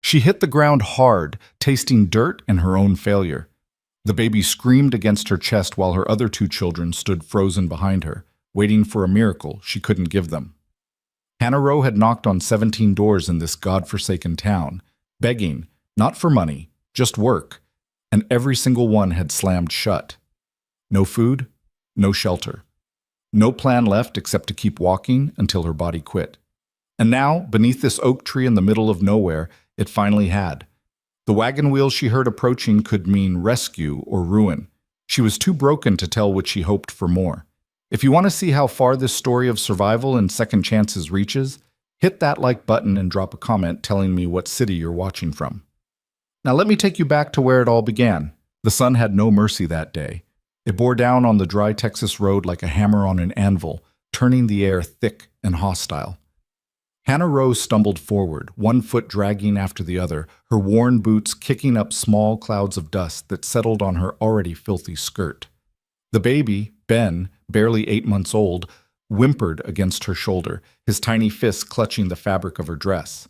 She hit the ground hard, tasting dirt and her own failure. The baby screamed against her chest while her other two children stood frozen behind her, waiting for a miracle she couldn't give them. Hannah Rowe had knocked on 17 doors in this godforsaken town, begging, not for money, just work, and every single one had slammed shut. No food, no shelter. No plan left except to keep walking until her body quit. And now, beneath this oak tree in the middle of nowhere, it finally had. The wagon wheel she heard approaching could mean rescue or ruin. She was too broken to tell which she hoped for more. If you want to see how far this story of survival and second chances reaches, hit that like button and drop a comment telling me what city you're watching from. Now let me take you back to where it all began. The sun had no mercy that day. It bore down on the dry Texas road like a hammer on an anvil, turning the air thick and hostile. Hannah Rowe stumbled forward, one foot dragging after the other, her worn boots kicking up small clouds of dust that settled on her already filthy skirt. The baby, Ben, barely 8 months old, whimpered against her shoulder, his tiny fists clutching the fabric of her dress.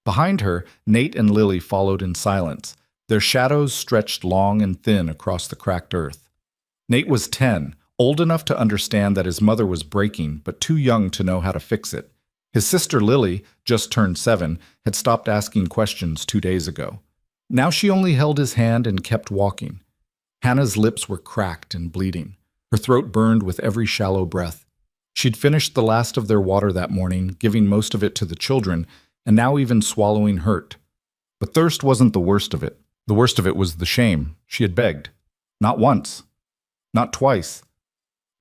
Behind her, Nate and Lily followed in silence, their shadows stretched long and thin across the cracked earth. Nate was 10, old enough to understand that his mother was breaking, but too young to know how to fix it. His sister Lily, just turned 7, had stopped asking questions 2 days ago. Now she only held his hand and kept walking. Hannah's lips were cracked and bleeding. Her throat burned with every shallow breath. She'd finished the last of their water that morning, giving most of it to the children, and now even swallowing hurt. But thirst wasn't the worst of it. The worst of it was the shame. She had begged. Not once. Not twice.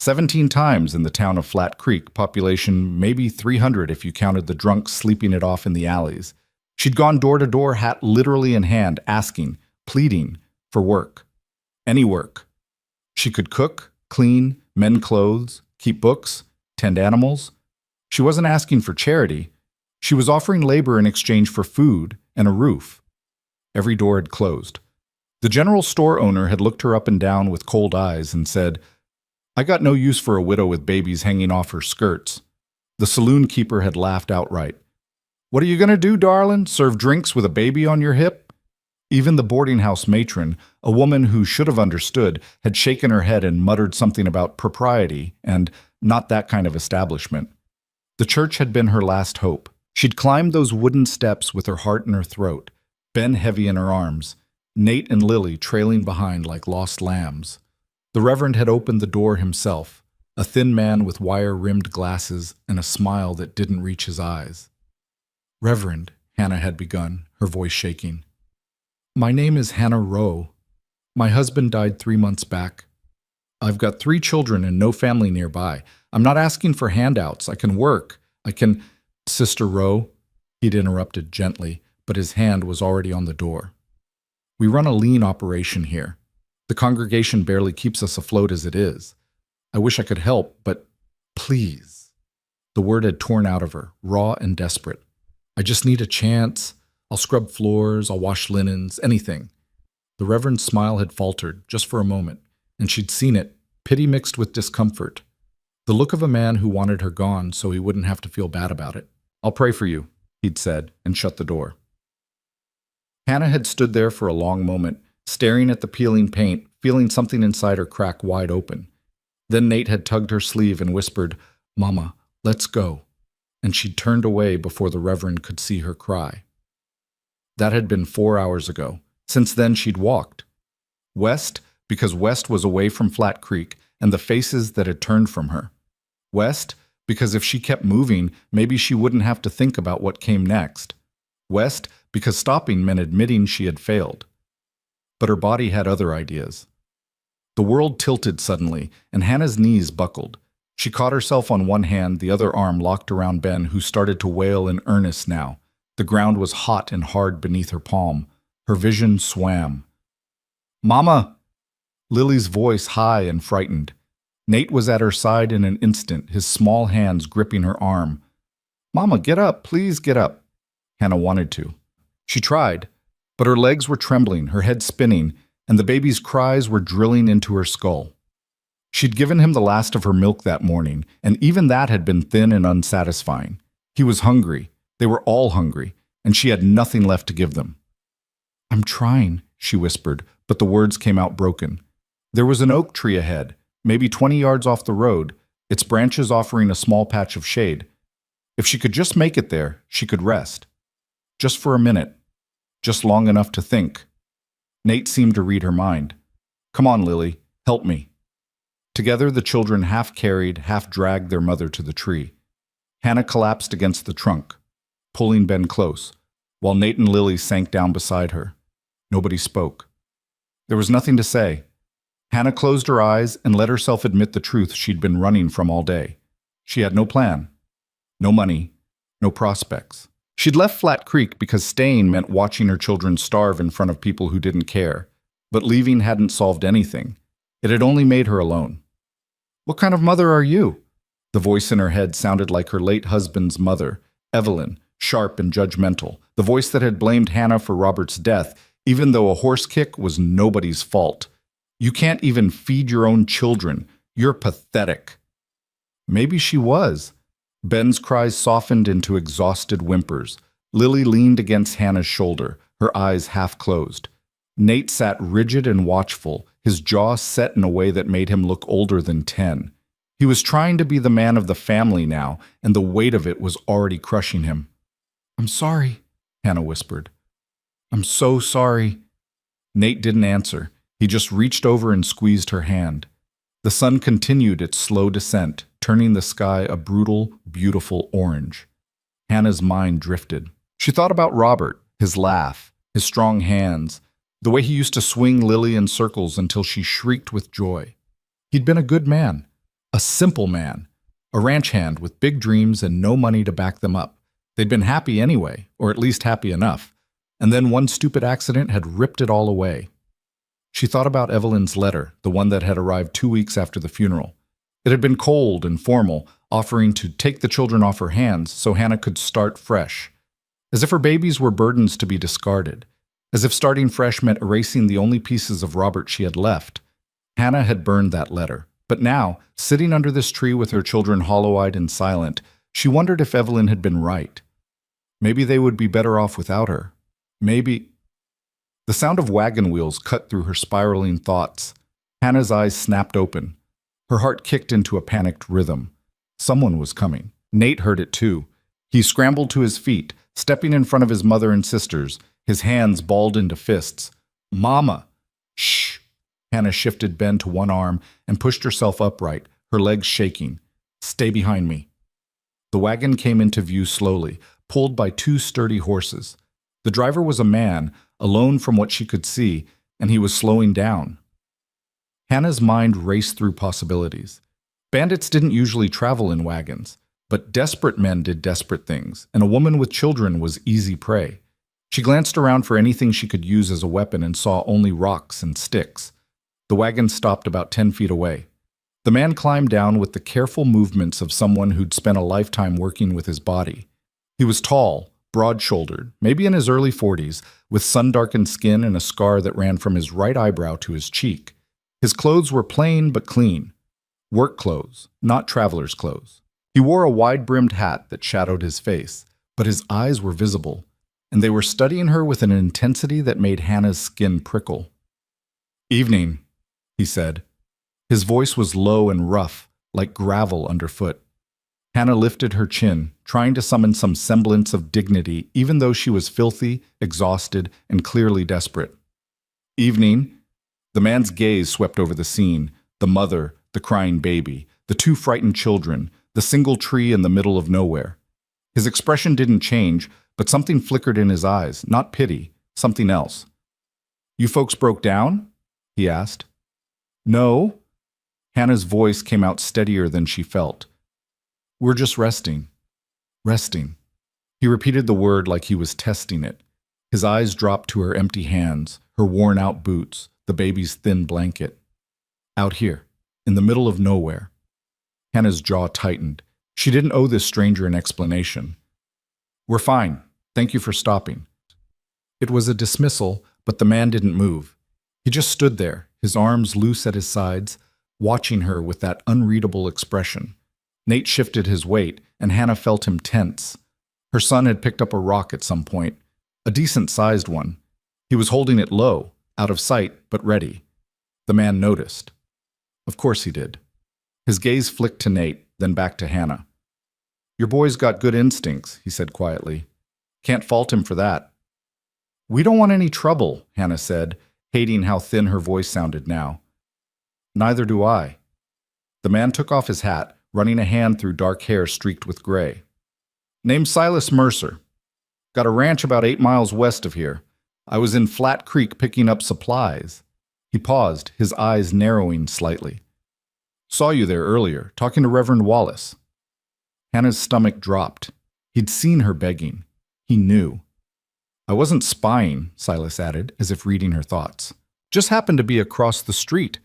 17 times in the town of Flat Creek, population maybe 300 if you counted the drunks sleeping it off in the alleys. She'd gone door to door, hat literally in hand, asking, pleading, for work. Any work. She could cook, clean, mend clothes, keep books, tend animals. She wasn't asking for charity. She was offering labor in exchange for food and a roof. Every door had closed. The general store owner had looked her up and down with cold eyes and said, I got no use for a widow with babies hanging off her skirts. The saloon keeper had laughed outright. What are you going to do, darling? Serve drinks with a baby on your hip? Even the boarding house matron, a woman who should have understood, had shaken her head and muttered something about propriety and not that kind of establishment. The church had been her last hope. She'd climbed those wooden steps with her heart in her throat, Ben heavy in her arms, Nate and Lily trailing behind like lost lambs. The Reverend had opened the door himself, a thin man with wire-rimmed glasses and a smile that didn't reach his eyes. Reverend, Hannah had begun, her voice shaking. My name is Hannah Rowe. My husband died 3 months back. I've got 3 children and no family nearby. I'm not asking for handouts. I can work. I can... Sister Rowe, he'd interrupted gently, but his hand was already on the door. We run a lean operation here. The congregation barely keeps us afloat as it is. I wish I could help, but please. The word had torn out of her, raw and desperate. I just need a chance. I'll scrub floors, I'll wash linens, anything. The Reverend's smile had faltered, just for a moment, and she'd seen it, pity mixed with discomfort. The look of a man who wanted her gone so he wouldn't have to feel bad about it. I'll pray for you, he'd said, and shut the door. Hannah had stood there for a long moment, staring at the peeling paint, feeling something inside her crack wide open. Then Nate had tugged her sleeve and whispered, Mama, let's go. And she'd turned away before the Reverend could see her cry. That had been 4 hours ago. Since then she'd walked. West, because west was away from Flat Creek and the faces that had turned from her. West, because if she kept moving, maybe she wouldn't have to think about what came next. West, because stopping meant admitting she had failed. But her body had other ideas. The world tilted suddenly, and Hannah's knees buckled. She caught herself on one hand, the other arm locked around Ben, who started to wail in earnest now. The ground was hot and hard beneath her palm. Her vision swam. Mama! Lily's voice high and frightened. Nate was at her side in an instant, his small hands gripping her arm. Mama, get up, please get up. Hannah wanted to. She tried, but her legs were trembling, her head spinning, and the baby's cries were drilling into her skull. She'd given him the last of her milk that morning, and even that had been thin and unsatisfying. He was hungry. They were all hungry, and she had nothing left to give them. I'm trying, she whispered, but the words came out broken. There was an oak tree ahead, maybe 20 yards off the road, its branches offering a small patch of shade. If she could just make it there, she could rest. Just for a minute. Just long enough to think. Nate seemed to read her mind. Come on, Lily, help me. Together, the children half carried, half dragged their mother to the tree. Hannah collapsed against the trunk, pulling Ben close, while Nate and Lily sank down beside her. Nobody spoke. There was nothing to say. Hannah closed her eyes and let herself admit the truth she'd been running from all day. She had no plan, no money, no prospects. She'd left Flat Creek because staying meant watching her children starve in front of people who didn't care. But leaving hadn't solved anything. It had only made her alone. What kind of mother are you? The voice in her head sounded like her late husband's mother, Evelyn, sharp and judgmental, the voice that had blamed Hannah for Robert's death, even though a horse kick was nobody's fault. You can't even feed your own children. You're pathetic. Maybe she was. Ben's cries softened into exhausted whimpers. Lily leaned against Hannah's shoulder, her eyes half closed. Nate sat rigid and watchful, his jaw set in a way that made him look older than 10. He was trying to be the man of the family now, and the weight of it was already crushing him. I'm sorry, Hannah whispered. I'm so sorry. Nate didn't answer. He just reached over and squeezed her hand. The sun continued its slow descent, turning the sky a brutal, beautiful orange. Hannah's mind drifted. She thought about Robert, his laugh, his strong hands, the way he used to swing Lily in circles until she shrieked with joy. He'd been a good man, a simple man, a ranch hand with big dreams and no money to back them up. They'd been happy anyway, or at least happy enough. And then one stupid accident had ripped it all away. She thought about Evelyn's letter, the one that had arrived 2 weeks after the funeral. It had been cold and formal, offering to take the children off her hands so Hannah could start fresh. As if her babies were burdens to be discarded. As if starting fresh meant erasing the only pieces of Robert she had left. Hannah had burned that letter. But now, sitting under this tree with her children hollow-eyed and silent, she wondered if Evelyn had been right. Maybe they would be better off without her. Maybe... The sound of wagon wheels cut through her spiraling thoughts. Hannah's eyes snapped open. Her heart kicked into a panicked rhythm. Someone was coming. Nate heard it too. He scrambled to his feet, stepping in front of his mother and sisters, his hands balled into fists. Mama! Shh! Hannah shifted Ben to one arm and pushed herself upright, her legs shaking. Stay behind me. The wagon came into view slowly, pulled by 2 sturdy horses. The driver was a man, alone from what she could see, and he was slowing down. Hannah's mind raced through possibilities. Bandits didn't usually travel in wagons, but desperate men did desperate things, and a woman with children was easy prey. She glanced around for anything she could use as a weapon and saw only rocks and sticks. The wagon stopped about 10 feet away. The man climbed down with the careful movements of someone who'd spent a lifetime working with his body. He was tall, broad-shouldered, maybe in his early 40s, with sun-darkened skin and a scar that ran from his right eyebrow to his cheek. His clothes were plain but clean. Work clothes, not traveler's clothes. He wore a wide-brimmed hat that shadowed his face, but his eyes were visible, and they were studying her with an intensity that made Hannah's skin prickle. "Evening," he said. His voice was low and rough, like gravel underfoot. Hannah lifted her chin, trying to summon some semblance of dignity, even though she was filthy, exhausted, and clearly desperate. "Evening." The man's gaze swept over the scene, the mother, the crying baby, the 2 frightened children, the single tree in the middle of nowhere. His expression didn't change, but something flickered in his eyes, not pity, something else. "You folks broke down?" he asked. "No." Hannah's voice came out steadier than she felt. "We're just resting. Resting." He repeated the word like he was testing it. His eyes dropped to her empty hands, her worn-out boots, the baby's thin blanket. "Out here, in the middle of nowhere." Hannah's jaw tightened. She didn't owe this stranger an explanation. "We're fine. Thank you for stopping." It was a dismissal, but the man didn't move. He just stood there, his arms loose at his sides, watching her with that unreadable expression. Nate shifted his weight, and Hannah felt him tense. Her son had picked up a rock at some point, a decent-sized one. He was holding it low, out of sight, but ready. The man noticed. Of course he did. His gaze flicked to Nate, then back to Hannah. Your boy's got good instincts, he said quietly. Can't fault him for that. We don't want any trouble, Hannah said, hating how thin her voice sounded now. Neither do I. The man took off his hat, running a hand through dark hair streaked with gray. Name's Silas Mercer. Got a ranch about 8 miles west of here. I was in Flat Creek picking up supplies. He paused, his eyes narrowing slightly. Saw you there earlier, talking to Reverend Wallace. Hannah's stomach dropped. He'd seen her begging. He knew. I wasn't spying, Silas added, as if reading her thoughts. Just happened to be across the street.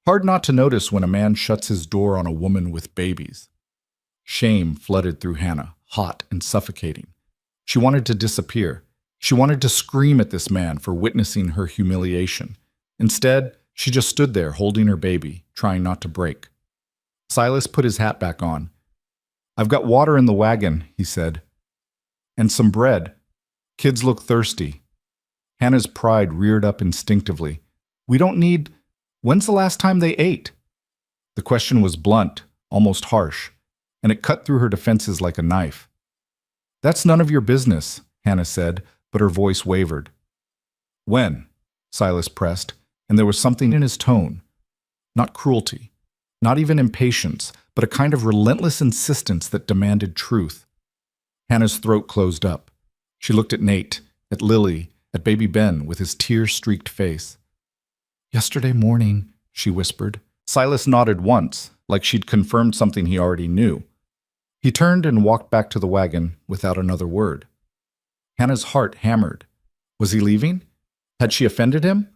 Hard not to notice when a man shuts his door on a woman with babies. Shame flooded through Hannah, hot and suffocating. She wanted to disappear. She wanted to scream at this man for witnessing her humiliation. Instead, she just stood there holding her baby, trying not to break. Silas put his hat back on. I've got water in the wagon, he said. And some bread. Kids look thirsty. Hannah's pride reared up instinctively. We don't need... When's the last time they ate? The question was blunt, almost harsh, and it cut through her defenses like a knife. That's none of your business, Hannah said, but her voice wavered. When? Silas pressed, and there was something in his tone. Not cruelty, not even impatience, but a kind of relentless insistence that demanded truth. Hannah's throat closed up. She looked at Nate, at Lily, at baby Ben with his tear-streaked face. Yesterday morning, she whispered. Silas nodded once, like she'd confirmed something he already knew. He turned and walked back to the wagon without another word. Hannah's heart hammered. Was he leaving? Had she offended him?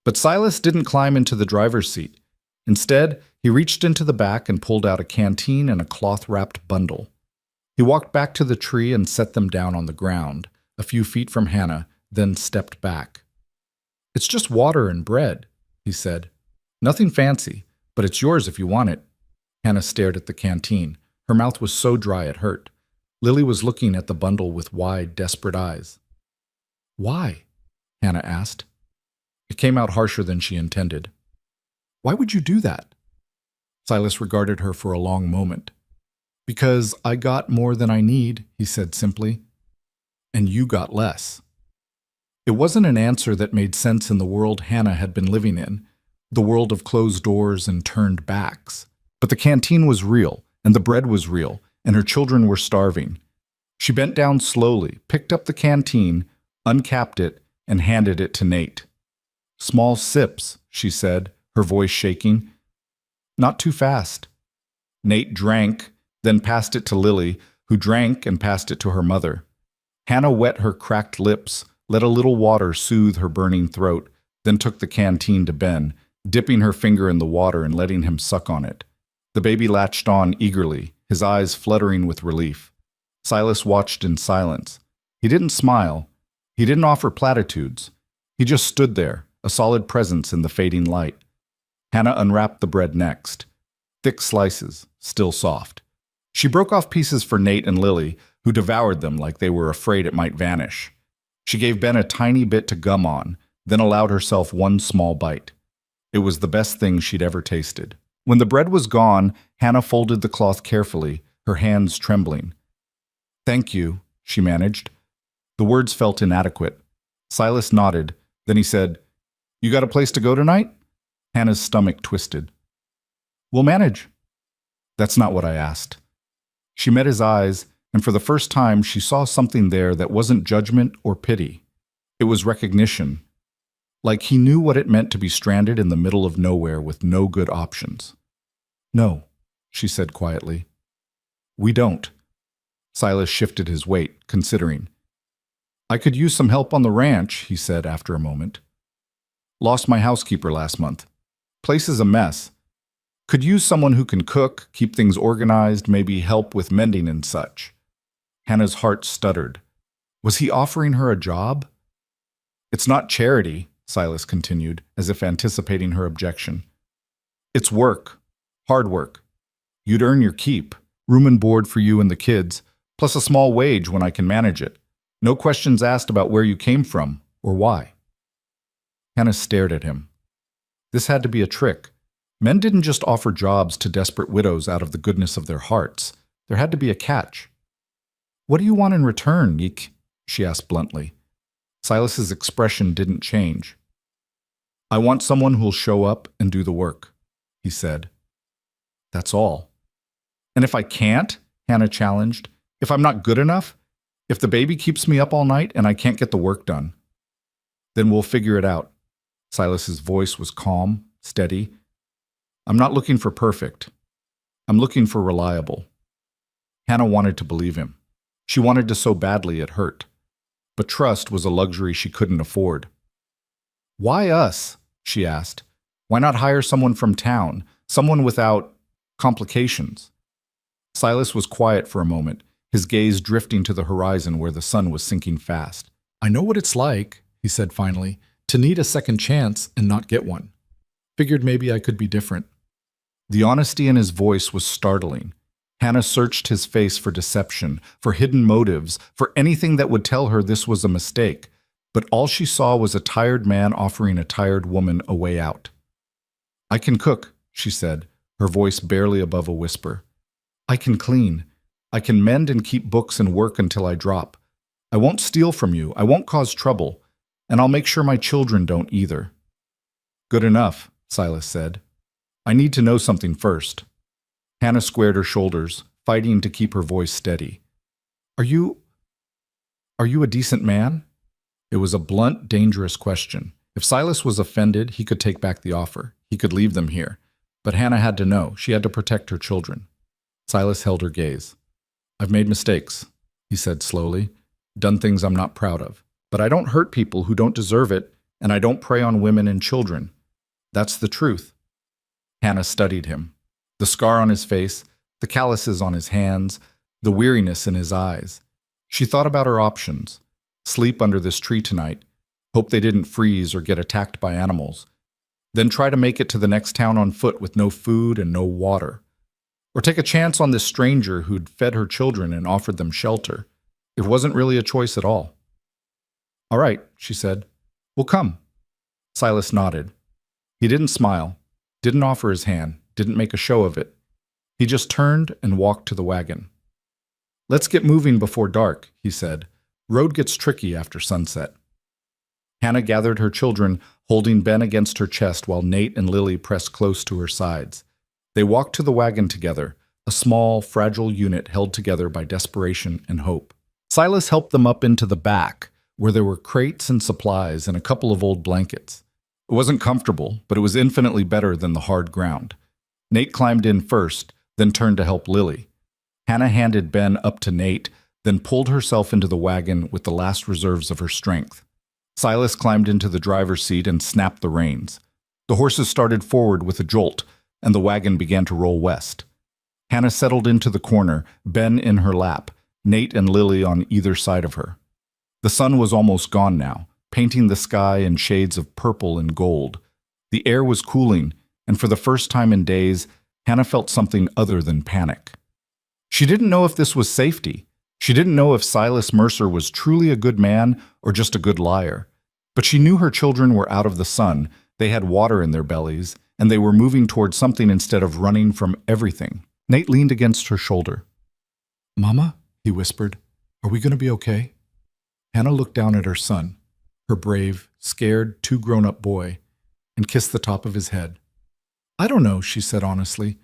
But Silas didn't climb into the driver's seat. Instead, he reached into the back and pulled out a canteen and a cloth-wrapped bundle. He walked back to the tree and set them down on the ground, a few feet from Hannah, then stepped back. It's just water and bread, he said. Nothing fancy, but it's yours if you want it. Hannah stared at the canteen. Her mouth was so dry it hurt. Lily was looking at the bundle with wide, desperate eyes. Why? Hannah asked. It came out harsher than she intended. Why would you do that? Silas regarded her for a long moment. Because I got more than I need, he said simply. And you got less. It wasn't an answer that made sense in the world Hannah had been living in, the world of closed doors and turned backs. But the canteen was real, and the bread was real, and her children were starving. She bent down slowly, picked up the canteen, uncapped it, and handed it to Nate. Small sips, she said, her voice shaking. Not too fast. Nate drank, then passed it to Lily, who drank and passed it to her mother. Hannah wet her cracked lips, let a little water soothe her burning throat, then took the canteen to Ben, dipping her finger in the water and letting him suck on it. The baby latched on eagerly, his eyes fluttering with relief. Silas watched in silence. He didn't smile. He didn't offer platitudes. He just stood there, a solid presence in the fading light. Hannah unwrapped the bread next. Thick slices, still soft. She broke off pieces for Nate and Lily, who devoured them like they were afraid it might vanish. She gave Ben a tiny bit to gum on, then allowed herself one small bite. It was the best thing she'd ever tasted. When the bread was gone, Hannah folded the cloth carefully, her hands trembling. Thank you, she managed. The words felt inadequate. Silas nodded, then he said, You got a place to go tonight? Hannah's stomach twisted. We'll manage. That's not what I asked. She met his eyes, and for the first time she saw something there that wasn't judgment or pity. It was recognition. Like he knew what it meant to be stranded in the middle of nowhere with no good options. No, she said quietly. We don't. Silas shifted his weight, considering. I could use some help on the ranch, he said after a moment. Lost my housekeeper last month. Place is a mess. Could use someone who can cook, keep things organized, maybe help with mending and such. Hannah's heart stuttered. Was he offering her a job? It's not charity, Silas continued, as if anticipating her objection. It's work. Hard work. You'd earn your keep. Room and board for you and the kids, plus a small wage when I can manage it. No questions asked about where you came from or why. Hannah stared at him. This had to be a trick. Men didn't just offer jobs to desperate widows out of the goodness of their hearts. There had to be a catch. "What do you want in return, Yeek?" she asked bluntly. Silas's expression didn't change. "I want someone who'll show up and do the work," he said. "That's all." "And if I can't?" Hannah challenged. "If I'm not good enough? If the baby keeps me up all night and I can't get the work done?" "Then we'll figure it out." Silas's voice was calm, steady. "I'm not looking for perfect. I'm looking for reliable." Hannah wanted to believe him. She wanted to so badly it hurt. But trust was a luxury she couldn't afford. "Why us?" she asked. "Why not hire someone from town, someone without complications?" Silas was quiet for a moment, his gaze drifting to the horizon where the sun was sinking fast. "I know what it's like," he said finally, "to need a second chance and not get one. Figured maybe I could be different." The honesty in his voice was startling. Hannah searched his face for deception, for hidden motives, for anything that would tell her this was a mistake, but all she saw was a tired man offering a tired woman a way out. "I can cook," she said, her voice barely above a whisper. "I can clean. I can mend and keep books and work until I drop. I won't steal from you. I won't cause trouble. And I'll make sure my children don't either." "Good enough," Silas said. "I need to know something first." Hannah squared her shoulders, fighting to keep her voice steady. Are you a decent man?" It was a blunt, dangerous question. If Silas was offended, he could take back the offer. He could leave them here. But Hannah had to know. She had to protect her children. Silas held her gaze. "I've made mistakes," he said slowly. "Done things I'm not proud of. But I don't hurt people who don't deserve it, and I don't prey on women and children. That's the truth." Hannah studied him. The scar on his face, the calluses on his hands, the weariness in his eyes. She thought about her options. Sleep under this tree tonight, hope they didn't freeze or get attacked by animals, then try to make it to the next town on foot with no food and no water. Or take a chance on this stranger who'd fed her children and offered them shelter. It wasn't really a choice at all. "All right," she said. "We'll come." Silas nodded. He didn't smile, didn't offer his hand, didn't make a show of it. He just turned and walked to the wagon. "Let's get moving before dark," he said. "Road gets tricky after sunset." Hannah gathered her children, holding Ben against her chest while Nate and Lily pressed close to her sides. They walked to the wagon together, a small, fragile unit held together by desperation and hope. Silas helped them up into the back, where there were crates and supplies and a couple of old blankets. It wasn't comfortable, but it was infinitely better than the hard ground. Nate climbed in first, then turned to help Lily. Hannah handed Ben up to Nate, then pulled herself into the wagon with the last reserves of her strength. Silas climbed into the driver's seat and snapped the reins. The horses started forward with a jolt, and the wagon began to roll west. Hannah settled into the corner, Ben in her lap, Nate and Lily on either side of her. The sun was almost gone now, painting the sky in shades of purple and gold. The air was cooling, and for the first time in days, Hannah felt something other than panic. She didn't know if this was safety. She didn't know if Silas Mercer was truly a good man or just a good liar. But she knew her children were out of the sun, they had water in their bellies, and they were moving toward something instead of running from everything. Nate leaned against her shoulder. "Mama," he whispered, "are we going to be okay?" Hannah looked down at her son, her brave, scared, too-grown-up boy, and kissed the top of his head. "I don't know," she said honestly,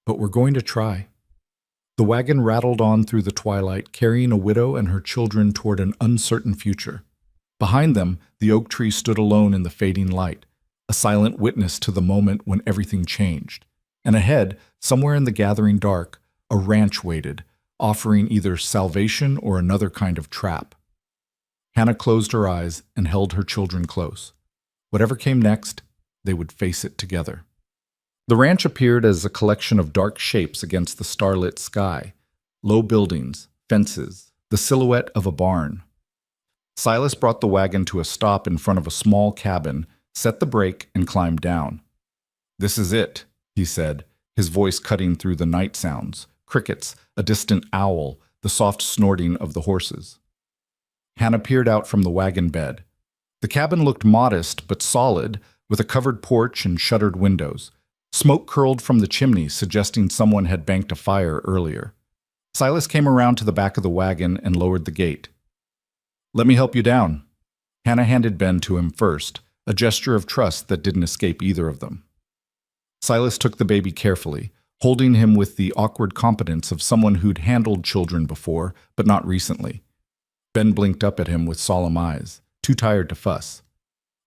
"but we're going to try." The wagon rattled on through the twilight, carrying a widow and her children toward an uncertain future. Behind them, the oak tree stood alone in the fading light, a silent witness to the moment when everything changed. And ahead, somewhere in the gathering dark, a ranch waited, offering either salvation or another kind of trap. Hannah closed her eyes and held her children close. Whatever came next, they would face it together. The ranch appeared as a collection of dark shapes against the starlit sky. Low buildings, fences, the silhouette of a barn. Silas brought the wagon to a stop in front of a small cabin, set the brake, and climbed down. "This is it," he said, his voice cutting through the night sounds, crickets, a distant owl, the soft snorting of the horses. Hannah peered out from the wagon bed. The cabin looked modest but solid, with a covered porch and shuttered windows. Smoke curled from the chimney, suggesting someone had banked a fire earlier. Silas came around to the back of the wagon and lowered the gate. "Let me help you down." Hannah handed Ben to him first, a gesture of trust that didn't escape either of them. Silas took the baby carefully, holding him with the awkward competence of someone who'd handled children before, but not recently. Ben blinked up at him with solemn eyes, too tired to fuss.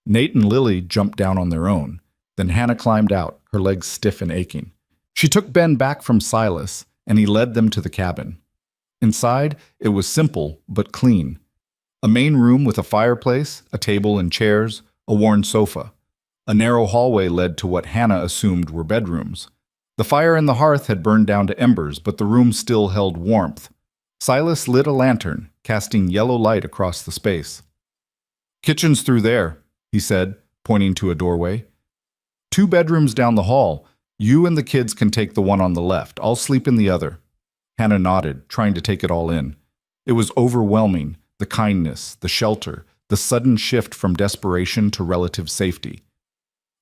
Nate and Lily jumped down on their own. Then Hannah climbed out, her legs stiff and aching. She took Ben back from Silas, and he led them to the cabin. Inside, it was simple but clean. A main room with a fireplace, a table and chairs, a worn sofa. A narrow hallway led to what Hannah assumed were bedrooms. The fire in the hearth had burned down to embers, but the room still held warmth. Silas lit a lantern, casting yellow light across the space. "Kitchen's through there," he said, pointing to a doorway. "2 bedrooms down the hall. You and the kids can take the one on the left. I'll sleep in the other." Hannah nodded, trying to take it all in. It was overwhelming, the kindness, the shelter, the sudden shift from desperation to relative safety.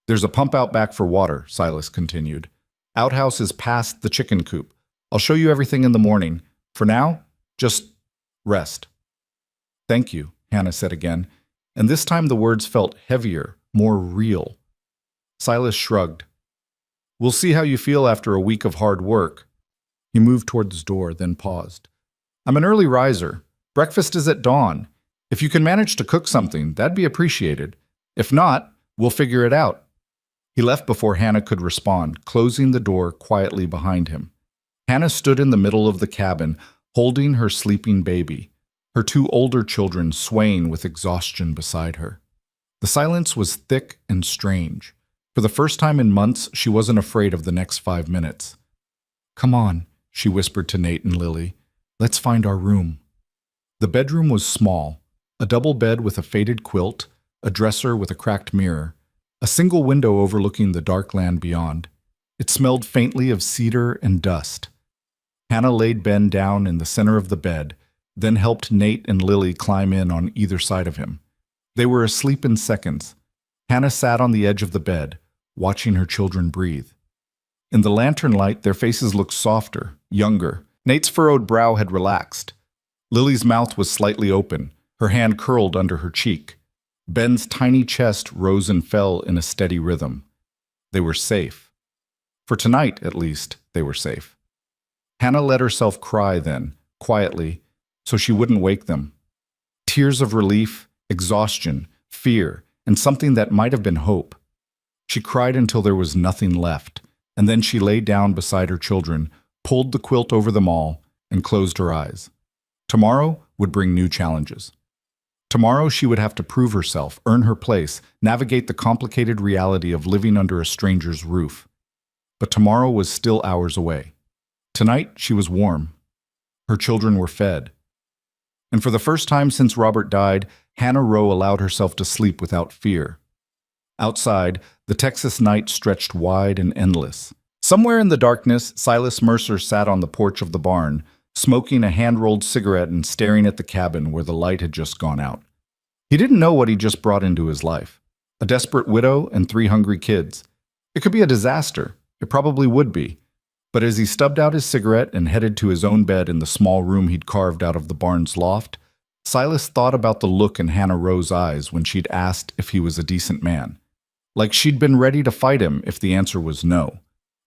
"There's a pump out back for water," Silas continued. "Outhouse is past the chicken coop. I'll show you everything in the morning. For now, just rest." "Thank you," Hannah said again, and this time the words felt heavier, more real. Silas shrugged. "We'll see how you feel after a week of hard work." He moved toward his door, then paused. "I'm an early riser. Breakfast is at dawn. If you can manage to cook something, that'd be appreciated. If not, we'll figure it out." He left before Hannah could respond, closing the door quietly behind him. Hannah stood in the middle of the cabin, holding her sleeping baby, her 2 older children swaying with exhaustion beside her. The silence was thick and strange. For the first time in months, she wasn't afraid of the next 5 minutes. "Come on," she whispered to Nate and Lily. "Let's find our room." The bedroom was small, a double bed with a faded quilt, a dresser with a cracked mirror, a single window overlooking the dark land beyond. It smelled faintly of cedar and dust. Hannah laid Ben down in the center of the bed, then helped Nate and Lily climb in on either side of him. They were asleep in seconds. Hannah sat on the edge of the bed, watching her children breathe. In the lantern light, their faces looked softer, younger. Nate's furrowed brow had relaxed. Lily's mouth was slightly open, her hand curled under her cheek. Ben's tiny chest rose and fell in a steady rhythm. They were safe. For tonight, at least, they were safe. Hannah let herself cry then, quietly, so she wouldn't wake them. Tears of relief, exhaustion, fear, and something that might have been hope. She cried until there was nothing left, and then she lay down beside her children, pulled the quilt over them all, and closed her eyes. Tomorrow would bring new challenges. Tomorrow she would have to prove herself, earn her place, navigate the complicated reality of living under a stranger's roof. But tomorrow was still hours away. Tonight she was warm. Her children were fed. And for the first time since Robert died, Hannah Rowe allowed herself to sleep without fear. Outside, the Texas night stretched wide and endless. Somewhere in the darkness, Silas Mercer sat on the porch of the barn, smoking a hand-rolled cigarette and staring at the cabin where the light had just gone out. He didn't know what he just brought into his life. A desperate widow and 3 hungry kids. It could be a disaster. It probably would be. But as he stubbed out his cigarette and headed to his own bed in the small room he'd carved out of the barn's loft, Silas thought about the look in Hannah Rowe's eyes when she'd asked if he was a decent man. Like she'd been ready to fight him if the answer was no.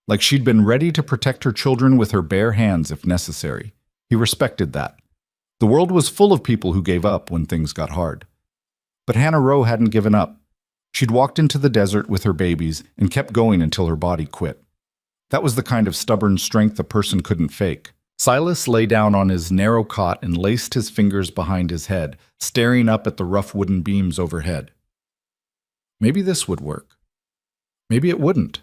Like she'd been ready to protect her children with her bare hands if necessary. He respected that. The world was full of people who gave up when things got hard. But Hannah Rowe hadn't given up. She'd walked into the desert with her babies and kept going until her body quit. That was the kind of stubborn strength a person couldn't fake. Silas lay down on his narrow cot and laced his fingers behind his head, staring up at the rough wooden beams overhead. Maybe this would work. Maybe it wouldn't.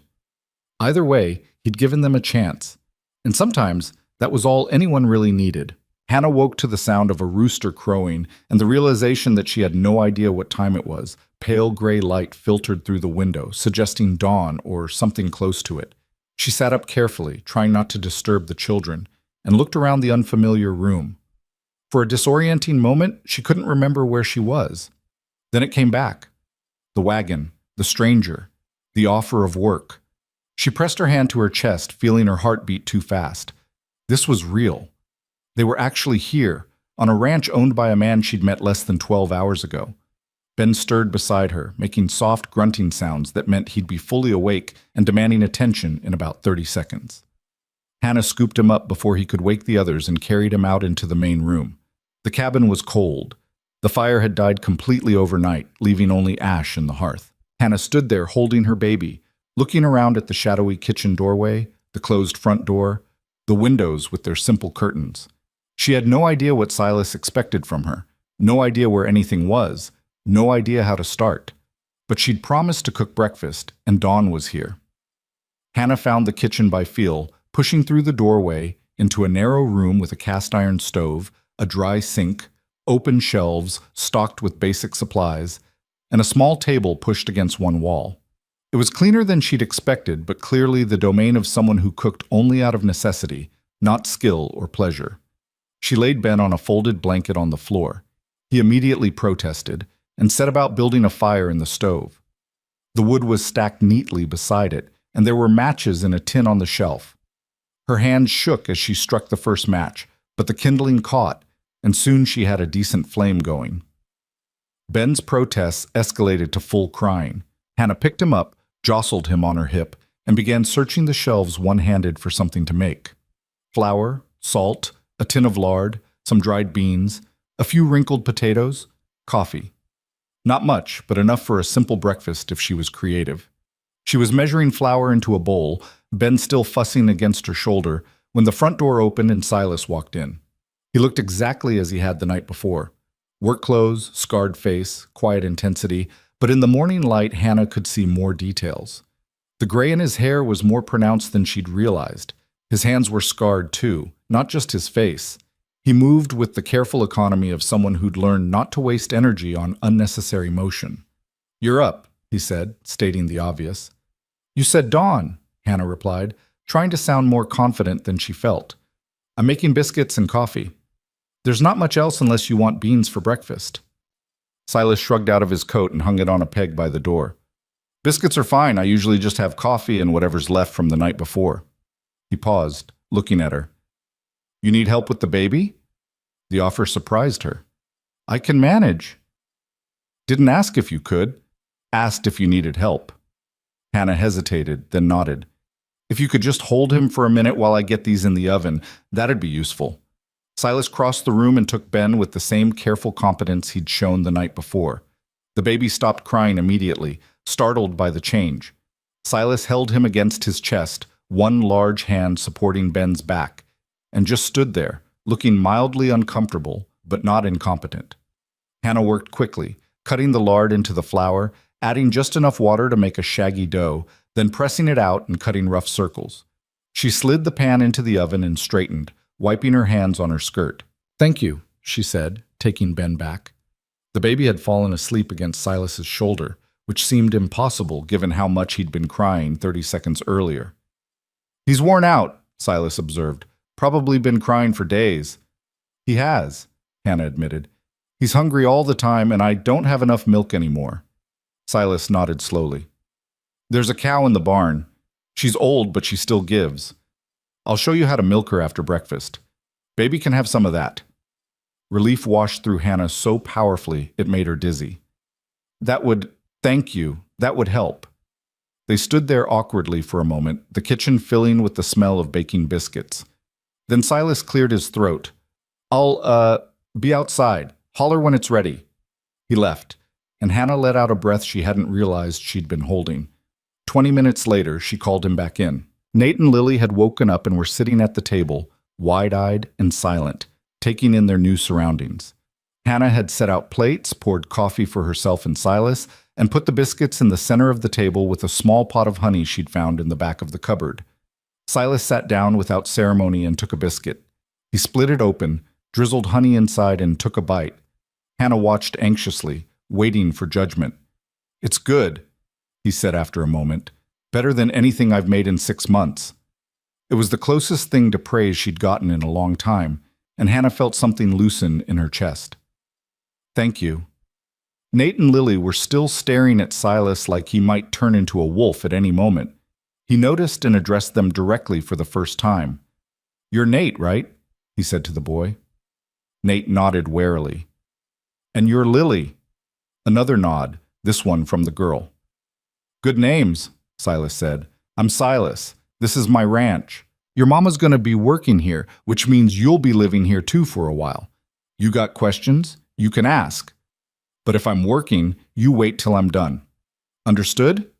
Either way, he'd given them a chance. And sometimes, that was all anyone really needed. Hannah woke to the sound of a rooster crowing and the realization that she had no idea what time it was. Pale gray light filtered through the window, suggesting dawn or something close to it. She sat up carefully, trying not to disturb the children, and looked around the unfamiliar room. For a disorienting moment, she couldn't remember where she was. Then it came back. The wagon, the stranger, the offer of work. She pressed her hand to her chest, feeling her heart beat too fast. This was real. They were actually here, on a ranch owned by a man she'd met less than 12 hours ago. Ben stirred beside her, making soft grunting sounds that meant he'd be fully awake and demanding attention in about 30 seconds. Hannah scooped him up before he could wake the others and carried him out into the main room. The cabin was cold. The fire had died completely overnight, leaving only ash in the hearth. Hannah stood there holding her baby, looking around at the shadowy kitchen doorway, the closed front door, the windows with their simple curtains. She had no idea what Silas expected from her, no idea where anything was, no idea how to start. But she'd promised to cook breakfast, and Dawn was here. Hannah found the kitchen by feel, pushing through the doorway into a narrow room with a cast-iron stove, a dry sink, open shelves stocked with basic supplies, and a small table pushed against one wall. It was cleaner than she'd expected, but clearly the domain of someone who cooked only out of necessity, not skill or pleasure. She laid Ben on a folded blanket on the floor. He immediately protested and set about building a fire in the stove. The wood was stacked neatly beside it, and there were matches in a tin on the shelf. Her hands shook as she struck the first match, but the kindling caught, and soon she had a decent flame going. Ben's protests escalated to full crying. Hannah picked him up, jostled him on her hip, and began searching the shelves one-handed for something to make. Flour, salt, a tin of lard, some dried beans, a few wrinkled potatoes, coffee. Not much, but enough for a simple breakfast if she was creative. She was measuring flour into a bowl, Ben still fussing against her shoulder, when the front door opened and Silas walked in. He looked exactly as he had the night before. Work clothes, scarred face, quiet intensity, but in the morning light Hannah could see more details. The gray in his hair was more pronounced than she'd realized. His hands were scarred too, not just his face. He moved with the careful economy of someone who'd learned not to waste energy on unnecessary motion. "You're up," he said, stating the obvious. "You said dawn," Hannah replied, trying to sound more confident than she felt. "I'm making biscuits and coffee. There's not much else unless you want beans for breakfast." Silas shrugged out of his coat and hung it on a peg by the door. "Biscuits are fine. I usually just have coffee and whatever's left from the night before." He paused, looking at her. "You need help with the baby?" The offer surprised her. "I can manage." "Didn't ask if you could. Asked if you needed help." Hannah hesitated, then nodded. "If you could just hold him for a minute while I get these in the oven, that'd be useful." Silas crossed the room and took Ben with the same careful competence he'd shown the night before. The baby stopped crying immediately, startled by the change. Silas held him against his chest, one large hand supporting Ben's back, and just stood there, looking mildly uncomfortable, but not incompetent. Hannah worked quickly, cutting the lard into the flour, adding just enough water to make a shaggy dough, then pressing it out and cutting rough circles. She slid the pan into the oven and straightened, wiping her hands on her skirt. "Thank you," she said, taking Ben back. The baby had fallen asleep against Silas's shoulder, which seemed impossible given how much he'd been crying 30 seconds earlier. "He's worn out," Silas observed. "Probably been crying for days." "He has," Hannah admitted. "He's hungry all the time, and I don't have enough milk anymore." Silas nodded slowly. "There's a cow in the barn. She's old, but she still gives. I'll show you how to milk her after breakfast. Baby can have some of that." Relief washed through Hannah so powerfully it made her dizzy. Thank you, that would help." They stood there awkwardly for a moment, the kitchen filling with the smell of baking biscuits. Then Silas cleared his throat. I'll be outside. Holler when it's ready." He left, and Hannah let out a breath she hadn't realized she'd been holding. 20 minutes later, she called him back in. Nate and Lily had woken up and were sitting at the table, wide-eyed and silent, taking in their new surroundings. Hannah had set out plates, poured coffee for herself and Silas, and put the biscuits in the center of the table with a small pot of honey she'd found in the back of the cupboard. Silas sat down without ceremony and took a biscuit. He split it open, drizzled honey inside, and took a bite. Hannah watched anxiously, waiting for judgment. "It's good," he said after a moment. "Better than anything I've made in 6 months." It was the closest thing to praise she'd gotten in a long time, and Hannah felt something loosen in her chest. "Thank you." Nate and Lily were still staring at Silas like he might turn into a wolf at any moment. He noticed and addressed them directly for the first time. "You're Nate, right?" he said to the boy. Nate nodded warily. "And you're Lily?" Another nod, this one from the girl. "Good names," Silas said. "I'm Silas. This is my ranch. Your mama's going to be working here, which means you'll be living here too for a while. You got questions? You can ask. But if I'm working, you wait till I'm done. Understood?"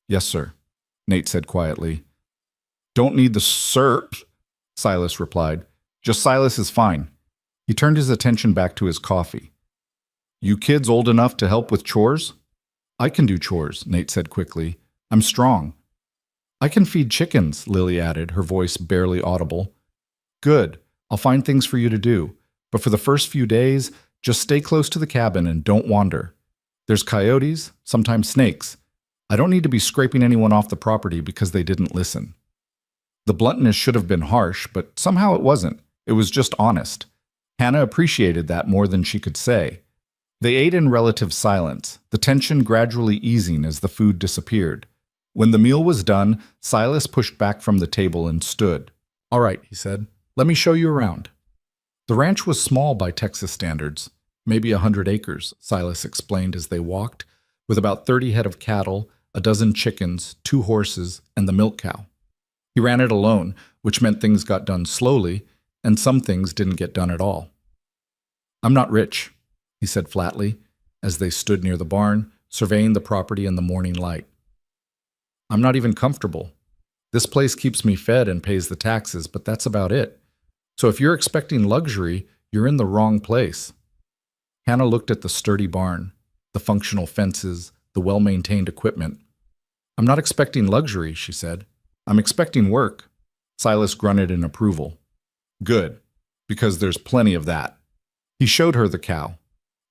"Yes, sir," Nate said quietly. "Don't need the SERP," Silas replied. "Just Silas is fine." He turned his attention back to his coffee. "You kids old enough to help with chores?" "I can do chores," Nate said quickly. "I'm strong." "I can feed chickens," Lily added, her voice barely audible. "Good. I'll find things for you to do. But for the first few days, just stay close to the cabin and don't wander. There's coyotes, sometimes snakes. I don't need to be scraping anyone off the property because they didn't listen." The bluntness should have been harsh, but somehow it wasn't. It was just honest. Hannah appreciated that more than she could say. They ate in relative silence, the tension gradually easing as the food disappeared. When the meal was done, Silas pushed back from the table and stood. "All right," he said. "Let me show you around." The ranch was small by Texas standards, maybe 100 acres, Silas explained as they walked, with about 30 head of cattle, a dozen chickens, 2 horses, and the milk cow. He ran it alone, which meant things got done slowly, and some things didn't get done at all. "I'm not rich," he said flatly, as they stood near the barn, surveying the property in the morning light. "I'm not even comfortable. This place keeps me fed and pays the taxes, but that's about it. So if you're expecting luxury, you're in the wrong place." Hannah looked at the sturdy barn, the functional fences, the well-maintained equipment. "I'm not expecting luxury," she said. "I'm expecting work." Silas grunted in approval. "Good, because there's plenty of that." He showed her the cow,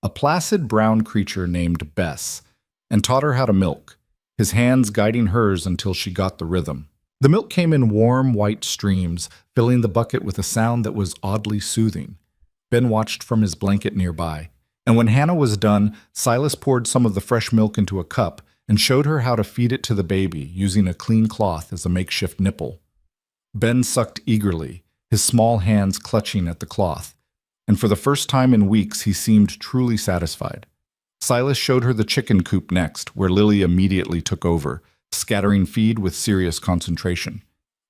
a placid brown creature named Bess, and taught her how to milk, his hands guiding hers until she got the rhythm. The milk came in warm, white streams, filling the bucket with a sound that was oddly soothing. Ben watched from his blanket nearby, and when Hannah was done, Silas poured some of the fresh milk into a cup and showed her how to feed it to the baby using a clean cloth as a makeshift nipple. Ben sucked eagerly, his small hands clutching at the cloth, and for the first time in weeks he seemed truly satisfied. Silas showed her the chicken coop next, where Lily immediately took over, scattering feed with serious concentration.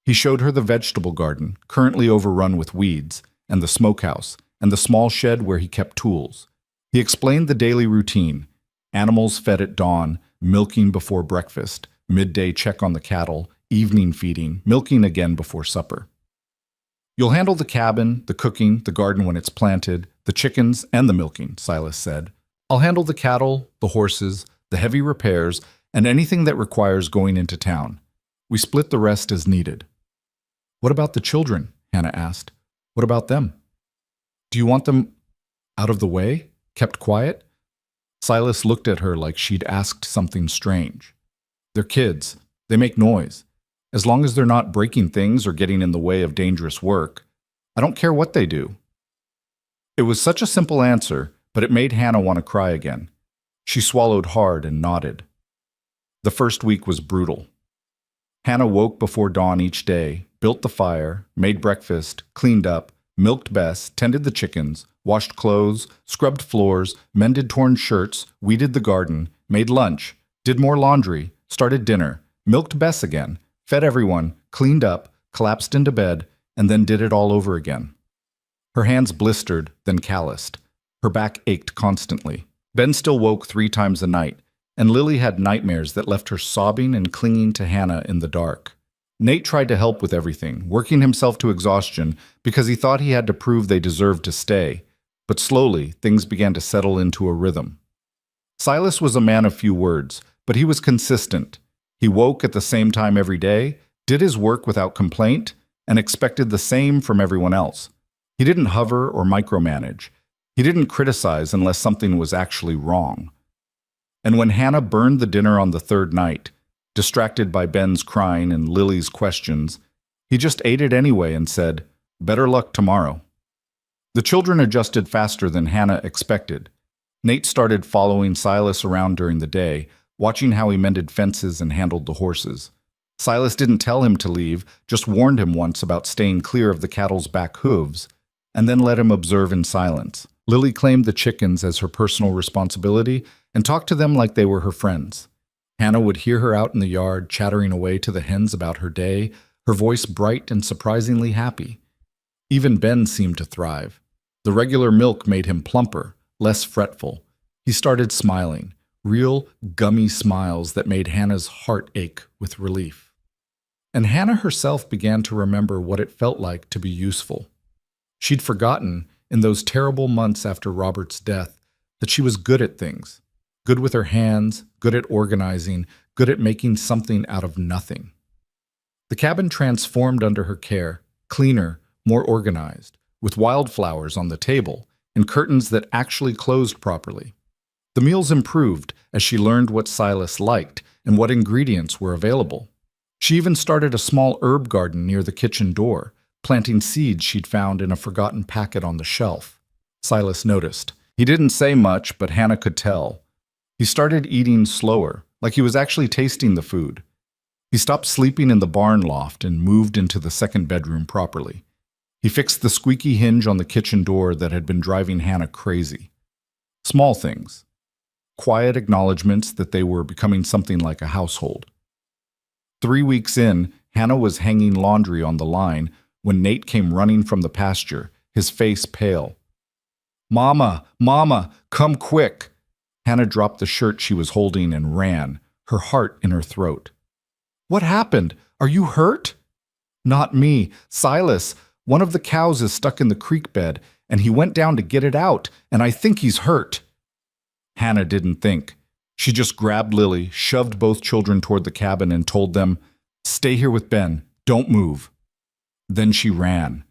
He showed her the vegetable garden, currently overrun with weeds, and the smokehouse, and the small shed where he kept tools. He explained the daily routine: animals fed at dawn, milking before breakfast, midday check on the cattle, evening feeding, milking again before supper. "You'll handle the cabin, the cooking, the garden when it's planted, the chickens, and the milking," Silas said. "I'll handle the cattle, the horses, the heavy repairs, and anything that requires going into town. We split the rest as needed." "What about the children?" Hannah asked. "What about them? Do you want them out of the way, kept quiet?" Silas looked at her like she'd asked something strange. "They're kids. They make noise. As long as they're not breaking things or getting in the way of dangerous work, I don't care what they do." It was such a simple answer, but it made Hannah want to cry again. She swallowed hard and nodded. The first week was brutal. Hannah woke before dawn each day, built the fire, made breakfast, cleaned up, milked Bess, tended the chickens, washed clothes, scrubbed floors, mended torn shirts, weeded the garden, made lunch, did more laundry, started dinner, milked Bess again, fed everyone, cleaned up, collapsed into bed, and then did it all over again. Her hands blistered, then calloused. Her back ached constantly. Ben still woke 3 times a night, and Lily had nightmares that left her sobbing and clinging to Hannah in the dark. Nate tried to help with everything, working himself to exhaustion because he thought he had to prove they deserved to stay. But slowly, things began to settle into a rhythm. Silas was a man of few words, but he was consistent. He woke at the same time every day, did his work without complaint, and expected the same from everyone else. He didn't hover or micromanage. He didn't criticize unless something was actually wrong. And when Hannah burned the dinner on the 3rd night, distracted by Ben's crying and Lily's questions, he just ate it anyway and said, "Better luck tomorrow." The children adjusted faster than Hannah expected. Nate started following Silas around during the day, watching how he mended fences and handled the horses. Silas didn't tell him to leave, just warned him once about staying clear of the cattle's back hooves, and then let him observe in silence. Lily claimed the chickens as her personal responsibility and talked to them like they were her friends. Hannah would hear her out in the yard, chattering away to the hens about her day, her voice bright and surprisingly happy. Even Ben seemed to thrive. The regular milk made him plumper, less fretful. He started smiling, real, gummy smiles that made Hannah's heart ache with relief. And Hannah herself began to remember what it felt like to be useful. She'd forgotten, in those terrible months after Robert's death, that she was good at things. Good with her hands, good at organizing, good at making something out of nothing. The cabin transformed under her care, cleaner, more organized, with wildflowers on the table and curtains that actually closed properly. The meals improved as she learned what Silas liked and what ingredients were available. She even started a small herb garden near the kitchen door, planting seeds she'd found in a forgotten packet on the shelf. Silas noticed. He didn't say much, but Hannah could tell. He started eating slower, like he was actually tasting the food. He stopped sleeping in the barn loft and moved into the second bedroom properly. He fixed the squeaky hinge on the kitchen door that had been driving Hannah crazy. Small things. Quiet acknowledgments that they were becoming something like a household. 3 weeks in, Hannah was hanging laundry on the line when Nate came running from the pasture, his face pale. "Mama, Mama, come quick!" Hannah dropped the shirt she was holding and ran, her heart in her throat. "What happened? Are you hurt?" "Not me. Silas. One of the cows is stuck in the creek bed, and he went down to get it out, and I think he's hurt." Hannah didn't think. She just grabbed Lily, shoved both children toward the cabin, and told them, "Stay here with Ben. Don't move." Then she ran.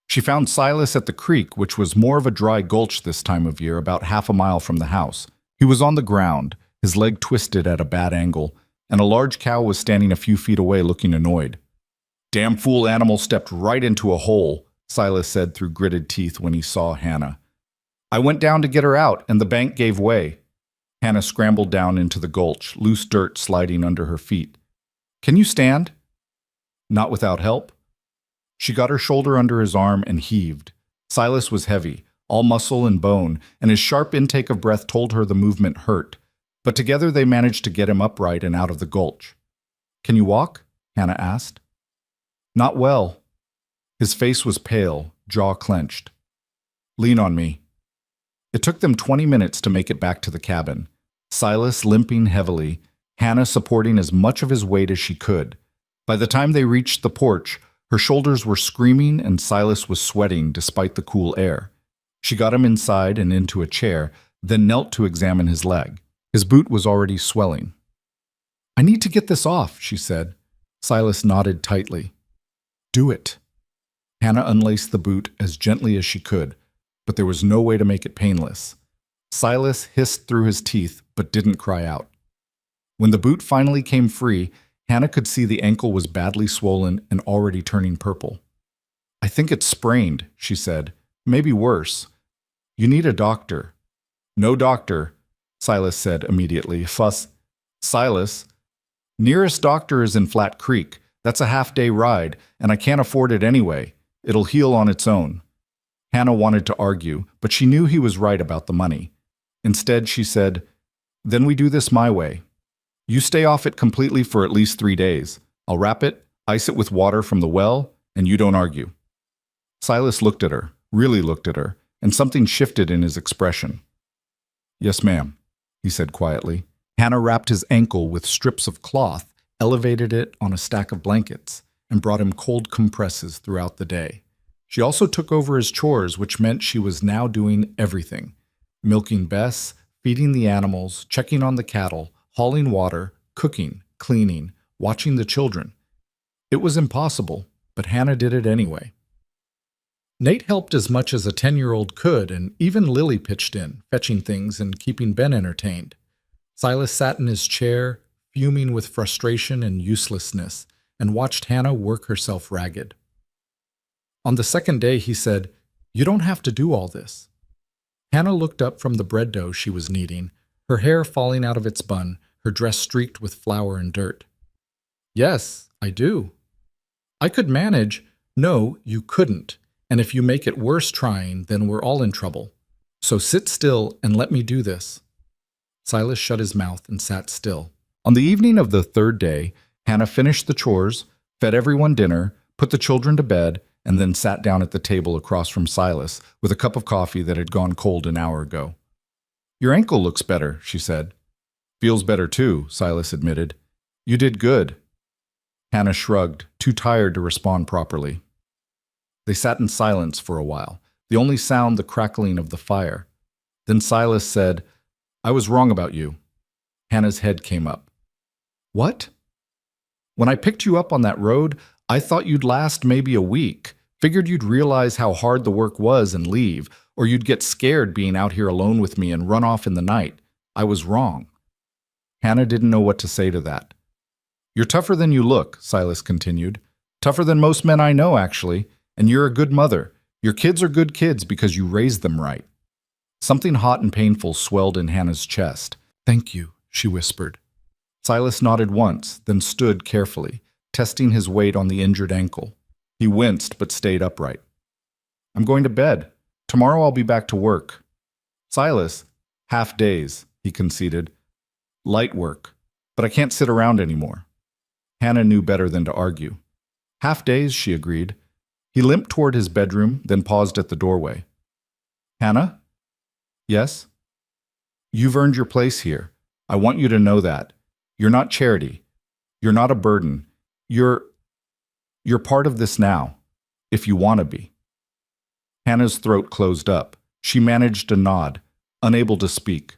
She found Silas at the creek, which was more of a dry gulch this time of year, about half a mile from the house. He was on the ground, his leg twisted at a bad angle, and a large cow was standing a few feet away looking annoyed. "Damn fool animal stepped right into a hole," Silas said through gritted teeth when he saw Hannah. "I went down to get her out, and the bank gave way." Hannah scrambled down into the gulch, loose dirt sliding under her feet. "Can you stand?" "Not without help." She got her shoulder under his arm and heaved. Silas was heavy, all muscle and bone, and his sharp intake of breath told her the movement hurt. But together they managed to get him upright and out of the gulch. "Can you walk?" Hannah asked. "Not well." His face was pale, jaw clenched. "Lean on me." It took them 20 minutes to make it back to the cabin. Silas limping heavily, Hannah supporting as much of his weight as she could. By the time they reached the porch, her shoulders were screaming and Silas was sweating despite the cool air. She got him inside and into a chair, then knelt to examine his leg. His boot was already swelling. "I need to get this off," she said. Silas nodded tightly. "Do it." Hannah unlaced the boot as gently as she could, but there was no way to make it painless. Silas hissed through his teeth, but didn't cry out. When the boot finally came free, Hannah could see the ankle was badly swollen and already turning purple. "I think it's sprained," she said. "Maybe worse. You need a doctor." "No doctor," Silas said immediately. Silas, nearest doctor is in Flat Creek. That's a half-day ride, and I can't afford it anyway. It'll heal on its own." Hannah wanted to argue, but she knew he was right about the money. Instead, she said, "Then we do this my way. You stay off it completely for at least 3 days. I'll wrap it, ice it with water from the well, and you don't argue." Silas looked at her, really looked at her, and something shifted in his expression. "Yes, ma'am," he said quietly. Hannah wrapped his ankle with strips of cloth, elevated it on a stack of blankets, and brought him cold compresses throughout the day. She also took over his chores, which meant she was now doing everything: milking Bess, feeding the animals, checking on the cattle, hauling water, cooking, cleaning, watching the children. It was impossible, but Hannah did it anyway. Nate helped as much as a 10-year-old could, and even Lily pitched in, fetching things and keeping Ben entertained. Silas sat in his chair, fuming with frustration and uselessness, and watched Hannah work herself ragged. On the second day, he said, "You don't have to do all this." Hannah looked up from the bread dough she was kneading, her hair falling out of its bun, her dress streaked with flour and dirt. Yes, I do. I could manage. No, you couldn't. And if you make it worse trying, then we're all in trouble. So sit still and let me do this. Silas shut his mouth and sat still. On the evening of the third day, Hannah finished the chores, fed everyone dinner, put the children to bed, and then sat down at the table across from Silas with a cup of coffee that had gone cold an hour ago. Your ankle looks better, she said. Feels better too, Silas admitted. You did good. Hannah shrugged, too tired to respond properly. They sat in silence for a while, the only sound the crackling of the fire. Then Silas said, I was wrong about you. Hannah's head came up. What? When I picked you up on that road, I thought you'd last maybe a week. Figured you'd realize how hard the work was and leave, or you'd get scared being out here alone with me and run off in the night. I was wrong. Hannah didn't know what to say to that. You're tougher than you look, Silas continued. Tougher than most men I know, actually. And you're a good mother. Your kids are good kids because you raised them right. Something hot and painful swelled in Hannah's chest. Thank you, she whispered. Silas nodded once, then stood carefully, testing his weight on the injured ankle. He winced but stayed upright. I'm going to bed. Tomorrow I'll be back to work. Silas, half days, he conceded. Light work, but I can't sit around anymore. Hannah knew better than to argue. Half days, she agreed. He limped toward his bedroom, then paused at the doorway. Hannah? Yes? You've earned your place here. I want you to know that. You're not charity. You're not a burden. You're part of this now, if you want to be. Hannah's throat closed up. She managed a nod, unable to speak.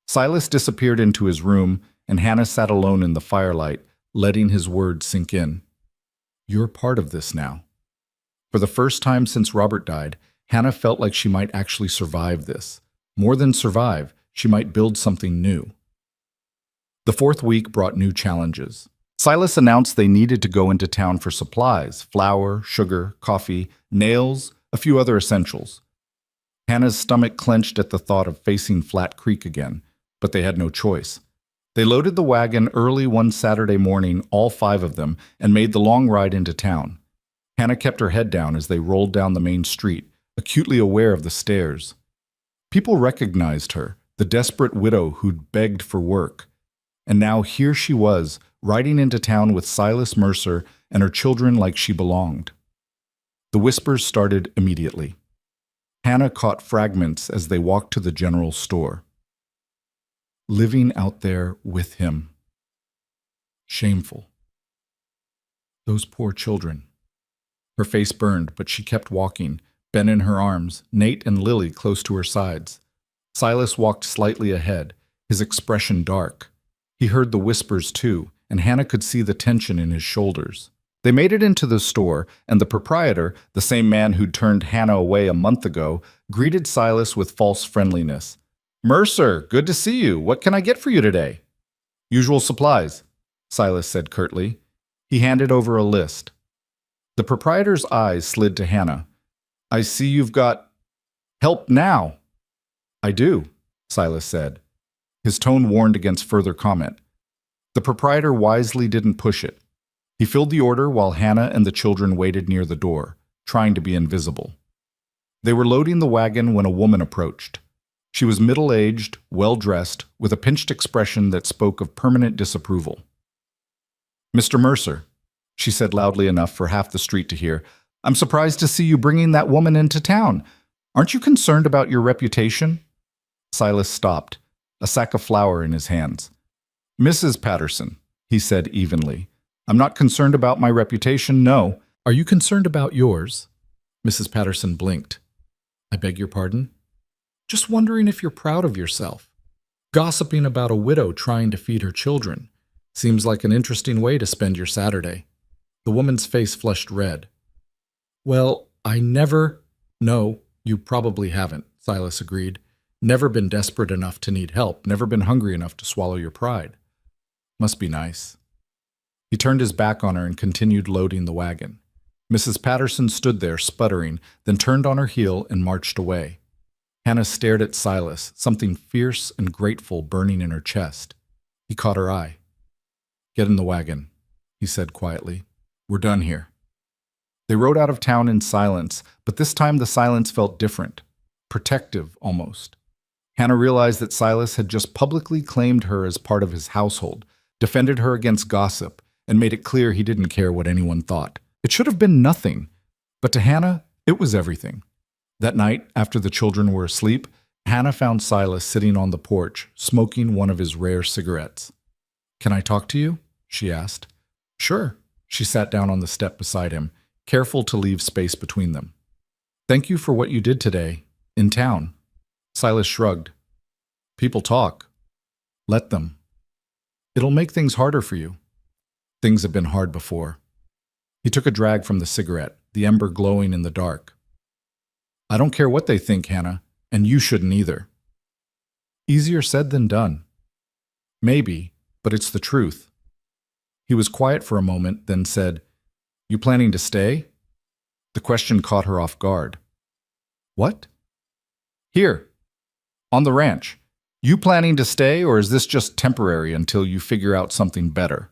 Silas disappeared into his room, and Hannah sat alone in the firelight, letting his words sink in. You're part of this now. For the first time since Robert died, Hannah felt like she might actually survive this. More than survive, she might build something new. The fourth week brought new challenges. Silas announced they needed to go into town for supplies, flour, sugar, coffee, nails, a few other essentials. Hannah's stomach clenched at the thought of facing Flat Creek again, but they had no choice. They loaded the wagon early one Saturday morning, all 5 of them, and made the long ride into town. Hannah kept her head down as they rolled down the main street, acutely aware of the stares. People recognized her, the desperate widow who'd begged for work. And now here she was, riding into town with Silas Mercer and her children like she belonged. The whispers started immediately. Hannah caught fragments as they walked to the general store. Living out there with him. Shameful. Those poor children. Her face burned, but she kept walking, Ben in her arms, Nate and Lily close to her sides. Silas walked slightly ahead, his expression dark. He heard the whispers too, and Hannah could see the tension in his shoulders. They made it into the store, and the proprietor, the same man who'd turned Hannah away a month ago, greeted Silas with false friendliness. Mercer, good to see you. What can I get for you today? Usual supplies, Silas said curtly. He handed over a list. The proprietor's eyes slid to Hannah. I see you've got help now. I do, Silas said. His tone warned against further comment. The proprietor wisely didn't push it. He filled the order while Hannah and the children waited near the door, trying to be invisible. They were loading the wagon when a woman approached. She was middle-aged, well-dressed, with a pinched expression that spoke of permanent disapproval. Mr. Mercer, she said loudly enough for half the street to hear, I'm surprised to see you bringing that woman into town. Aren't you concerned about your reputation? Silas stopped, a sack of flour in his hands. Mrs. Patterson, he said evenly, I'm not concerned about my reputation, no. Are you concerned about yours? Mrs. Patterson blinked. I beg your pardon? Just wondering if you're proud of yourself. Gossiping about a widow trying to feed her children. Seems like an interesting way to spend your Saturday. The woman's face flushed red. Well, I never... No, you probably haven't, Silas agreed. Never been desperate enough to need help, never been hungry enough to swallow your pride. Must be nice. He turned his back on her and continued loading the wagon. Mrs. Patterson stood there, sputtering, then turned on her heel and marched away. Hannah stared at Silas, something fierce and grateful burning in her chest. He caught her eye. "Get in the wagon," he said quietly. "We're done here." They rode out of town in silence, but this time the silence felt different, protective almost. Hannah realized that Silas had just publicly claimed her as part of his household, defended her against gossip, and made it clear he didn't care what anyone thought. It should have been nothing, but to Hannah, it was everything. That night, after the children were asleep, Hannah found Silas sitting on the porch, smoking one of his rare cigarettes. "Can I talk to you?" she asked. "Sure." She sat down on the step beside him, careful to leave space between them. "Thank you for what you did today, in town." Silas shrugged. "People talk. Let them. It'll make things harder for you." "Things have been hard before." He took a drag from the cigarette, the ember glowing in the dark. "I don't care what they think, Hannah, and you shouldn't either." "Easier said than done." "Maybe, but it's the truth." He was quiet for a moment, then said, "You planning to stay?" The question caught her off guard. "What?" "Here, on the ranch. You planning to stay, or is this just temporary until you figure out something better?"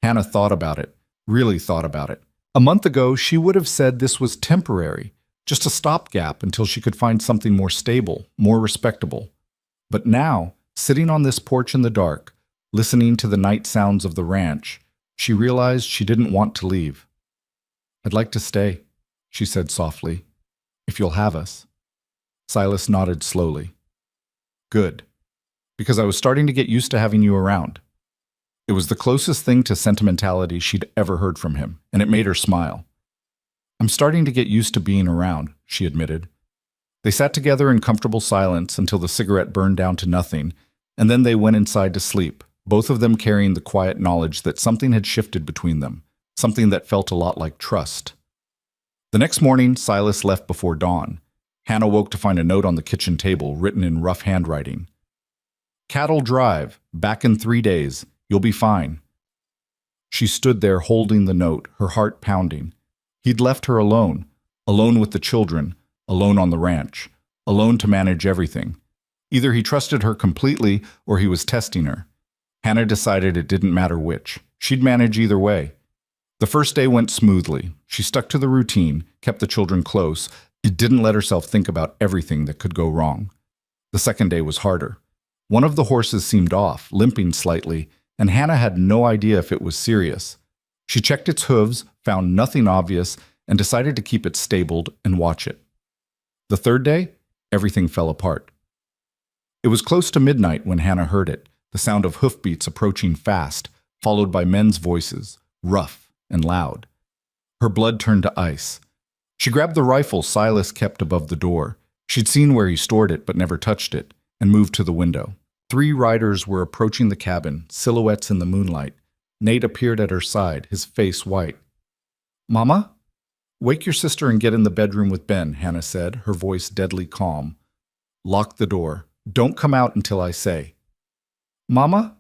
Hannah thought about it, really thought about it. A month ago, she would have said this was temporary, just a stopgap until she could find something more stable, more respectable. But now, sitting on this porch in the dark, listening to the night sounds of the ranch, she realized she didn't want to leave. "I'd like to stay," she said softly, "if you'll have us." Silas nodded slowly. "Good, because I was starting to get used to having you around." It was the closest thing to sentimentality she'd ever heard from him, and it made her smile. "I'm starting to get used to being around," she admitted. They sat together in comfortable silence until the cigarette burned down to nothing, and then they went inside to sleep, both of them carrying the quiet knowledge that something had shifted between them, something that felt a lot like trust. The next morning, Silas left before dawn. Hannah woke to find a note on the kitchen table written in rough handwriting. "Cattle Drive, back in 3 days. You'll be fine." She stood there holding the note, her heart pounding. He'd left her alone, alone with the children, alone on the ranch, alone to manage everything. Either he trusted her completely or he was testing her. Hannah decided it didn't matter which. She'd manage either way. The first day went smoothly. She stuck to the routine, kept the children close, and didn't let herself think about everything that could go wrong. The second day was harder. One of the horses seemed off, limping slightly, and Hannah had no idea if it was serious. She checked its hooves, found nothing obvious, and decided to keep it stabled and watch it. The third day, everything fell apart. It was close to midnight when Hannah heard it, the sound of hoofbeats approaching fast, followed by men's voices, rough and loud. Her blood turned to ice. She grabbed the rifle Silas kept above the door. She'd seen where he stored it but never touched it, and moved to the window. 3 riders were approaching the cabin, silhouettes in the moonlight. Nate appeared at her side, his face white. "Mama?" "Wake your sister and get in the bedroom with Ben," Hannah said, her voice deadly calm. "Lock the door. Don't come out until I say." "Mama?"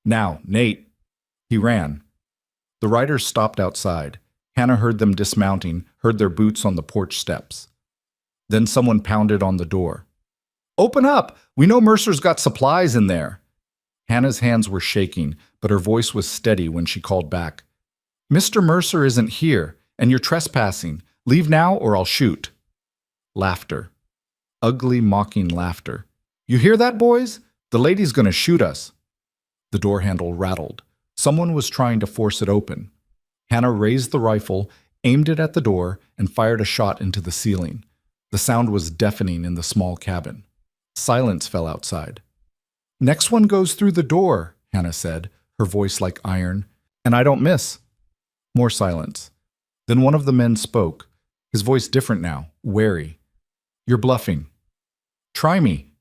"Now, Nate." He ran. The riders stopped outside. Hannah heard them dismounting, heard their boots on the porch steps. Then someone pounded on the door. "Open up! We know Mercer's got supplies in there." Hannah's hands were shaking, but her voice was steady when she called back. "Mr. Mercer isn't here, and you're trespassing. Leave now or I'll shoot." Laughter. Ugly, mocking laughter. "You hear that, boys? The lady's gonna shoot us." The door handle rattled. Someone was trying to force it open. Hannah raised the rifle, aimed it at the door, and fired a shot into the ceiling. The sound was deafening in the small cabin. Silence fell outside. "Next one goes through the door," Hannah said, her voice like iron. "And I don't miss." More silence. Then one of the men spoke, his voice different now, wary. "You're bluffing." "Try me."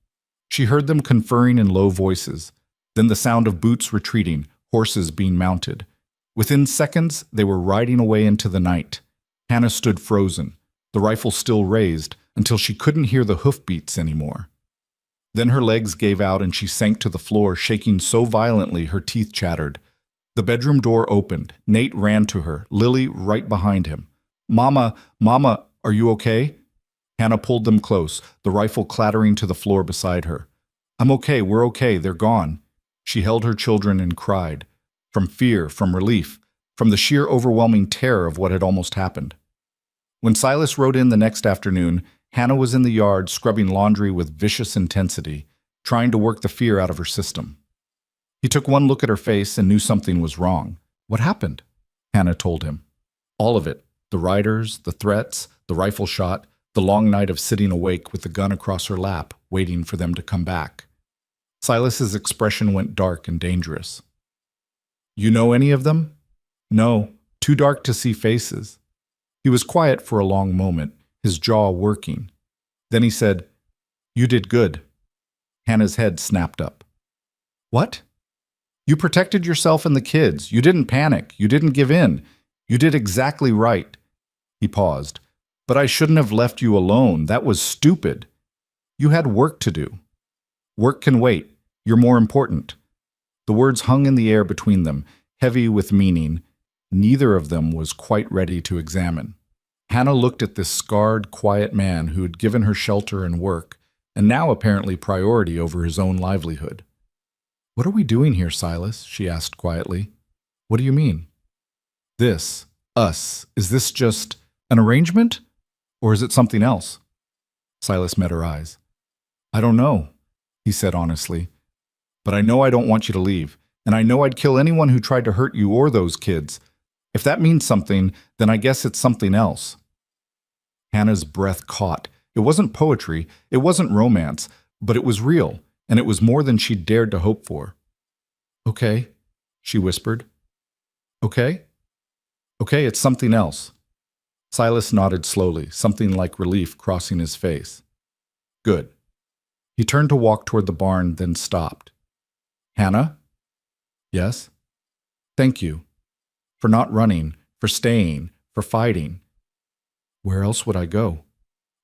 She heard them conferring in low voices. Then the sound of boots retreating, horses being mounted. Within seconds, they were riding away into the night. Hannah stood frozen, the rifle still raised, until she couldn't hear the hoofbeats anymore. Then her legs gave out and she sank to the floor, shaking so violently her teeth chattered. The bedroom door opened. Nate ran to her, Lily right behind him. Mama, are you okay?" Hannah pulled them close, the rifle clattering to the floor beside her. I'm okay, we're okay, they're gone. She held her children and cried. From fear, from relief, from the sheer overwhelming terror of what had almost happened. When Silas rode in the next afternoon, Hannah was in the yard scrubbing laundry with vicious intensity, trying to work the fear out of her system. He took one look at her face and knew something was wrong. What happened? Hannah told him. All of it. The riders, the threats, the rifle shot, the long night of sitting awake with the gun across her lap, waiting for them to come back. Silas's expression went dark and dangerous. You know any of them? No, too dark to see faces. He was quiet for a long moment, his jaw working. Then he said, You did good. Hannah's head snapped up. What? You protected yourself and the kids. You didn't panic. You didn't give in. You did exactly right. He paused. But I shouldn't have left you alone. That was stupid. You had work to do. Work can wait. You're more important. The words hung in the air between them, heavy with meaning. Neither of them was quite ready to examine. Hannah looked at this scarred, quiet man who had given her shelter and work, and now apparently priority over his own livelihood. What are we doing here, Silas? She asked quietly. What do you mean? This, us, is this just an arrangement? Or is it something else? Silas met her eyes. I don't know, he said honestly. But I know I don't want you to leave, and I know I'd kill anyone who tried to hurt you or those kids. If that means something, then I guess it's something else. Hannah's breath caught. It wasn't poetry, it wasn't romance, but it was real, and it was more than she'd dared to hope for. Okay, she whispered. Okay? Okay, it's something else. Silas nodded slowly, something like relief crossing his face. Good. He turned to walk toward the barn, then stopped. Hannah? Yes? Thank you. For not running, for staying, for fighting. Where else would I go?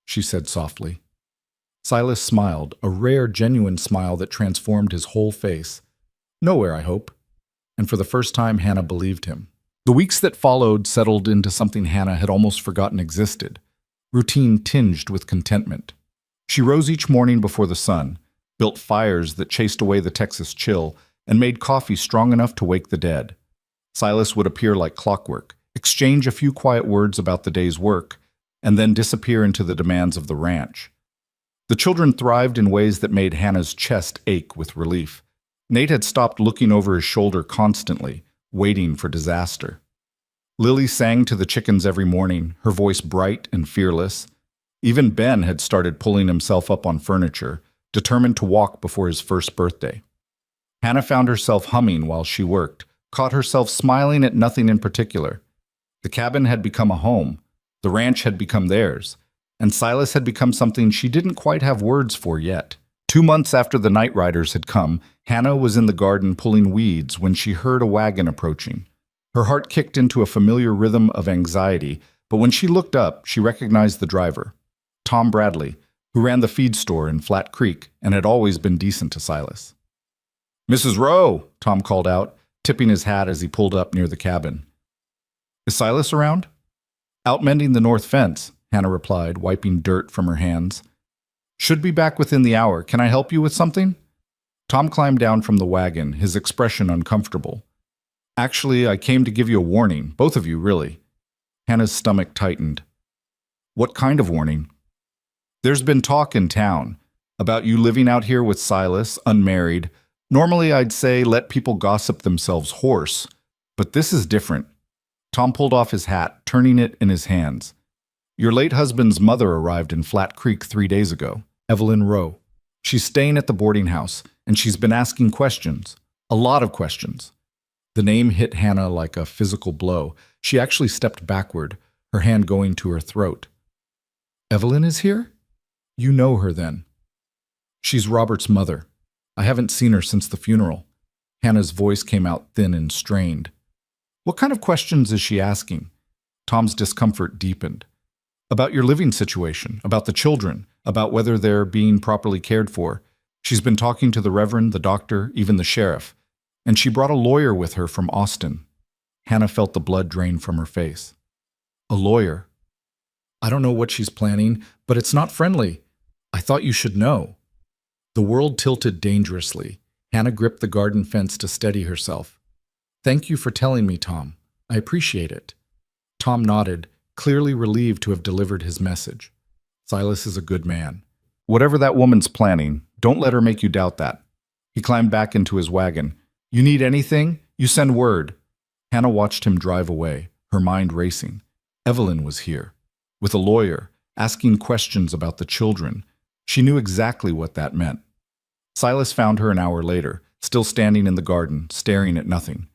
She said softly. Silas smiled, a rare, genuine smile that transformed his whole face. Nowhere, I hope. And for the first time, Hannah believed him. The weeks that followed settled into something Hannah had almost forgotten existed, routine tinged with contentment. She rose each morning before the sun, built fires that chased away the Texas chill, and made coffee strong enough to wake the dead. Silas would appear like clockwork, exchange a few quiet words about the day's work, and then disappear into the demands of the ranch. The children thrived in ways that made Hannah's chest ache with relief. Nate had stopped looking over his shoulder constantly, waiting for disaster. Lily sang to the chickens every morning, her voice bright and fearless. Even Ben had started pulling himself up on furniture, determined to walk before his first birthday. Hannah found herself humming while she worked, caught herself smiling at nothing in particular. The cabin had become a home, the ranch had become theirs, and Silas had become something she didn't quite have words for yet. 2 months after the night riders had come, Hannah was in the garden pulling weeds when she heard a wagon approaching. Her heart kicked into a familiar rhythm of anxiety, but when she looked up, she recognized the driver, Tom Bradley, who ran the feed store in Flat Creek and had always been decent to Silas. Mrs. Rowe, Tom called out, tipping his hat as he pulled up near the cabin. Is Silas around? Out mending the north fence, Hannah replied, wiping dirt from her hands. Should be back within the hour. Can I help you with something? Tom climbed down from the wagon, his expression uncomfortable. Actually, I came to give you a warning, both of you, really. Hannah's stomach tightened. What kind of warning? There's been talk in town about you living out here with Silas, unmarried. Normally, I'd say let people gossip themselves hoarse, but this is different. Tom pulled off his hat, turning it in his hands. Your late husband's mother arrived in Flat Creek 3 days ago, Evelyn Rowe. She's staying at the boarding house, and she's been asking questions. A lot of questions. The name hit Hannah like a physical blow. She actually stepped backward, her hand going to her throat. Evelyn is here? You know her then. She's Robert's mother. I haven't seen her since the funeral. Hannah's voice came out thin and strained. What kind of questions is she asking? Tom's discomfort deepened. About your living situation, about the children, about whether they're being properly cared for. She's been talking to the reverend, the doctor, even the sheriff. And she brought a lawyer with her from Austin. Hannah felt the blood drain from her face. A lawyer. I don't know what she's planning, but it's not friendly. I thought you should know. The world tilted dangerously. Hannah gripped the garden fence to steady herself. Thank you for telling me, Tom. I appreciate it. Tom nodded, clearly relieved to have delivered his message. Silas is a good man. Whatever that woman's planning, don't let her make you doubt that. He climbed back into his wagon. You need anything? You send word. Hannah watched him drive away, her mind racing. Evelyn was here, with a lawyer, asking questions about the children. She knew exactly what that meant. Silas found her an hour later, still standing in the garden, staring at nothing.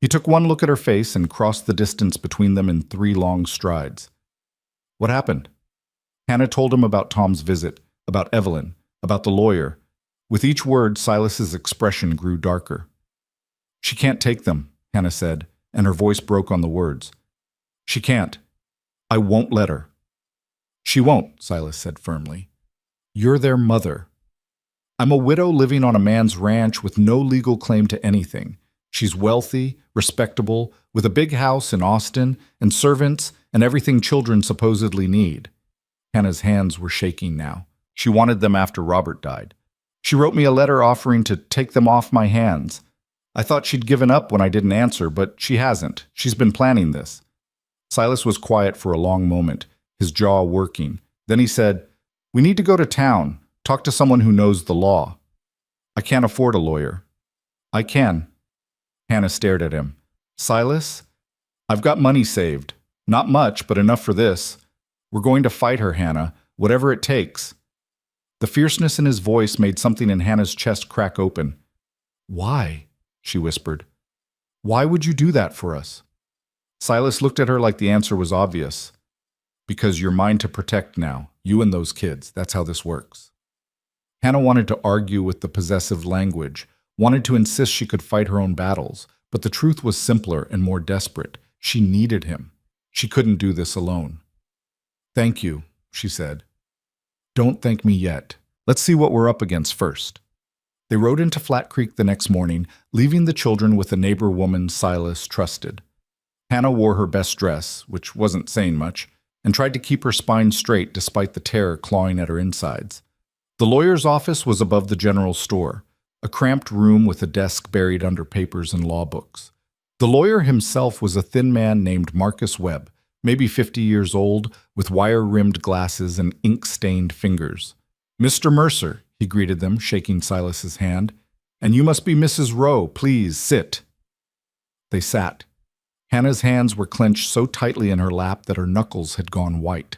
He took one look at her face and crossed the distance between them in 3 long strides. What happened? Hannah told him about Tom's visit, about Evelyn, about the lawyer. With each word, Silas's expression grew darker. She can't take them, Hannah said, and her voice broke on the words. She can't. I won't let her. She won't, Silas said firmly. You're their mother. I'm a widow living on a man's ranch with no legal claim to anything. She's wealthy, respectable, with a big house in Austin, and servants, and everything children supposedly need. Hannah's hands were shaking now. She wanted them after Robert died. She wrote me a letter offering to take them off my hands. I thought she'd given up when I didn't answer, but she hasn't. She's been planning this. Silas was quiet for a long moment, his jaw working. Then he said, We need to go to town, talk to someone who knows the law. I can't afford a lawyer. I can. Hannah stared at him. Silas, I've got money saved. Not much, but enough for this. We're going to fight her, Hannah, whatever it takes. The fierceness in his voice made something in Hannah's chest crack open. Why? She whispered. Why would you do that for us? Silas looked at her like the answer was obvious. Because you're mine to protect now, you and those kids. That's how this works. Hannah wanted to argue with the possessive language, wanted to insist she could fight her own battles, but the truth was simpler and more desperate. She needed him. She couldn't do this alone. Thank you, she said. Don't thank me yet. Let's see what we're up against first. They rode into Flat Creek the next morning, leaving the children with a neighbor woman Silas trusted. Hannah wore her best dress, which wasn't saying much, and tried to keep her spine straight despite the terror clawing at her insides. The lawyer's office was above the general store, a cramped room with a desk buried under papers and law books. The lawyer himself was a thin man named Marcus Webb, maybe 50 years old, with wire-rimmed glasses and ink-stained fingers. Mr. Mercer, he greeted them, shaking Silas's hand. And you must be Mrs. Rowe. Please, sit. They sat. Hannah's hands were clenched so tightly in her lap that her knuckles had gone white.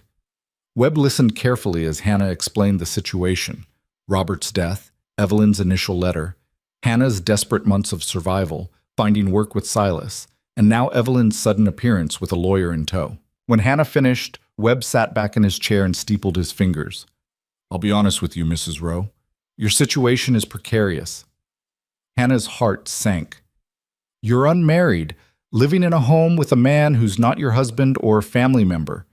Webb listened carefully as Hannah explained the situation. Robert's death, Evelyn's initial letter, Hannah's desperate months of survival, finding work with Silas, and now Evelyn's sudden appearance with a lawyer in tow. When Hannah finished, Webb sat back in his chair and steepled his fingers. I'll be honest with you, Mrs. Rowe. Your situation is precarious. Hannah's heart sank. You're unmarried, living in a home with a man who's not your husband or family member.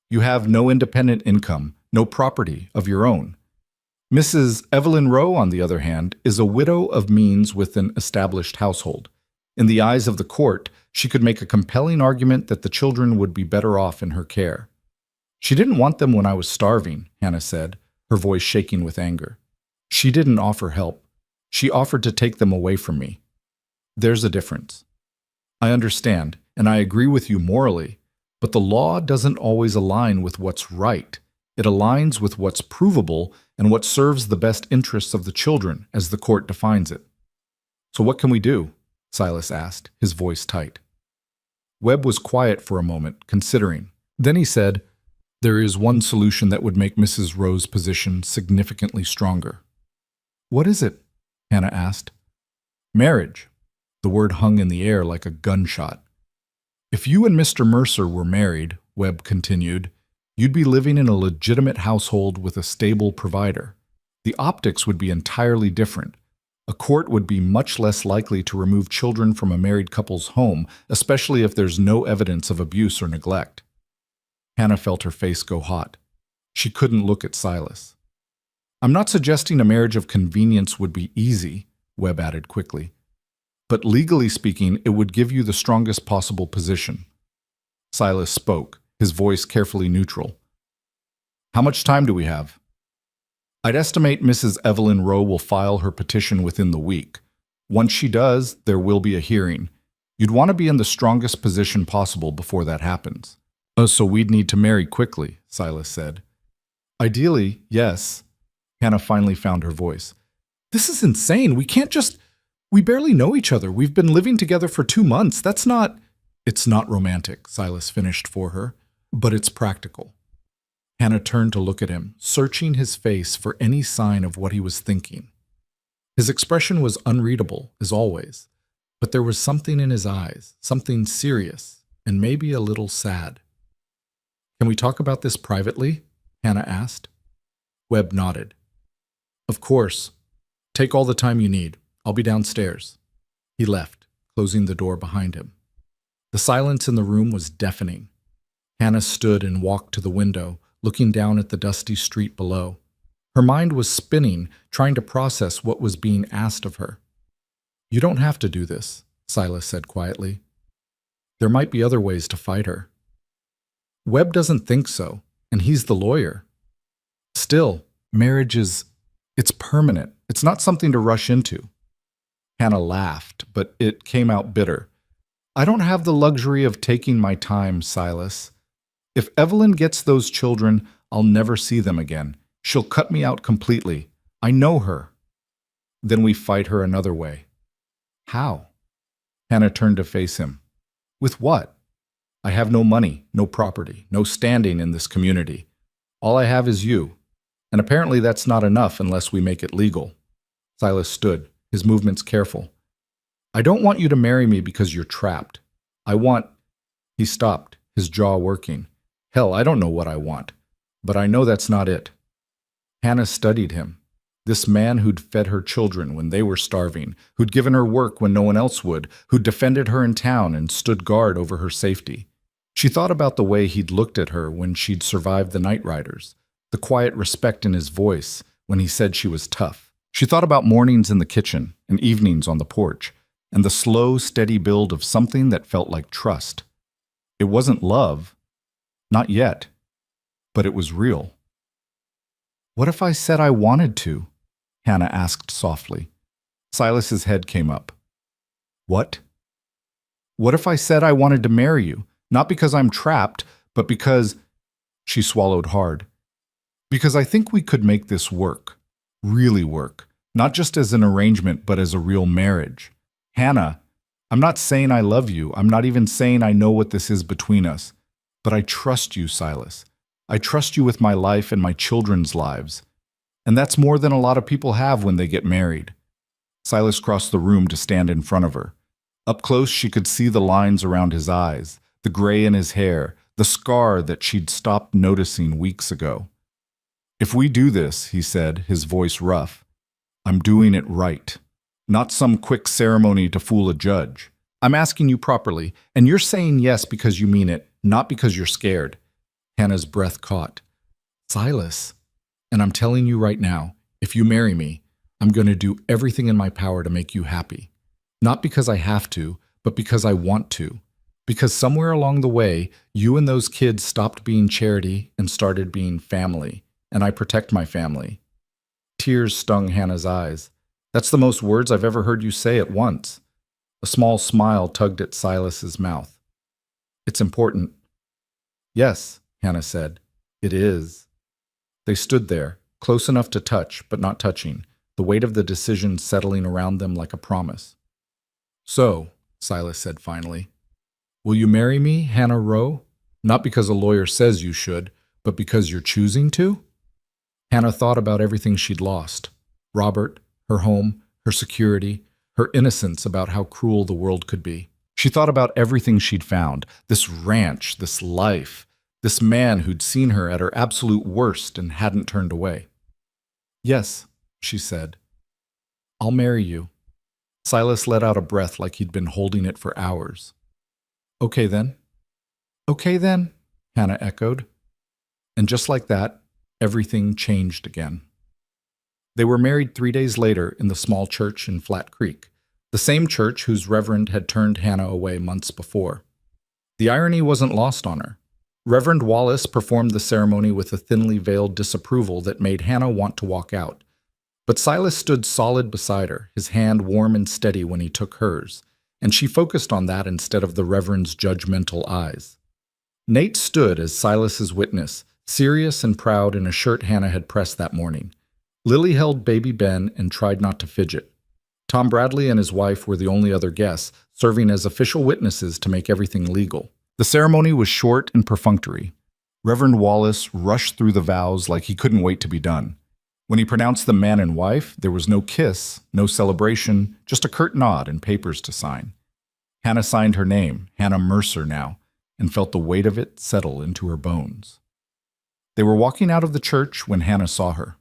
You have no independent income, no property of your own. Mrs. Evelyn Rowe, on the other hand, is a widow of means with an established household. In the eyes of the court, she could make a compelling argument that the children would be better off in her care. She didn't want them when I was starving, Hannah said, her voice shaking with anger. She didn't offer help. She offered to take them away from me. There's a difference. I understand, and I agree with you morally, but the law doesn't always align with what's right. It aligns with what's provable and what serves the best interests of the children, as the court defines it. So what can we do? Silas asked, his voice tight. Webb was quiet for a moment, considering. Then he said, There is one solution that would make Mrs. Rowe's position significantly stronger. What is it? Hannah asked. Marriage. The word hung in the air like a gunshot. If you and Mr. Mercer were married, Webb continued, you'd be living in a legitimate household with a stable provider. The optics would be entirely different. A court would be much less likely to remove children from a married couple's home, especially if there's no evidence of abuse or neglect. Hannah felt her face go hot. She couldn't look at Silas. I'm not suggesting a marriage of convenience would be easy, Webb added quickly. But legally speaking, it would give you the strongest possible position. Silas spoke, his voice carefully neutral. How much time do we have? I'd estimate Mrs. Evelyn Rowe will file her petition within the week. Once she does, there will be a hearing. You'd want to be in the strongest position possible before that happens. Oh, so we'd need to marry quickly, Silas said. Ideally, yes. Hannah finally found her voice. This is insane. We barely know each other. We've been living together for 2 months. It's not romantic, Silas finished for her, but it's practical. Hannah turned to look at him, searching his face for any sign of what he was thinking. His expression was unreadable, as always, but there was something in his eyes, something serious, and maybe a little sad. Can we talk about this privately? Hannah asked. Webb nodded. Of course. Take all the time you need. I'll be downstairs. He left, closing the door behind him. The silence in the room was deafening. Hannah stood and walked to the window, looking down at the dusty street below. Her mind was spinning, trying to process what was being asked of her. You don't have to do this, Silas said quietly. There might be other ways to fight her. Webb doesn't think so, and he's the lawyer. Still, marriage it's permanent. It's not something to rush into. Hannah laughed, but it came out bitter. I don't have the luxury of taking my time, Silas. If Evelyn gets those children, I'll never see them again. She'll cut me out completely. I know her. Then we fight her another way. How? Hannah turned to face him. With what? I have no money, no property, no standing in this community. All I have is you. And apparently that's not enough unless we make it legal. Silas stood, his movements careful. I don't want you to marry me because you're trapped. He stopped, his jaw working. Hell, I don't know what I want, but I know that's not it. Hannah studied him. This man who'd fed her children when they were starving, who'd given her work when no one else would, who'd defended her in town and stood guard over her safety. She thought about the way he'd looked at her when she'd survived the night riders, the quiet respect in his voice when he said she was tough. She thought about mornings in the kitchen and evenings on the porch, and the slow, steady build of something that felt like trust. It wasn't love. Not yet. But it was real. What if I said I wanted to? Hannah asked softly. Silas's head came up. What? What if I said I wanted to marry you? Not because I'm trapped, but because... She swallowed hard. Because I think we could make this work. Really work. Not just as an arrangement, but as a real marriage. Hannah, I'm not saying I love you. I'm not even saying I know what this is between us. But I trust you, Silas. I trust you with my life and my children's lives. And that's more than a lot of people have when they get married. Silas crossed the room to stand in front of her. Up close, she could see the lines around his eyes, the gray in his hair, the scar that she'd stopped noticing weeks ago. If we do this, he said, his voice rough, I'm doing it right. Not some quick ceremony to fool a judge. I'm asking you properly, and you're saying yes because you mean it, not because you're scared. Hannah's breath caught. Silas, and I'm telling you right now, if you marry me, I'm going to do everything in my power to make you happy. Not because I have to, but because I want to. Because somewhere along the way, you and those kids stopped being charity and started being family, and I protect my family. Tears stung Hannah's eyes. That's the most words I've ever heard you say at once. A small smile tugged at Silas's mouth. It's important. Yes, Hannah said. It is. They stood there, close enough to touch, but not touching, the weight of the decision settling around them like a promise. So, Silas said finally, will you marry me, Hannah Rowe? Not because a lawyer says you should, but because you're choosing to? Hannah thought about everything she'd lost. Robert, her home, her security, her innocence about how cruel the world could be. She thought about everything she'd found, this ranch, this life, this man who'd seen her at her absolute worst and hadn't turned away. Yes, she said. I'll marry you. Silas let out a breath like he'd been holding it for hours. Okay then. Okay then, Hannah echoed. And just like that, everything changed again. They were married 3 days later in the small church in Flat Creek, the same church whose reverend had turned Hannah away months before. The irony wasn't lost on her. Reverend Wallace performed the ceremony with a thinly veiled disapproval that made Hannah want to walk out. But Silas stood solid beside her, his hand warm and steady when he took hers, and she focused on that instead of the Reverend's judgmental eyes. Nate stood as Silas's witness, serious and proud in a shirt Hannah had pressed that morning. Lily held baby Ben and tried not to fidget. Tom Bradley and his wife were the only other guests, serving as official witnesses to make everything legal. The ceremony was short and perfunctory. Reverend Wallace rushed through the vows like he couldn't wait to be done. When he pronounced them man and wife, there was no kiss, no celebration, just a curt nod and papers to sign. Hannah signed her name, Hannah Mercer now, and felt the weight of it settle into her bones. They were walking out of the church when Hannah saw her.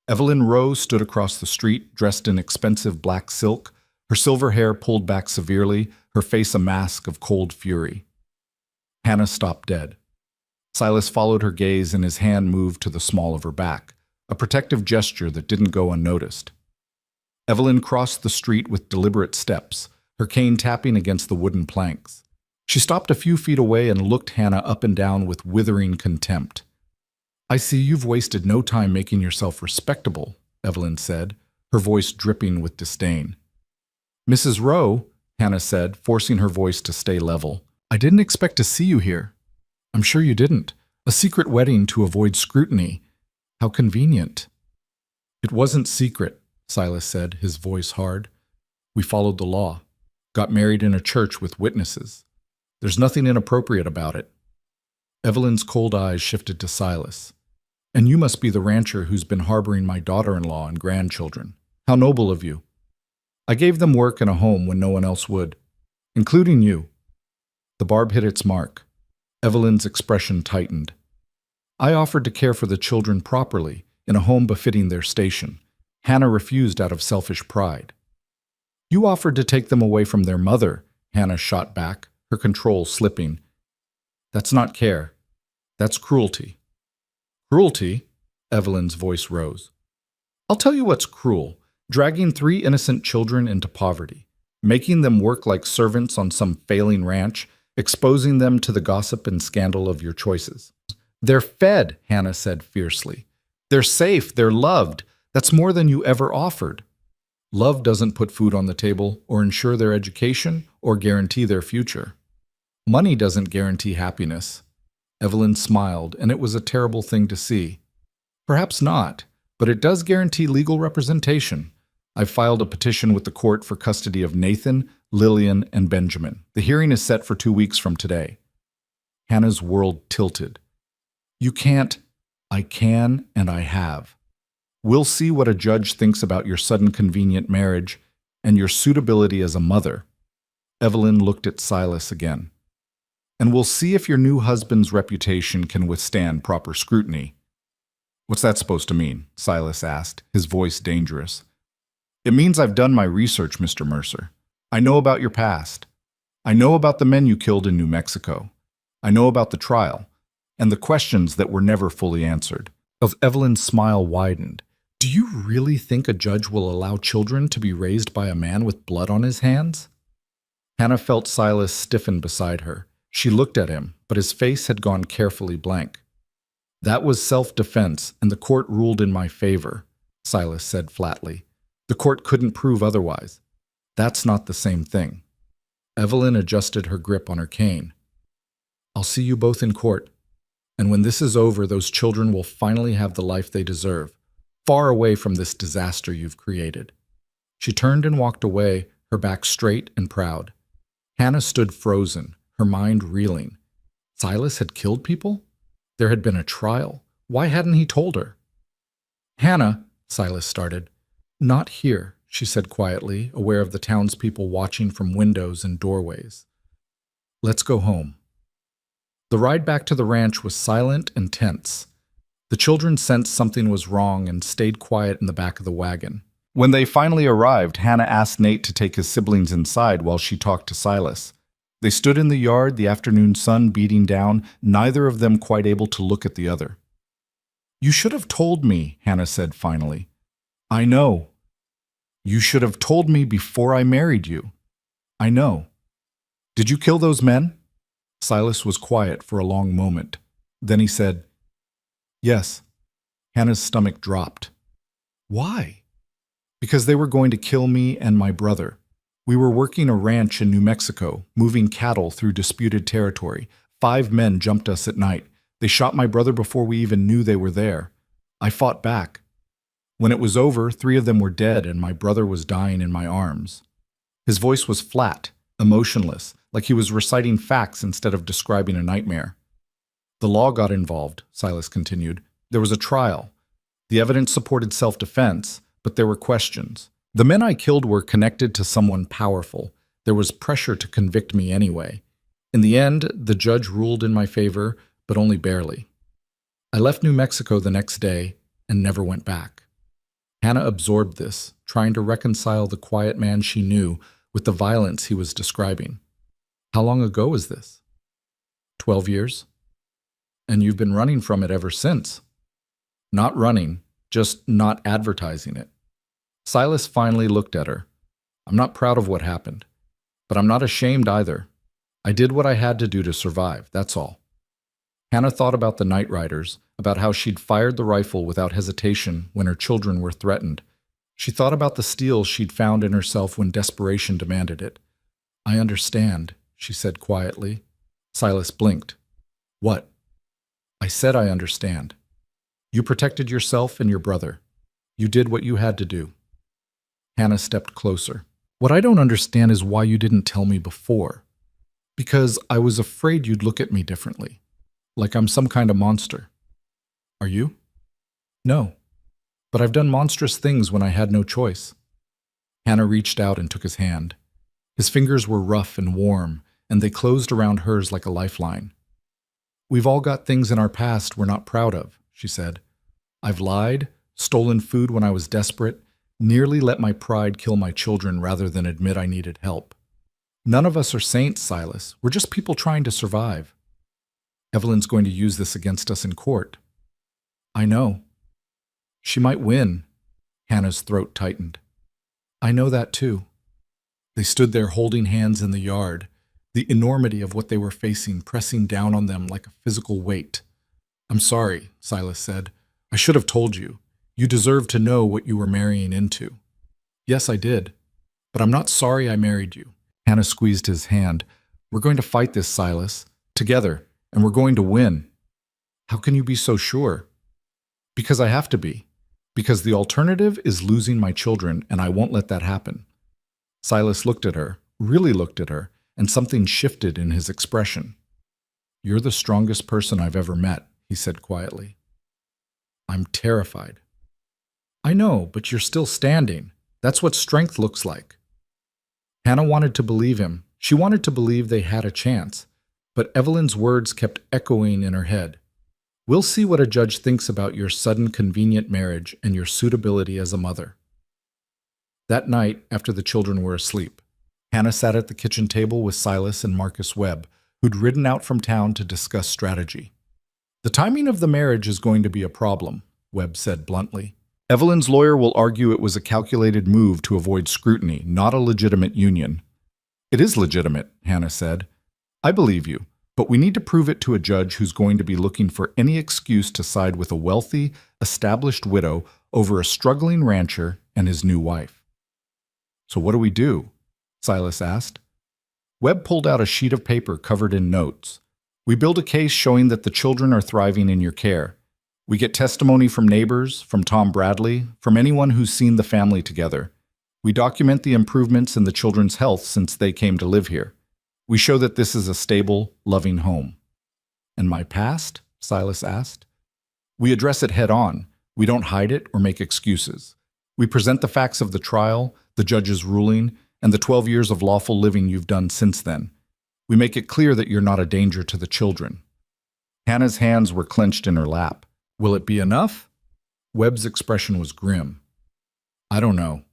Evelyn Rowe stood across the street, dressed in expensive black silk, her silver hair pulled back severely, her face a mask of cold fury. Hannah stopped dead. Silas followed her gaze and his hand moved to the small of her back, a protective gesture that didn't go unnoticed. Evelyn crossed the street with deliberate steps, her cane tapping against the wooden planks. She stopped a few feet away and looked Hannah up and down with withering contempt. "I see you've wasted no time making yourself respectable," Evelyn said, her voice dripping with disdain. "Mrs. Rowe," Hannah said, forcing her voice to stay level, "I didn't expect to see you here." "I'm sure you didn't. A secret wedding to avoid scrutiny. How convenient." "It wasn't secret," Silas said, his voice hard. "We followed the law. Got married in a church with witnesses. There's nothing inappropriate about it." Evelyn's cold eyes shifted to Silas. "And you must be the rancher who's been harboring my daughter-in-law and grandchildren. How noble of you. I gave them work and a home when no one else would, including you." The barb hit its mark. Evelyn's expression tightened. "I offered to care for the children properly, in a home befitting their station. Hannah refused out of selfish pride." "You offered to take them away from their mother," Hannah shot back, her control slipping. "That's not care. That's cruelty." "Cruelty?" Evelyn's voice rose. "I'll tell you what's cruel. Dragging 3 innocent children into poverty, making them work like servants on some failing ranch, exposing them to the gossip and scandal of your choices." "They're fed," Hannah said fiercely. "They're safe, they're loved. That's more than you ever offered." "Love doesn't put food on the table, or ensure their education, or guarantee their future. Money doesn't guarantee happiness." Evelyn smiled, and it was a terrible thing to see. "Perhaps not, but it does guarantee legal representation. I've filed a petition with the court for custody of Nathan, Lillian, and Benjamin. The hearing is set for 2 weeks from today." Hannah's world tilted. "You can't." "I can, and I have. We'll see what a judge thinks about your sudden convenient marriage and your suitability as a mother." Evelyn looked at Silas again. "And we'll see if your new husband's reputation can withstand proper scrutiny." "What's that supposed to mean?" Silas asked, his voice dangerous. "It means I've done my research, Mr. Mercer. I know about your past. I know about the men you killed in New Mexico. I know about the trial, and the questions that were never fully answered." Evelyn's smile widened. "Do you really think a judge will allow children to be raised by a man with blood on his hands?" Hannah felt Silas stiffen beside her. She looked at him, but his face had gone carefully blank. "That was self-defense, and the court ruled in my favor," Silas said flatly. "The court couldn't prove otherwise. That's not the same thing." Evelyn adjusted her grip on her cane. "I'll see you both in court, and when this is over, those children will finally have the life they deserve, far away from this disaster you've created." She turned and walked away, her back straight and proud. Hannah stood frozen, her mind reeling. Silas had killed people? There had been a trial. Why hadn't he told her? "Hannah," Silas started. "Not here," she said quietly, aware of the townspeople watching from windows and doorways. "Let's go home." The ride back to the ranch was silent and tense. The children sensed something was wrong and stayed quiet in the back of the wagon. When they finally arrived, Hannah asked Nate to take his siblings inside while she talked to Silas. They stood in the yard, the afternoon sun beating down, neither of them quite able to look at the other. "You should have told me," Hannah said finally. "I know." "You should have told me before I married you." "I know." "Did you kill those men?" Silas was quiet for a long moment. Then he said, "Yes." Hannah's stomach dropped. "Why?" "Because they were going to kill me and my brother. We were working a ranch in New Mexico, moving cattle through disputed territory. 5 men jumped us at night. They shot my brother before we even knew they were there. I fought back. When it was over, 3 of them were dead and my brother was dying in my arms." His voice was flat, emotionless, like he was reciting facts instead of describing a nightmare. "The law got involved," Silas continued. "There was a trial. The evidence supported self-defense, but there were questions. The men I killed were connected to someone powerful. There was pressure to convict me anyway. In the end, the judge ruled in my favor, but only barely. I left New Mexico the next day and never went back." Hannah absorbed this, trying to reconcile the quiet man she knew with the violence he was describing. "How long ago was this?" 12 years. "And you've been running from it ever since." "Not running, just not advertising it." Silas finally looked at her. "I'm not proud of what happened, but I'm not ashamed either. I did what I had to do to survive, that's all." Hannah thought about the night riders, about how she'd fired the rifle without hesitation when her children were threatened. She thought about the steel she'd found in herself when desperation demanded it. "I understand," she said quietly. Silas blinked. "What?" "I said I understand. You protected yourself and your brother. You did what you had to do." Hannah stepped closer. "What I don't understand is why you didn't tell me before. Because I was afraid you'd look at me differently. Like I'm some kind of monster." "Are you?" "No. But I've done monstrous things when I had no choice." Hannah reached out and took his hand. His fingers were rough and warm, and they closed around hers like a lifeline. "We've all got things in our past we're not proud of," she said. "I've lied, stolen food when I was desperate, nearly let my pride kill my children rather than admit I needed help. None of us are saints, Silas. We're just people trying to survive. Evelyn's going to use this against us in court." "I know." "She might win." Hannah's throat tightened. "I know that too." They stood there holding hands in the yard, the enormity of what they were facing pressing down on them like a physical weight. "I'm sorry," Silas said. "I should have told you. You deserve to know what you were marrying into." "Yes, I did. But I'm not sorry I married you." Hannah squeezed his hand. "We're going to fight this, Silas, together, and we're going to win." "How can you be so sure?" "Because I have to be. Because the alternative is losing my children, and I won't let that happen." Silas looked at her, really looked at her, and something shifted in his expression. "You're the strongest person I've ever met," he said quietly. "I'm terrified." "I know, but you're still standing. That's what strength looks like." Hannah wanted to believe him. She wanted to believe they had a chance. But Evelyn's words kept echoing in her head. "We'll see what a judge thinks about your sudden convenient marriage and your suitability as a mother." That night, after the children were asleep, Hannah sat at the kitchen table with Silas and Marcus Webb, who'd ridden out from town to discuss strategy. "The timing of the marriage is going to be a problem," Webb said bluntly. "Evelyn's lawyer will argue it was a calculated move to avoid scrutiny, not a legitimate union." "It is legitimate," Hannah said. "I believe you, but we need to prove it to a judge who's going to be looking for any excuse to side with a wealthy, established widow over a struggling rancher and his new wife." "So what do we do?" Silas asked. Webb pulled out a sheet of paper covered in notes. "We build a case showing that the children are thriving in your care. We get testimony from neighbors, from Tom Bradley, from anyone who's seen the family together. We document the improvements in the children's health since they came to live here. We show that this is a stable, loving home." "And my past?" Silas asked. "We address it head on. We don't hide it or make excuses. We present the facts of the trial, the judge's ruling, and the 12 years of lawful living you've done since then. We make it clear that you're not a danger to the children." Hannah's hands were clenched in her lap. "Will it be enough?" Webb's expression was grim. "I don't know.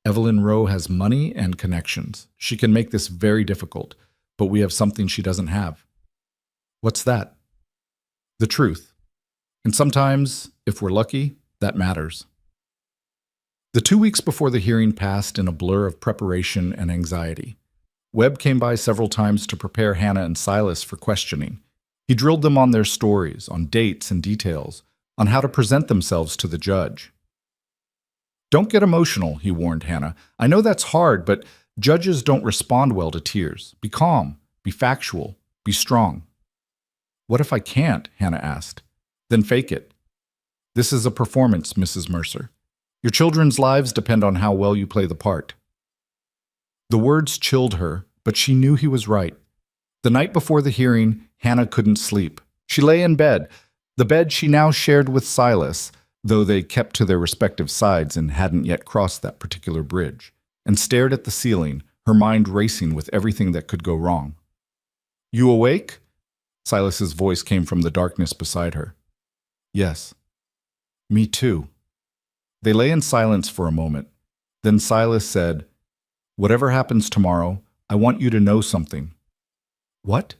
Evelyn Rowe has money and connections. She can make this very difficult, but we have something she doesn't have." "What's that?" "The truth. And sometimes, if we're lucky, that matters." The 2 weeks before the hearing passed in a blur of preparation and anxiety. Webb came by several times to prepare Hannah and Silas for questioning. He drilled them on their stories, on dates and details, on how to present themselves to the judge. "Don't get emotional," he warned Hannah. "I know that's hard, but judges don't respond well to tears. Be calm, be factual, be strong." "What if I can't?" Hannah asked. "Then fake it. This is a performance, Mrs. Mercer. Your children's lives depend on how well you play the part." The words chilled her, but she knew he was right. The night before the hearing, Hannah couldn't sleep. She lay in bed, the bed she now shared with Silas, though they kept to their respective sides and hadn't yet crossed that particular bridge, and stared at the ceiling, her mind racing with everything that could go wrong. "You awake?" Silas's voice came from the darkness beside her. "Yes." "Me too." They lay in silence for a moment. Then Silas said, "Whatever happens tomorrow, I want you to know something." "What?"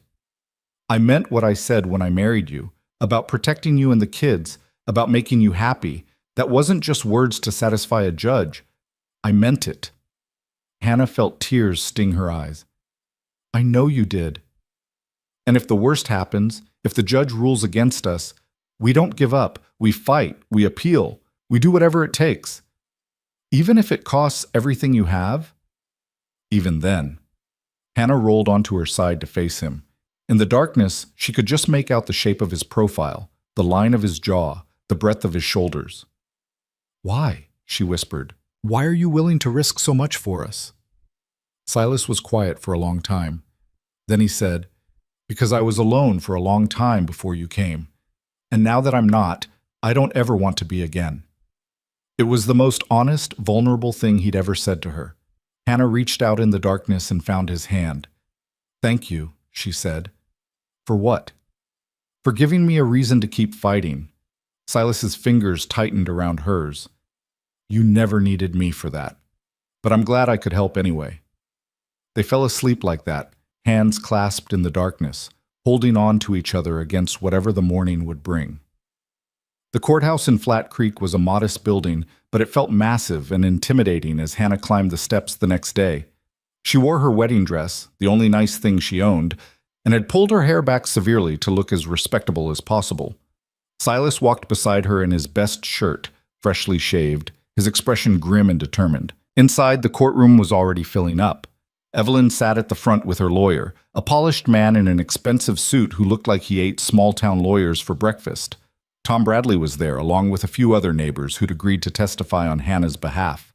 "I meant what I said when I married you, about protecting you and the kids, about making you happy. That wasn't just words to satisfy a judge. I meant it." Hannah felt tears sting her eyes. "I know you did. And if the worst happens, if the judge rules against us, we don't give up. We fight. We appeal. We do whatever it takes. Even if it costs everything you have?" Even then, Hannah rolled onto her side to face him. In the darkness, she could just make out the shape of his profile, the line of his jaw, the breadth of his shoulders. "Why?" she whispered. "Why are you willing to risk so much for us?" Silas was quiet for a long time. Then he said, "Because I was alone for a long time before you came. And now that I'm not, I don't ever want to be again." It was the most honest, vulnerable thing he'd ever said to her. Hannah reached out in the darkness and found his hand. "Thank you," she said. "For what?" "For giving me a reason to keep fighting." Silas's fingers tightened around hers. "You never needed me for that. But I'm glad I could help anyway." They fell asleep like that, hands clasped in the darkness, holding on to each other against whatever the morning would bring. The courthouse in Flat Creek was a modest building, but it felt massive and intimidating as Hannah climbed the steps the next day. She wore her wedding dress, the only nice thing she owned, and had pulled her hair back severely to look as respectable as possible. Silas walked beside her in his best shirt, freshly shaved, his expression grim and determined. Inside, the courtroom was already filling up. Evelyn sat at the front with her lawyer, a polished man in an expensive suit who looked like he ate small-town lawyers for breakfast. Tom Bradley was there, along with a few other neighbors who'd agreed to testify on Hannah's behalf.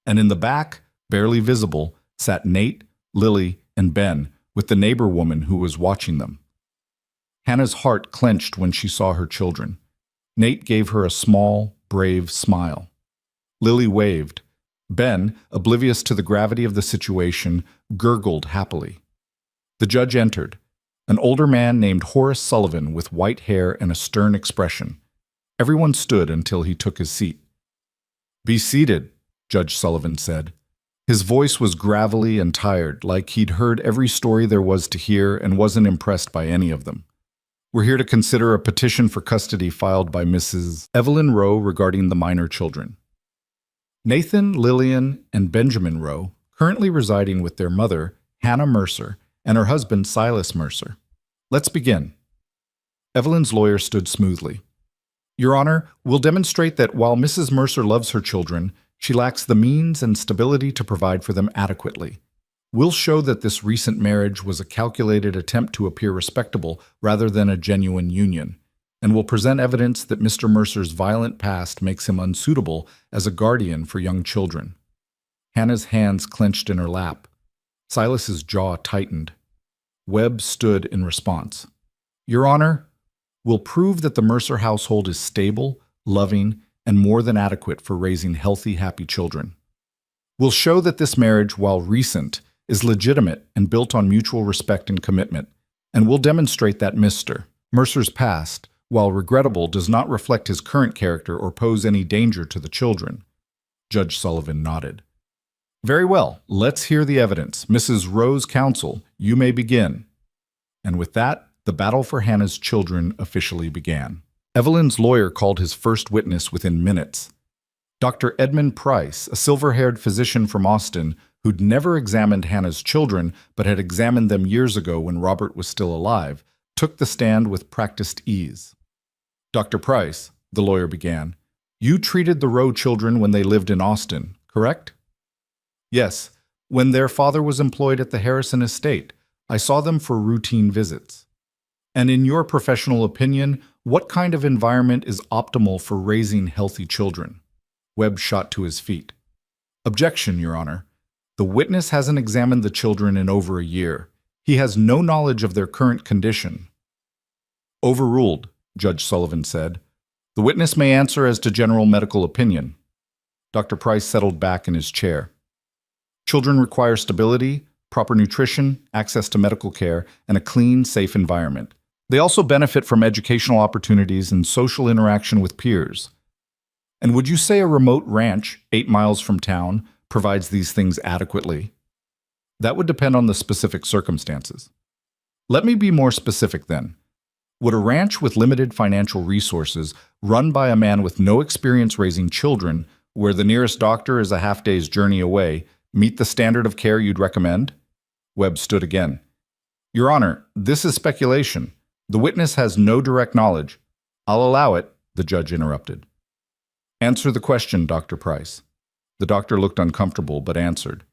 And in the back, barely visible, sat Nate, Lily, and Ben, with the neighbor woman who was watching them. Hannah's heart clenched when she saw her children. Nate gave her a small, brave smile. Lily waved. Ben, oblivious to the gravity of the situation, gurgled happily. The judge entered, an older man named Horace Sullivan with white hair and a stern expression. Everyone stood until he took his seat. "Be seated," Judge Sullivan said. His voice was gravelly and tired, like he'd heard every story there was to hear and wasn't impressed by any of them. "We're here to consider a petition for custody filed by Mrs. Evelyn Rowe regarding the minor children. Nathan, Lillian, and Benjamin Rowe, currently residing with their mother, Hannah Mercer, and her husband, Silas Mercer. Let's begin." Evelyn's lawyer stood smoothly. "Your Honor, we'll demonstrate that while Mrs. Mercer loves her children, she lacks the means and stability to provide for them adequately. We'll show that this recent marriage was a calculated attempt to appear respectable rather than a genuine union, and will present evidence that Mr. Mercer's violent past makes him unsuitable as a guardian for young children." Hannah's hands clenched in her lap. Silas's jaw tightened. Webb stood in response. "Your Honor, we'll prove that the Mercer household is stable, loving, and more than adequate for raising healthy, happy children. We'll show that this marriage, while recent, is legitimate and built on mutual respect and commitment, and we'll demonstrate that Mr. Mercer's past, while regrettable, does not reflect his current character or pose any danger to the children." Judge Sullivan nodded. "Very well, let's hear the evidence. Mrs. Rowe's counsel, you may begin." And with that, the battle for Hannah's children officially began. Evelyn's lawyer called his first witness within minutes. Dr. Edmund Price, a silver-haired physician from Austin, who'd never examined Hannah's children but had examined them years ago when Robert was still alive, took the stand with practiced ease. "Dr. Price," the lawyer began, "you treated the Rowe children when they lived in Austin, correct?" "Yes, when their father was employed at the Harrison estate. I saw them for routine visits." "And in your professional opinion, what kind of environment is optimal for raising healthy children?" Webb shot to his feet. "Objection, Your Honor. The witness hasn't examined the children in over a year. He has no knowledge of their current condition." "Overruled," Judge Sullivan said. "The witness may answer as to general medical opinion." Dr. Price settled back in his chair. "Children require stability, proper nutrition, access to medical care, and a clean, safe environment. They also benefit from educational opportunities and social interaction with peers." "And would you say a remote ranch, 8 miles from town, provides these things adequately?" "That would depend on the specific circumstances." "Let me be more specific then. Would a ranch with limited financial resources, run by a man with no experience raising children, where the nearest doctor is a half-day's journey away, meet the standard of care you'd recommend?" Webb stood again. "Your Honor, this is speculation. The witness has no direct knowledge." "I'll allow it," the judge interrupted. "Answer the question, Dr. Price." The doctor looked uncomfortable, but answered.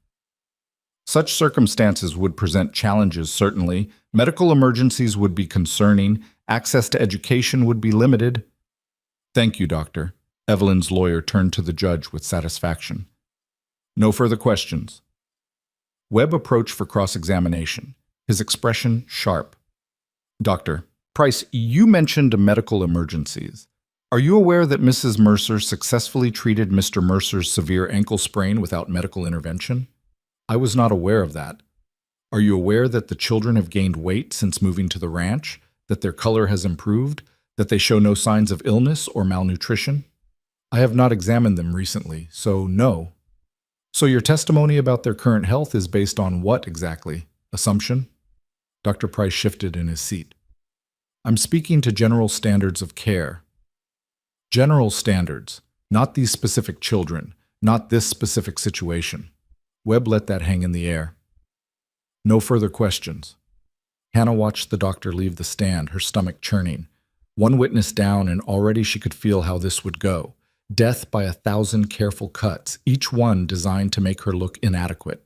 "Such circumstances would present challenges, certainly. Medical emergencies would be concerning. Access to education would be limited." "Thank you, doctor." Evelyn's lawyer turned to the judge with satisfaction. "No further questions." Webb approached for cross-examination, his expression sharp. "Dr. Price, you mentioned medical emergencies. Are you aware that Mrs. Mercer successfully treated Mr. Mercer's severe ankle sprain without medical intervention?" "I was not aware of that." "Are you aware that the children have gained weight since moving to the ranch, that their color has improved, that they show no signs of illness or malnutrition?" "I have not examined them recently, so no." "So your testimony about their current health is based on what exactly? Assumption?" Dr. Price shifted in his seat. "I'm speaking to general standards of care." "General standards, not these specific children, not this specific situation." Webb let that hang in the air. No further questions. Hannah watched the doctor leave the stand, her stomach churning. One witness down, and already she could feel how this would go. Death by 1,000 careful cuts, each one designed to make her look inadequate.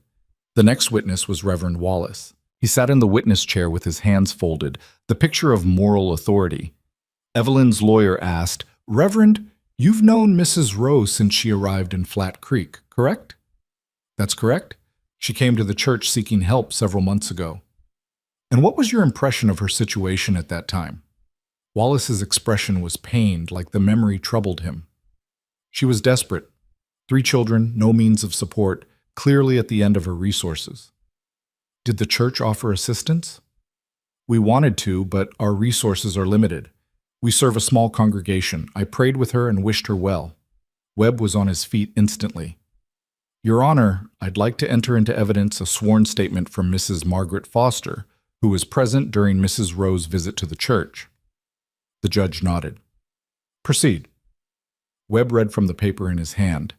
The next witness was Reverend Wallace. He sat in the witness chair with his hands folded, the picture of moral authority. Evelyn's lawyer asked, "Reverend, you've known Mrs. Rowe since she arrived in Flat Creek, correct?" "That's correct. She came to the church seeking help several months ago." "And what was your impression of her situation at that time?" Wallace's expression was pained, like the memory troubled him. "She was desperate. 3 children, no means of support, clearly at the end of her resources." "Did the church offer assistance?" "We wanted to, but our resources are limited. We serve a small congregation. I prayed with her and wished her well." Webb was on his feet instantly. "Your Honor, I'd like to enter into evidence a sworn statement from Mrs. Margaret Foster, who was present during Mrs. Rowe's visit to the church." The judge nodded. "Proceed." Webb read from the paper in his hand.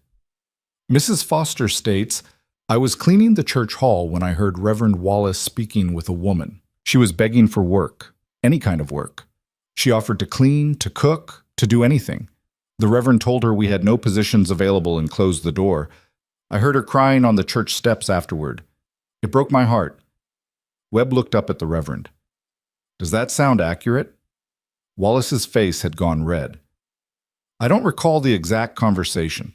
"Mrs. Foster states, I was cleaning the church hall when I heard Reverend Wallace speaking with a woman. She was begging for work, any kind of work. She offered to clean, to cook, to do anything. The Reverend told her we had no positions available and closed the door. I heard her crying on the church steps afterward. It broke my heart." Webb looked up at the Reverend. "Does that sound accurate?" Wallace's face had gone red. "I don't recall the exact conversation,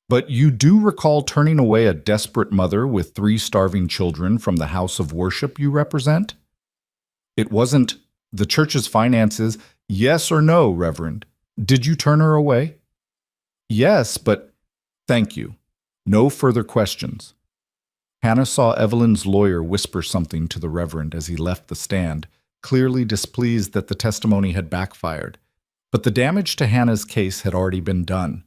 but you do recall turning away a desperate mother with 3 starving children from the house of worship you represent?" "It wasn't the church's finances. Yes or no, Reverend? Did you turn her away?" "Yes, but—" "Thank you. No further questions." Hannah saw Evelyn's lawyer whisper something to the Reverend as he left the stand, clearly displeased that the testimony had backfired. But the damage to Hannah's case had already been done.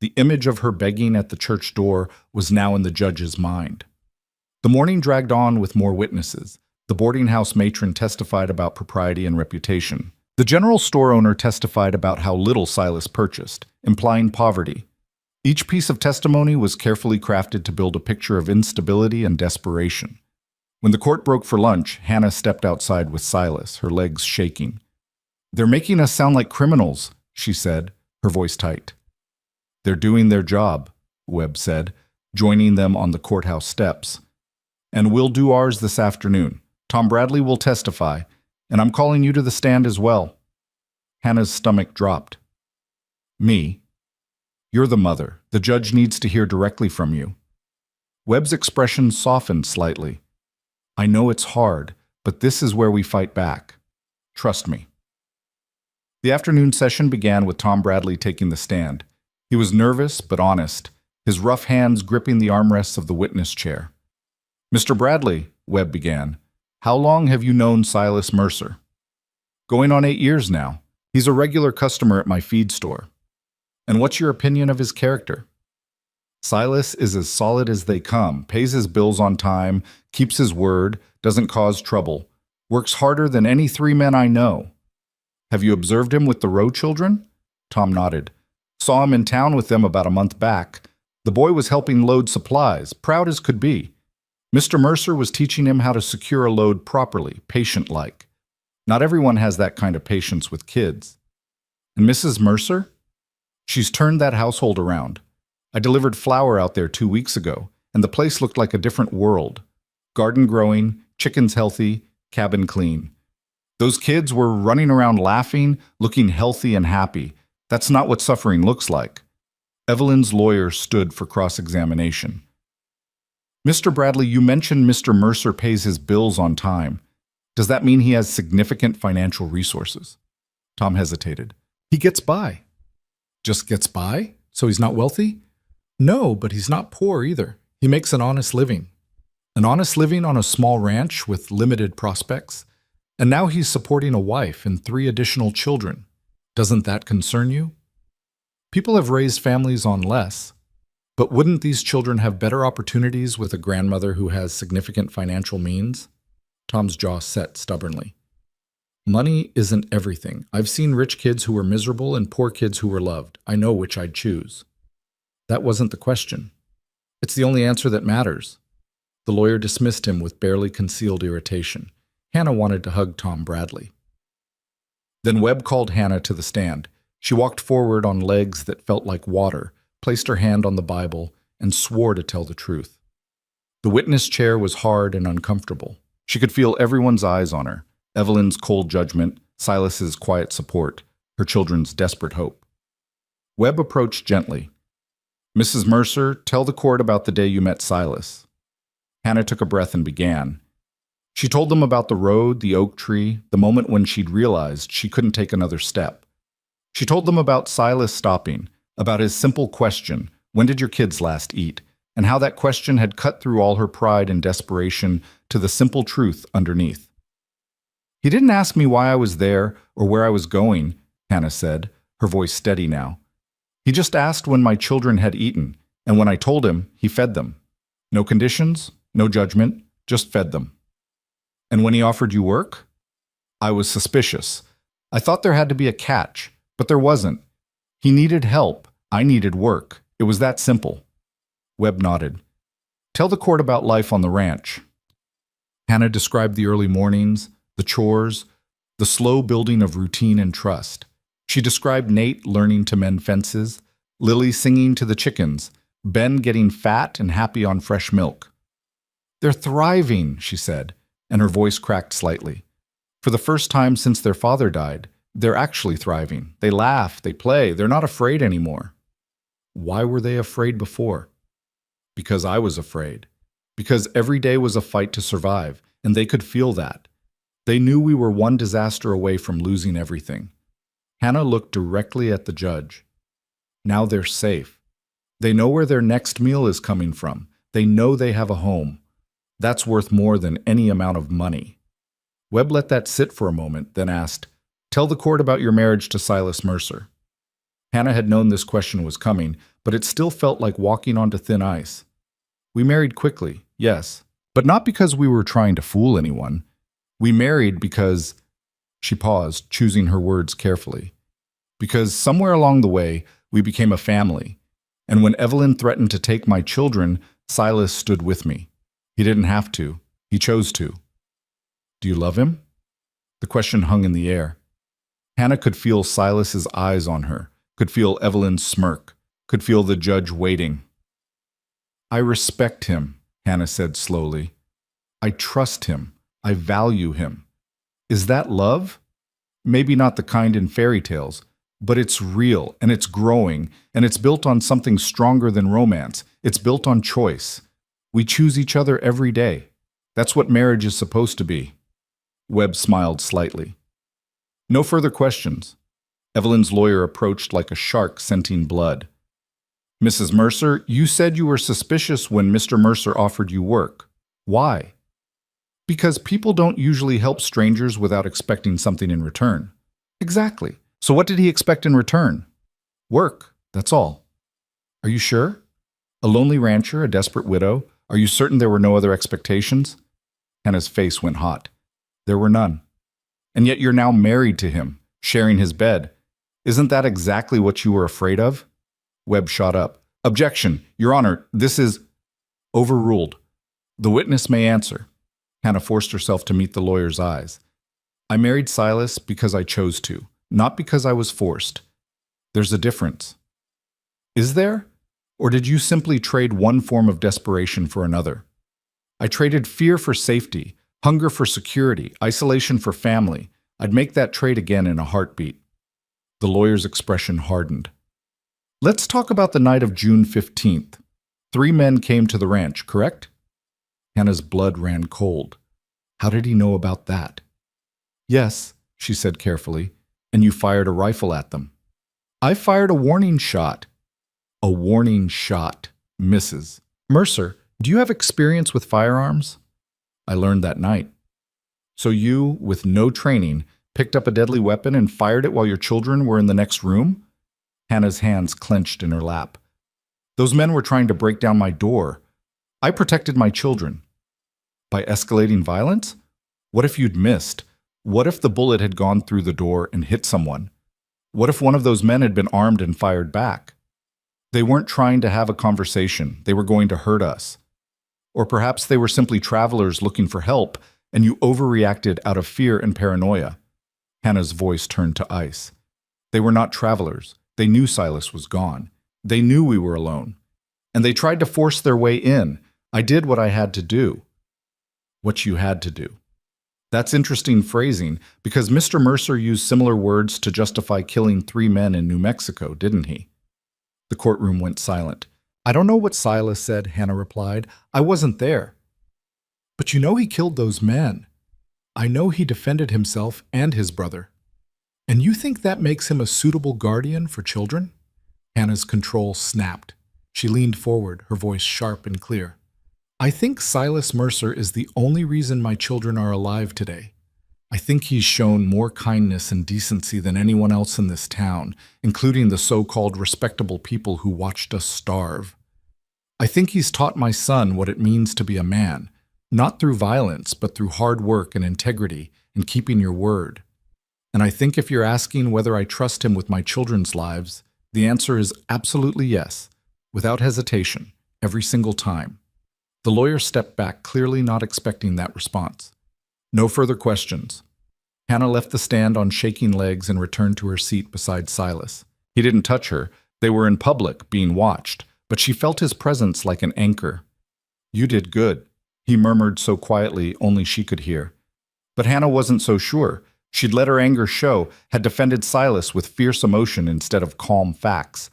The image of her begging at the church door was now in the judge's mind. The morning dragged on with more witnesses. The boarding house matron testified about propriety and reputation. The general store owner testified about how little Silas purchased, implying poverty. Each piece of testimony was carefully crafted to build a picture of instability and desperation. When the court broke for lunch, Hannah stepped outside with Silas, her legs shaking. "They're making us sound like criminals," she said, her voice tight. "They're doing their job," Webb said, joining them on the courthouse steps. "And we'll do ours this afternoon. Tom Bradley will testify, and I'm calling you to the stand as well." Hannah's stomach dropped. "Me? You're the mother. The judge needs to hear directly from you." Webb's expression softened slightly. "I know it's hard, but this is where we fight back. Trust me." The afternoon session began with Tom Bradley taking the stand. He was nervous but honest, his rough hands gripping the armrests of the witness chair. "Mr. Bradley," Webb began, "how long have you known Silas Mercer?" "Going on 8 years now. He's a regular customer at my feed store." "And what's your opinion of his character?" "Silas is as solid as they come, pays his bills on time, keeps his word, doesn't cause trouble, works harder than any 3 men I know." "Have you observed him with the Rowe children?" Tom nodded. "Saw him in town with them about a month back. The boy was helping load supplies, proud as could be. Mr. Mercer was teaching him how to secure a load properly, patient-like. Not everyone has that kind of patience with kids." "And Mrs. Mercer?" "She's turned that household around. I delivered flour out there 2 weeks ago, and the place looked like a different world. Garden growing, chickens healthy, cabin clean. Those kids were running around laughing, looking healthy and happy. That's not what suffering looks like." Evelyn's lawyer stood for cross-examination. "Mr. Bradley, you mentioned Mr. Mercer pays his bills on time. Does that mean he has significant financial resources?" Tom hesitated. "He gets by." "Just gets by? So he's not wealthy?" "No, but he's not poor either. He makes an honest living. An honest living on a small ranch with limited prospects. And now he's supporting a wife and 3 additional children. Doesn't that concern you? People have raised families on less. But wouldn't these children have better opportunities with a grandmother who has significant financial means?" Tom's jaw set stubbornly. "Money isn't everything. I've seen rich kids who were miserable and poor kids who were loved. I know which I'd choose." "That wasn't the question." "It's the only answer that matters." The lawyer dismissed him with barely concealed irritation. Hannah wanted to hug Tom Bradley. Then Webb called Hannah to the stand. She walked forward on legs that felt like water, placed her hand on the Bible, and swore to tell the truth. The witness chair was hard and uncomfortable. She could feel everyone's eyes on her, Evelyn's cold judgment, Silas's quiet support, her children's desperate hope. Webb approached gently. "Mrs. Mercer, tell the court about the day you met Silas." Hannah took a breath and began. She told them about the road, the oak tree, the moment when she'd realized she couldn't take another step. She told them about Silas stopping, about his simple question, "When did your kids last eat?" and how that question had cut through all her pride and desperation to the simple truth underneath. "He didn't ask me why I was there or where I was going," Hannah said, her voice steady now. "He just asked when my children had eaten, and when I told him, he fed them. No conditions, no judgment, just fed them." "And when he offered you work?" "I was suspicious. I thought there had to be a catch, but there wasn't. He needed help. I needed work. It was that simple." Webb nodded. "Tell the court about life on the ranch." Hannah described the early mornings, the chores, the slow building of routine and trust. She described Nate learning to mend fences, Lily singing to the chickens, Ben getting fat and happy on fresh milk. "They're thriving," she said, and her voice cracked slightly. "For the first time since their father died, they're actually thriving. They laugh, they play, they're not afraid anymore." "Why were they afraid before?" "Because I was afraid. Because every day was a fight to survive, and they could feel that. They knew we were one disaster away from losing everything." Hannah looked directly at the judge. "Now they're safe. They know where their next meal is coming from. They know they have a home. That's worth more than any amount of money." Webb let that sit for a moment, then asked, "Tell the court about your marriage to Silas Mercer." Hannah had known this question was coming, but it still felt like walking onto thin ice. "We married quickly, yes, but not because we were trying to fool anyone. We married because—" She paused, choosing her words carefully. "Because somewhere along the way, we became a family. And when Evelyn threatened to take my children, Silas stood with me. He didn't have to. He chose to. Do you love him? The question hung in the air. Hannah could feel Silas's eyes on her, could feel Evelyn's smirk, could feel the judge waiting. I respect him, Hannah said slowly. I trust him. I value him. Is that love? Maybe not the kind in fairy tales, but it's real, and it's growing, and it's built on something stronger than romance. It's built on choice. We choose each other every day. That's what marriage is supposed to be. Webb smiled slightly. No further questions. Evelyn's lawyer approached like a shark scenting blood. Mrs. Mercer, you said you were suspicious when Mr. Mercer offered you work. Why? Because people don't usually help strangers without expecting something in return. Exactly. So what did he expect in return? Work, that's all. Are you sure? A lonely rancher, a desperate widow? Are you certain there were no other expectations? Hannah's face went hot. There were none. And yet you're now married to him, sharing his bed. Isn't that exactly what you were afraid of? Webb shot up. Objection, Your Honor, this is overruled. The witness may answer. Hannah forced herself to meet the lawyer's eyes. I married Silas because I chose to, not because I was forced. There's a difference. Is there? Or did you simply trade one form of desperation for another? I traded fear for safety, hunger for security, isolation for family. I'd make that trade again in a heartbeat. The lawyer's expression hardened. Let's talk about the night of June 15th. 3 men came to the ranch, correct? Hannah's blood ran cold. How did he know about that? Yes, she said carefully, and you fired a rifle at them. I fired a warning shot. A warning shot. Mrs. Mercer, do you have experience with firearms? I learned that night. So you, with no training, picked up a deadly weapon and fired it while your children were in the next room? Hannah's hands clenched in her lap. Those men were trying to break down my door. I protected my children. By escalating violence? What if you'd missed? What if the bullet had gone through the door and hit someone? What if one of those men had been armed and fired back? They weren't trying to have a conversation. They were going to hurt us. Or perhaps they were simply travelers looking for help, and you overreacted out of fear and paranoia. Hannah's voice turned to ice. They were not travelers. They knew Silas was gone. They knew we were alone. And they tried to force their way in. I did what I had to do. What you had to do. That's interesting phrasing, because Mr. Mercer used similar words to justify killing 3 men in New Mexico, didn't he? The courtroom went silent. I don't know what Silas said, Hannah replied. I wasn't there. But you know he killed those men. I know he defended himself and his brother. And you think that makes him a suitable guardian for children? Hannah's control snapped. She leaned forward, her voice sharp and clear. I think Silas Mercer is the only reason my children are alive today. I think he's shown more kindness and decency than anyone else in this town, including the so-called respectable people who watched us starve. I think he's taught my son what it means to be a man, not through violence, but through hard work and integrity and keeping your word. And I think if you're asking whether I trust him with my children's lives, the answer is absolutely yes, without hesitation, every single time. The lawyer stepped back, clearly not expecting that response. No further questions. Hannah left the stand on shaking legs and returned to her seat beside Silas. He didn't touch her. They were in public, being watched, but she felt his presence like an anchor. You did good, he murmured so quietly only she could hear. But Hannah wasn't so sure. She'd let her anger show, had defended Silas with fierce emotion instead of calm facts.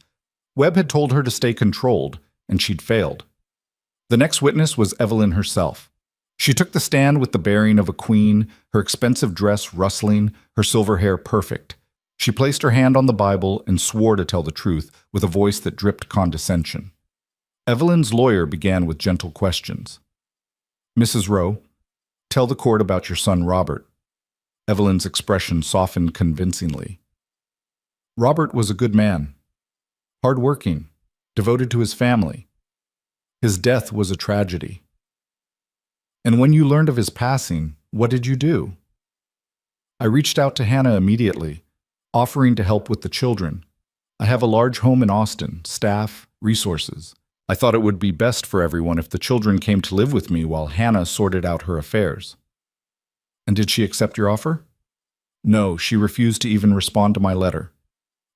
Webb had told her to stay controlled, and she'd failed. The next witness was Evelyn herself. She took the stand with the bearing of a queen, her expensive dress rustling, her silver hair perfect. She placed her hand on the Bible and swore to tell the truth with a voice that dripped condescension. Evelyn's lawyer began with gentle questions. Mrs. Rowe, tell the court about your son Robert. Evelyn's expression softened convincingly. Robert was a good man, hard-working, devoted to his family. His death was a tragedy. And when you learned of his passing, what did you do? I reached out to Hannah immediately, offering to help with the children. I have a large home in Austin, staff, resources. I thought it would be best for everyone if the children came to live with me while Hannah sorted out her affairs. And did she accept your offer? No, she refused to even respond to my letter.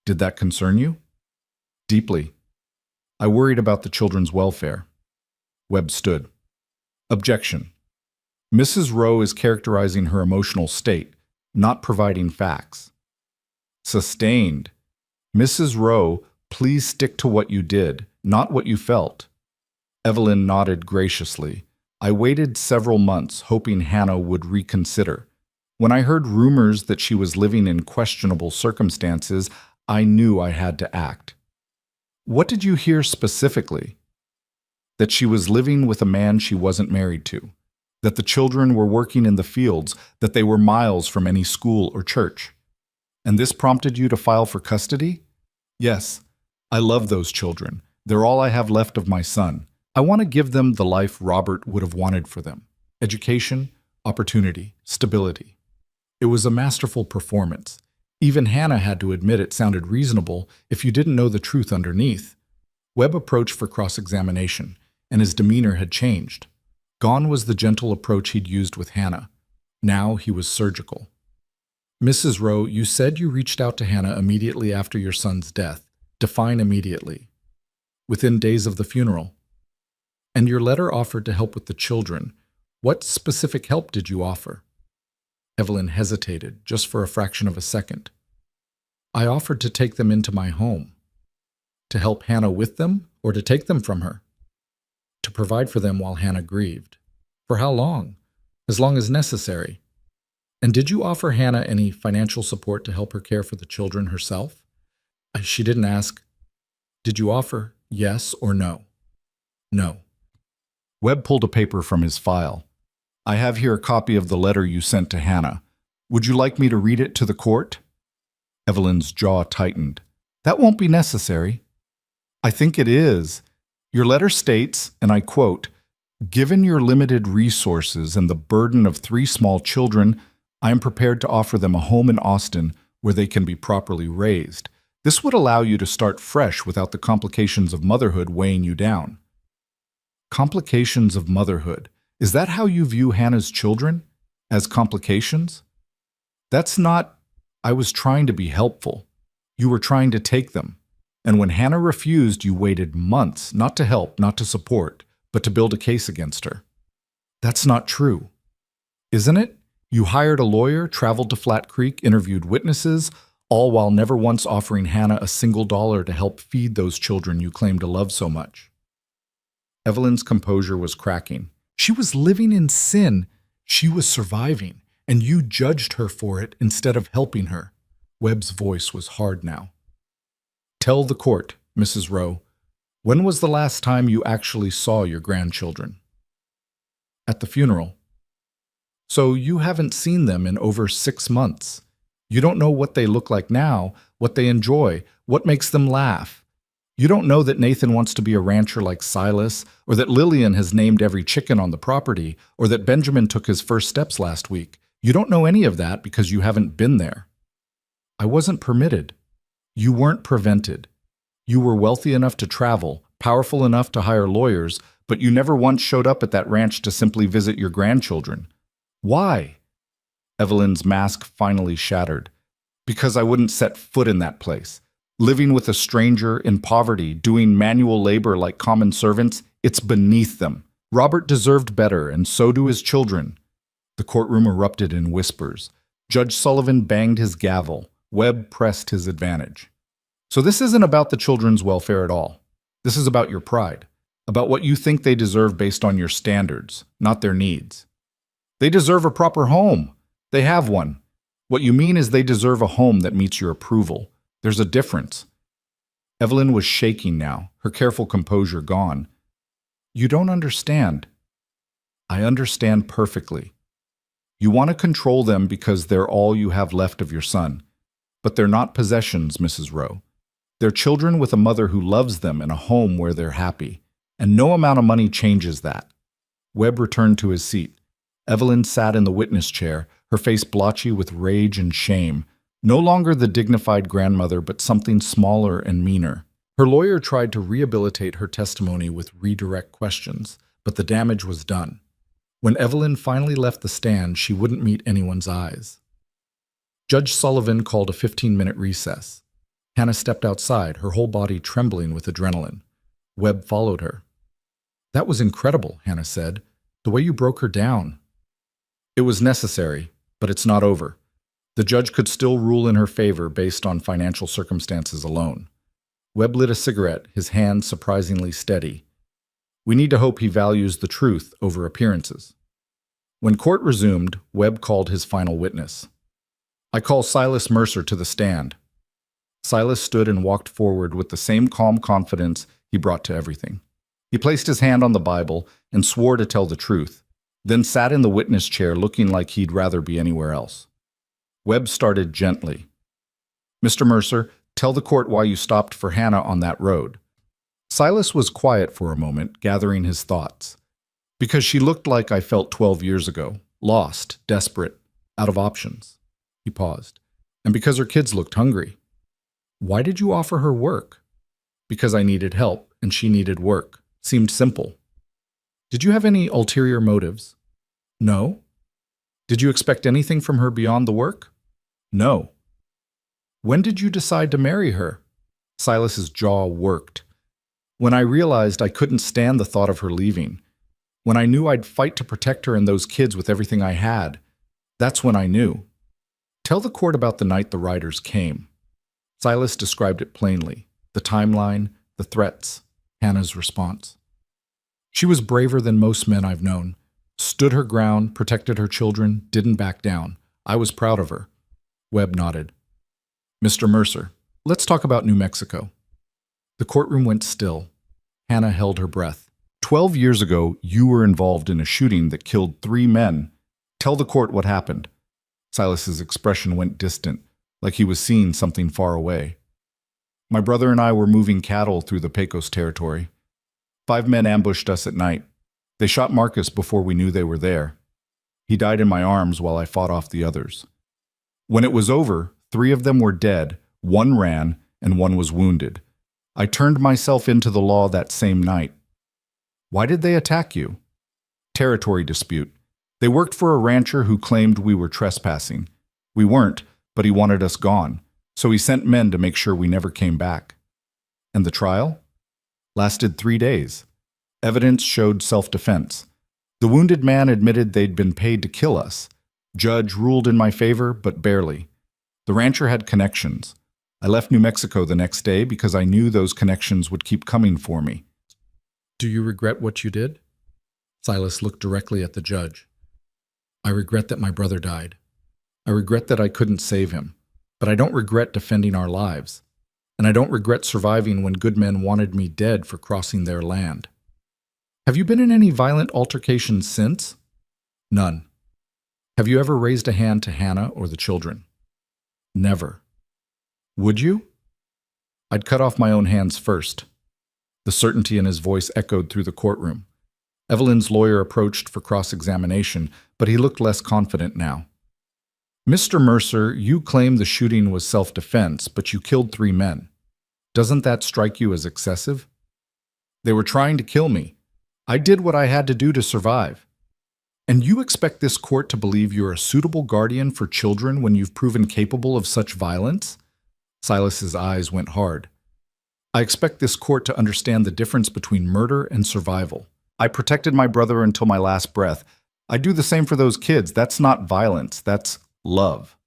Did that concern you? Deeply. I worried about the children's welfare. Webb stood. Objection. Mrs. Rowe is characterizing her emotional state, not providing facts. Sustained. Mrs. Rowe, please stick to what you did, not what you felt. Evelyn nodded graciously. I waited several months, hoping Hannah would reconsider. When I heard rumors that she was living in questionable circumstances, I knew I had to act. What did you hear specifically? That she was living with a man she wasn't married to, that the children were working in the fields, that they were miles from any school or church. And this prompted you to file for custody? Yes, I love those children. They're all I have left of my son. I want to give them the life Robert would have wanted for them. Education, opportunity, stability. It was a masterful performance. Even Hannah had to admit it sounded reasonable if you didn't know the truth underneath. Webb approached for cross-examination, and his demeanor had changed. Gone was the gentle approach he'd used with Hannah. Now he was surgical. Mrs. Rowe, you said you reached out to Hannah immediately after your son's death. Define immediately. Within days of the funeral. And your letter offered to help with the children. What specific help did you offer? Evelyn hesitated, just for a fraction of a second. I offered to take them into my home. To help Hannah with them, or to take them from her? To provide for them while Hannah grieved. For how long? As long as necessary. And did you offer Hannah any financial support to help her care for the children herself? She didn't ask. Did you offer yes or no? No. Webb pulled a paper from his file. I have here a copy of the letter you sent to Hannah. Would you like me to read it to the court? Evelyn's jaw tightened. That won't be necessary. I think it is. Your letter states, and I quote, given your limited resources and the burden of 3 small children, I am prepared to offer them a home in Austin where they can be properly raised. This would allow you to start fresh without the complications of motherhood weighing you down. Complications of motherhood. Is that how you view Hannah's children? As complications? That's not, I was trying to be helpful. You were trying to take them. And when Hannah refused, you waited months, not to help, not to support, but to build a case against her. That's not true. Isn't it? You hired a lawyer, traveled to Flat Creek, interviewed witnesses, all while never once offering Hannah a single dollar to help feed those children you claim to love so much. Evelyn's composure was cracking. She was living in sin. She was surviving, and you judged her for it instead of helping her. Webb's voice was hard now. Tell the court, Mrs. Rowe, when was the last time you actually saw your grandchildren? At the funeral. So you haven't seen them in over 6 months. You don't know what they look like now, what they enjoy, what makes them laugh. You don't know that Nathan wants to be a rancher like Silas, or that Lillian has named every chicken on the property, or that Benjamin took his first steps last week. You don't know any of that because you haven't been there. I wasn't permitted. You weren't prevented. You were wealthy enough to travel, powerful enough to hire lawyers, but you never once showed up at that ranch to simply visit your grandchildren. Why? Evelyn's mask finally shattered. Because I wouldn't set foot in that place. Living with a stranger in poverty, doing manual labor like common servants, it's beneath them. Robert deserved better, and so do his children. The courtroom erupted in whispers. Judge Sullivan banged his gavel. Webb pressed his advantage. So this isn't about the children's welfare at all. This is about your pride, about what you think they deserve based on your standards, not their needs. They deserve a proper home. They have one. What you mean is they deserve a home that meets your approval. There's a difference. Evelyn was shaking now, her careful composure gone. You don't understand. I understand perfectly. You want to control them because they're all you have left of your son. But they're not possessions, Mrs. Rowe. They're children with a mother who loves them in a home where they're happy. And no amount of money changes that. Webb returned to his seat. Evelyn sat in the witness chair, her face blotchy with rage and shame. No longer the dignified grandmother, but something smaller and meaner. Her lawyer tried to rehabilitate her testimony with redirect questions, but the damage was done. When Evelyn finally left the stand, she wouldn't meet anyone's eyes. Judge Sullivan called a 15-minute recess. Hannah stepped outside, her whole body trembling with adrenaline. Webb followed her. "That was incredible," Hannah said. "The way you broke her down." "It was necessary, but it's not over. The judge could still rule in her favor based on financial circumstances alone." Webb lit a cigarette, his hand surprisingly steady. "We need to hope he values the truth over appearances." When court resumed, Webb called his final witness. "I call Silas Mercer to the stand." Silas stood and walked forward with the same calm confidence he brought to everything. He placed his hand on the Bible and swore to tell the truth, then sat in the witness chair looking like he'd rather be anywhere else. Webb started gently. "Mr. Mercer, tell the court why you stopped for Hannah on that road." Silas was quiet for a moment, gathering his thoughts. "Because she looked like I felt 12 years ago, lost, desperate, out of options." He paused. "And because her kids looked hungry." "Why did you offer her work?" "Because I needed help, and she needed work. Seemed simple." "Did you have any ulterior motives?" "No." "Did you expect anything from her beyond the work?" "No." "When did you decide to marry her?" Silas's jaw worked. "When I realized I couldn't stand the thought of her leaving. When I knew I'd fight to protect her and those kids with everything I had. That's when I knew." "Tell the court about the night the riders came." Silas described it plainly. The timeline, the threats, Hannah's response. "She was braver than most men I've known. Stood her ground, protected her children, didn't back down. I was proud of her." Webb nodded. "Mr. Mercer, let's talk about New Mexico." The courtroom went still. Hannah held her breath. 12 years ago, you were involved in a shooting that killed 3 men. Tell the court what happened." Silas's expression went distant, like he was seeing something far away. "My brother and I were moving cattle through the Pecos territory. 5 men ambushed us at night. They shot Marcus before we knew they were there. He died in my arms while I fought off the others. When it was over, 3 of them were dead, 1 ran, and 1 was wounded. I turned myself into the law that same night." "Why did they attack you?" "Territory dispute. They worked for a rancher who claimed we were trespassing. We weren't, but he wanted us gone, so he sent men to make sure we never came back." "And the trial?" "Lasted 3 days. Evidence showed self-defense. The wounded man admitted they'd been paid to kill us. Judge ruled in my favor, but barely. The rancher had connections. I left New Mexico the next day because I knew those connections would keep coming for me." "Do you regret what you did?" Silas looked directly at the judge. "I regret that my brother died. I regret that I couldn't save him. But I don't regret defending our lives. And I don't regret surviving when good men wanted me dead for crossing their land." "Have you been in any violent altercations since?" "None." "Have you ever raised a hand to Hannah or the children?" "Never." "Would you?" "I'd cut off my own hands first." The certainty in his voice echoed through the courtroom. Evelyn's lawyer approached for cross-examination, but he looked less confident now. "Mr. Mercer, you claim the shooting was self-defense, but you killed 3 men. Doesn't that strike you as excessive?" "They were trying to kill me. I did what I had to do to survive." "And you expect this court to believe you're a suitable guardian for children when you've proven capable of such violence?" Silas's eyes went hard. "I expect this court to understand the difference between murder and survival. I protected my brother until my last breath. I do the same for those kids. That's not violence. That's love."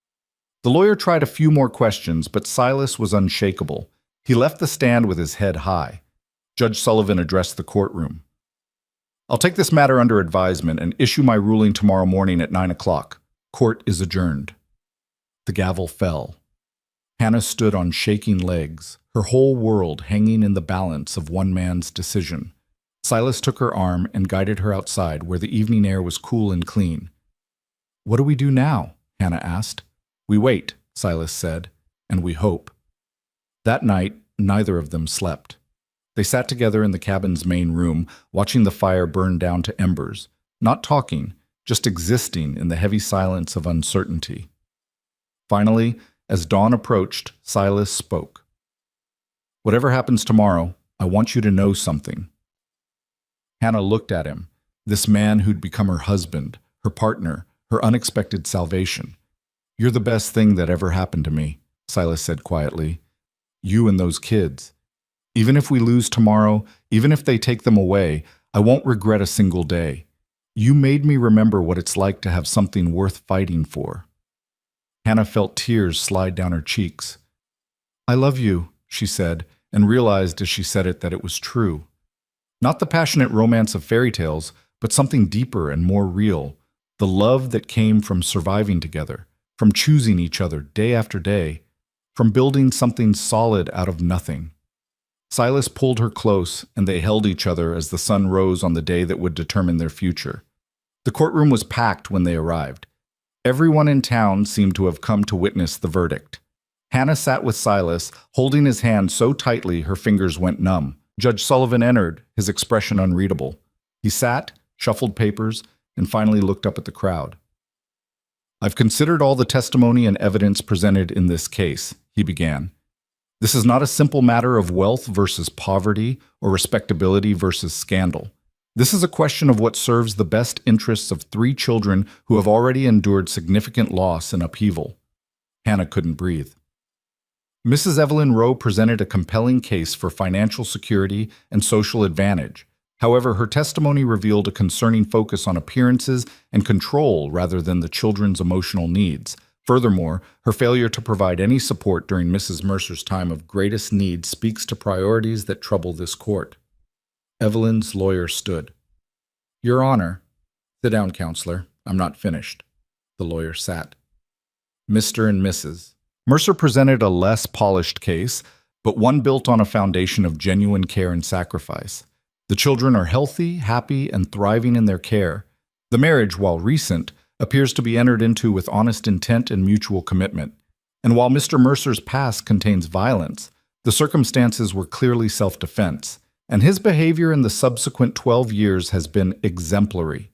The lawyer tried a few more questions, but Silas was unshakable. He left the stand with his head high. Judge Sullivan addressed the courtroom. "I'll take this matter under advisement and issue my ruling tomorrow morning at 9 o'clock. Court is adjourned." The gavel fell. Hannah stood on shaking legs, her whole world hanging in the balance of one man's decision. Silas took her arm and guided her outside where the evening air was cool and clean. "What do we do now?" Hannah asked. "We wait," Silas said, "and we hope." That night, neither of them slept. They sat together in the cabin's main room, watching the fire burn down to embers, not talking, just existing in the heavy silence of uncertainty. Finally, As dawn approached, Silas spoke. "Whatever happens tomorrow, I want you to know something." Hannah looked at him, this man who'd become her husband, her partner, her unexpected salvation. "You're the best thing that ever happened to me," Silas said quietly. "You and those kids. Even if we lose tomorrow, even if they take them away, I won't regret a single day. You made me remember what it's like to have something worth fighting for." Hannah felt tears slide down her cheeks. "I love you," she said, and realized as she said it that it was true. Not the passionate romance of fairy tales, but something deeper and more real. The love that came from surviving together, from choosing each other day after day, from building something solid out of nothing. Silas pulled her close, and they held each other as the sun rose on the day that would determine their future. The courtroom was packed when they arrived. Everyone in town seemed to have come to witness the verdict. Hannah sat with Silas, holding his hand so tightly her fingers went numb. Judge Sullivan entered, his expression unreadable. He sat, shuffled papers, and finally looked up at the crowd. "I've considered all the testimony and evidence presented in this case," he began. "This is not a simple matter of wealth versus poverty or respectability versus scandal. This is a question of what serves the best interests of 3 children who have already endured significant loss and upheaval." Hannah couldn't breathe. Mrs. Evelyn Rowe presented a compelling case for financial security and social advantage. However, her testimony revealed a concerning focus on appearances and control rather than the children's emotional needs. Furthermore, her failure to provide any support during Mrs. Mercer's time of greatest need speaks to priorities that trouble this court. Evelyn's lawyer stood. "Your Honor." "Sit down, counselor. I'm not finished." The lawyer sat. "Mr. and Mrs." Mercer presented a less polished case, but one built on a foundation of genuine care and sacrifice. The children are healthy, happy, and thriving in their care. The marriage, while recent, appears to be entered into with honest intent and mutual commitment. And while Mr. Mercer's past contains violence, the circumstances were clearly self-defense, and his behavior in the subsequent 12 years has been exemplary.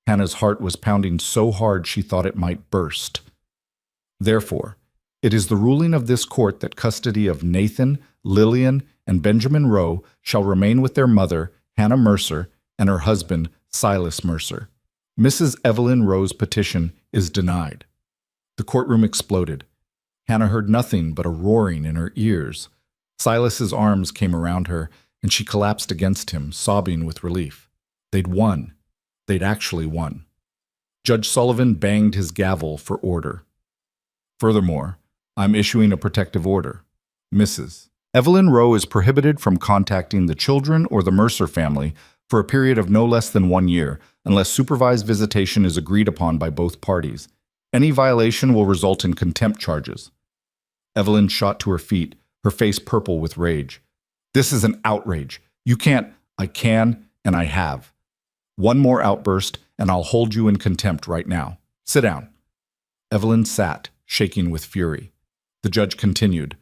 Hannah's heart was pounding so hard she thought it might burst. Therefore, it is the ruling of this court that custody of Nathan, Lillian, and Benjamin Rowe shall remain with their mother, Hannah Mercer, and her husband, Silas Mercer. Mrs. Evelyn Rowe's petition is denied. The courtroom exploded. Hannah heard nothing but a roaring in her ears. Silas's arms came around her, and she collapsed against him, sobbing with relief. They'd won. They'd actually won. Judge Sullivan banged his gavel for order. "Furthermore, I'm issuing a protective order. Mrs. Evelyn Rowe is prohibited from contacting the children or the Mercer family for a period of no less than 1 year, unless supervised visitation is agreed upon by both parties. Any violation will result in contempt charges." Evelyn shot to her feet, her face purple with rage. "This is an outrage. You can't." "I can, and I have. One more outburst, and I'll hold you in contempt right now. Sit down." Evelyn sat, shaking with fury. The judge continued.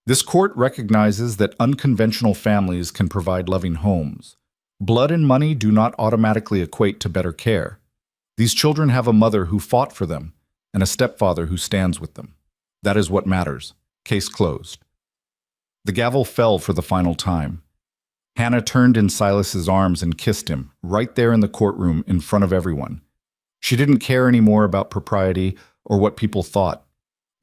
"This court recognizes that unconventional families can provide loving homes. Blood and money do not automatically equate to better care. These children have a mother who fought for them and a stepfather who stands with them. That is what matters. Case closed." The gavel fell for the final time. Hannah turned in Silas's arms and kissed him, right there in the courtroom in front of everyone. She didn't care anymore about propriety or what people thought.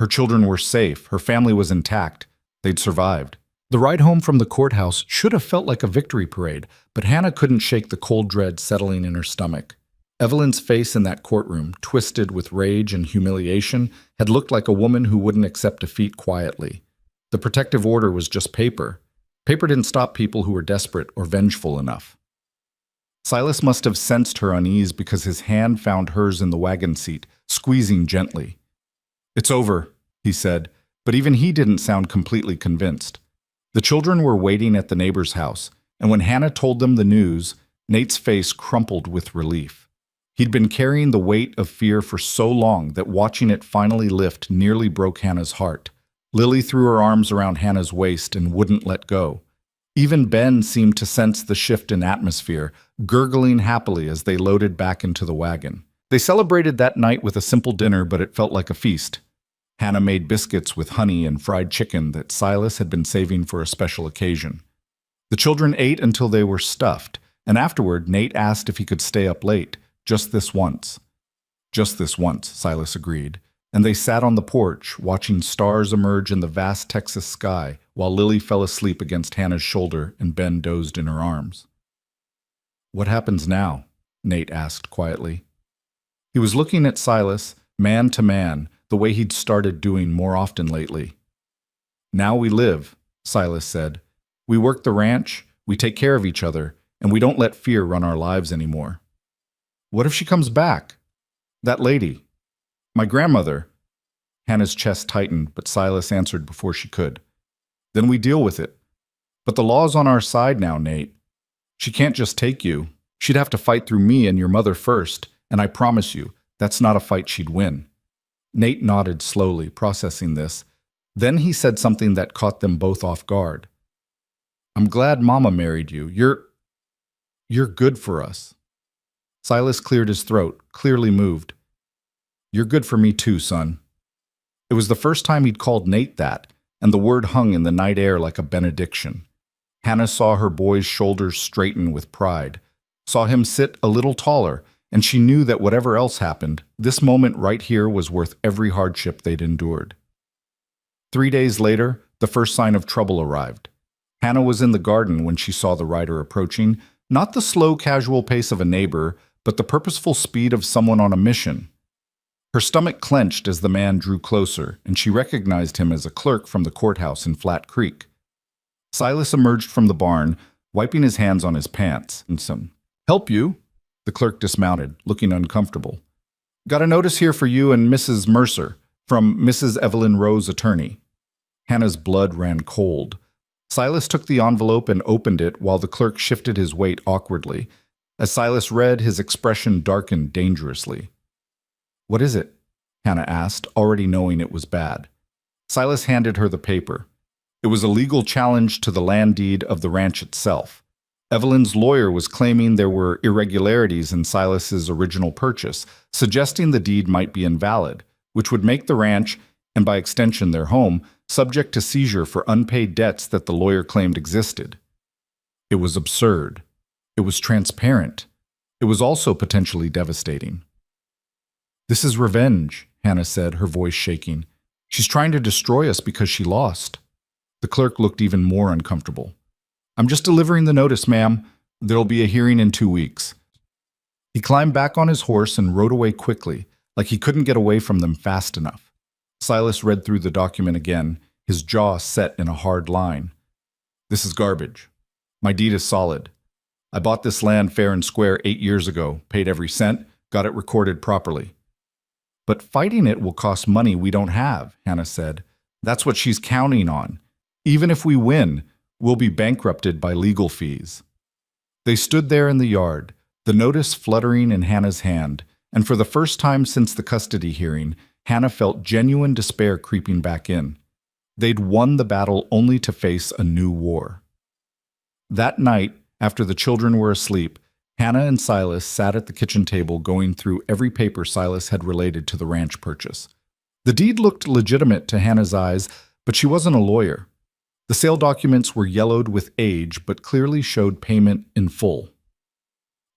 Her children were safe, her family was intact, they'd survived. The ride home from the courthouse should have felt like a victory parade, but Hannah couldn't shake the cold dread settling in her stomach. Evelyn's face in that courtroom, twisted with rage and humiliation, had looked like a woman who wouldn't accept defeat quietly. The protective order was just paper. Paper didn't stop people who were desperate or vengeful enough. Silas must have sensed her unease because his hand found hers in the wagon seat, squeezing gently. "It's over," he said, but even he didn't sound completely convinced. The children were waiting at the neighbor's house, and when Hannah told them the news, Nate's face crumpled with relief. He'd been carrying the weight of fear for so long that watching it finally lift nearly broke Hannah's heart. Lily threw her arms around Hannah's waist and wouldn't let go. Even Ben seemed to sense the shift in atmosphere, gurgling happily as they loaded back into the wagon. They celebrated that night with a simple dinner, but it felt like a feast. Hannah made biscuits with honey and fried chicken that Silas had been saving for a special occasion. The children ate until they were stuffed, and afterward Nate asked if he could stay up late, just this once. Just this once, Silas agreed, and they sat on the porch, watching stars emerge in the vast Texas sky while Lily fell asleep against Hannah's shoulder and Ben dozed in her arms. "What happens now?" Nate asked quietly. He was looking at Silas, man to man, the way he'd started doing more often lately. "Now we live," Silas said. "We work the ranch, we take care of each other, and we don't let fear run our lives anymore." "What if she comes back? That lady? My grandmother?" Hannah's chest tightened, but Silas answered before she could. "Then we deal with it. But the law's on our side now, Nate. She can't just take you. She'd have to fight through me and your mother first, and I promise you, that's not a fight she'd win." Nate nodded slowly, processing this. Then he said something that caught them both off guard. "I'm glad Mama married you. You're good for us." Silas cleared his throat, clearly moved. "You're good for me too, son." It was the first time he'd called Nate that, and the word hung in the night air like a benediction. Hannah saw her boy's shoulders straighten with pride, saw him sit a little taller, and she knew that whatever else happened, this moment right here was worth every hardship they'd endured. 3 days later, the first sign of trouble arrived. Hannah was in the garden when she saw the rider approaching, not the slow, casual pace of a neighbor, but the purposeful speed of someone on a mission. Her stomach clenched as the man drew closer, and she recognized him as a clerk from the courthouse in Flat Creek. Silas emerged from the barn, wiping his hands on his pants. "Help you?" The clerk dismounted, looking uncomfortable. "Got a notice here for you and Mrs. Mercer, from Mrs. Evelyn Rowe's attorney." Hannah's blood ran cold. Silas took the envelope and opened it while the clerk shifted his weight awkwardly. As Silas read, his expression darkened dangerously. "What is it?" Hannah asked, already knowing it was bad. Silas handed her the paper. It was a legal challenge to the land deed of the ranch itself. Evelyn's lawyer was claiming there were irregularities in Silas's original purchase, suggesting the deed might be invalid, which would make the ranch, and by extension their home, subject to seizure for unpaid debts that the lawyer claimed existed. It was absurd. It was transparent. It was also potentially devastating. "This is revenge," Hannah said, her voice shaking. "She's trying to destroy us because she lost." The clerk looked even more uncomfortable. "I'm just delivering the notice, ma'am. There'll be a hearing in 2 weeks." He climbed back on his horse and rode away quickly, like he couldn't get away from them fast enough. Silas read through the document again, his jaw set in a hard line. "This is garbage. My deed is solid. I bought this land fair and square 8 years ago, paid every cent, got it recorded properly." "But fighting it will cost money we don't have," Hannah said. "That's what she's counting on. Even if we win, we'll be bankrupted by legal fees." They stood there in the yard, the notice fluttering in Hannah's hand, and for the first time since the custody hearing, Hannah felt genuine despair creeping back in. They'd won the battle only to face a new war. That night, after the children were asleep, Hannah and Silas sat at the kitchen table going through every paper Silas had related to the ranch purchase. The deed looked legitimate to Hannah's eyes, but she wasn't a lawyer. The sale documents were yellowed with age, but clearly showed payment in full.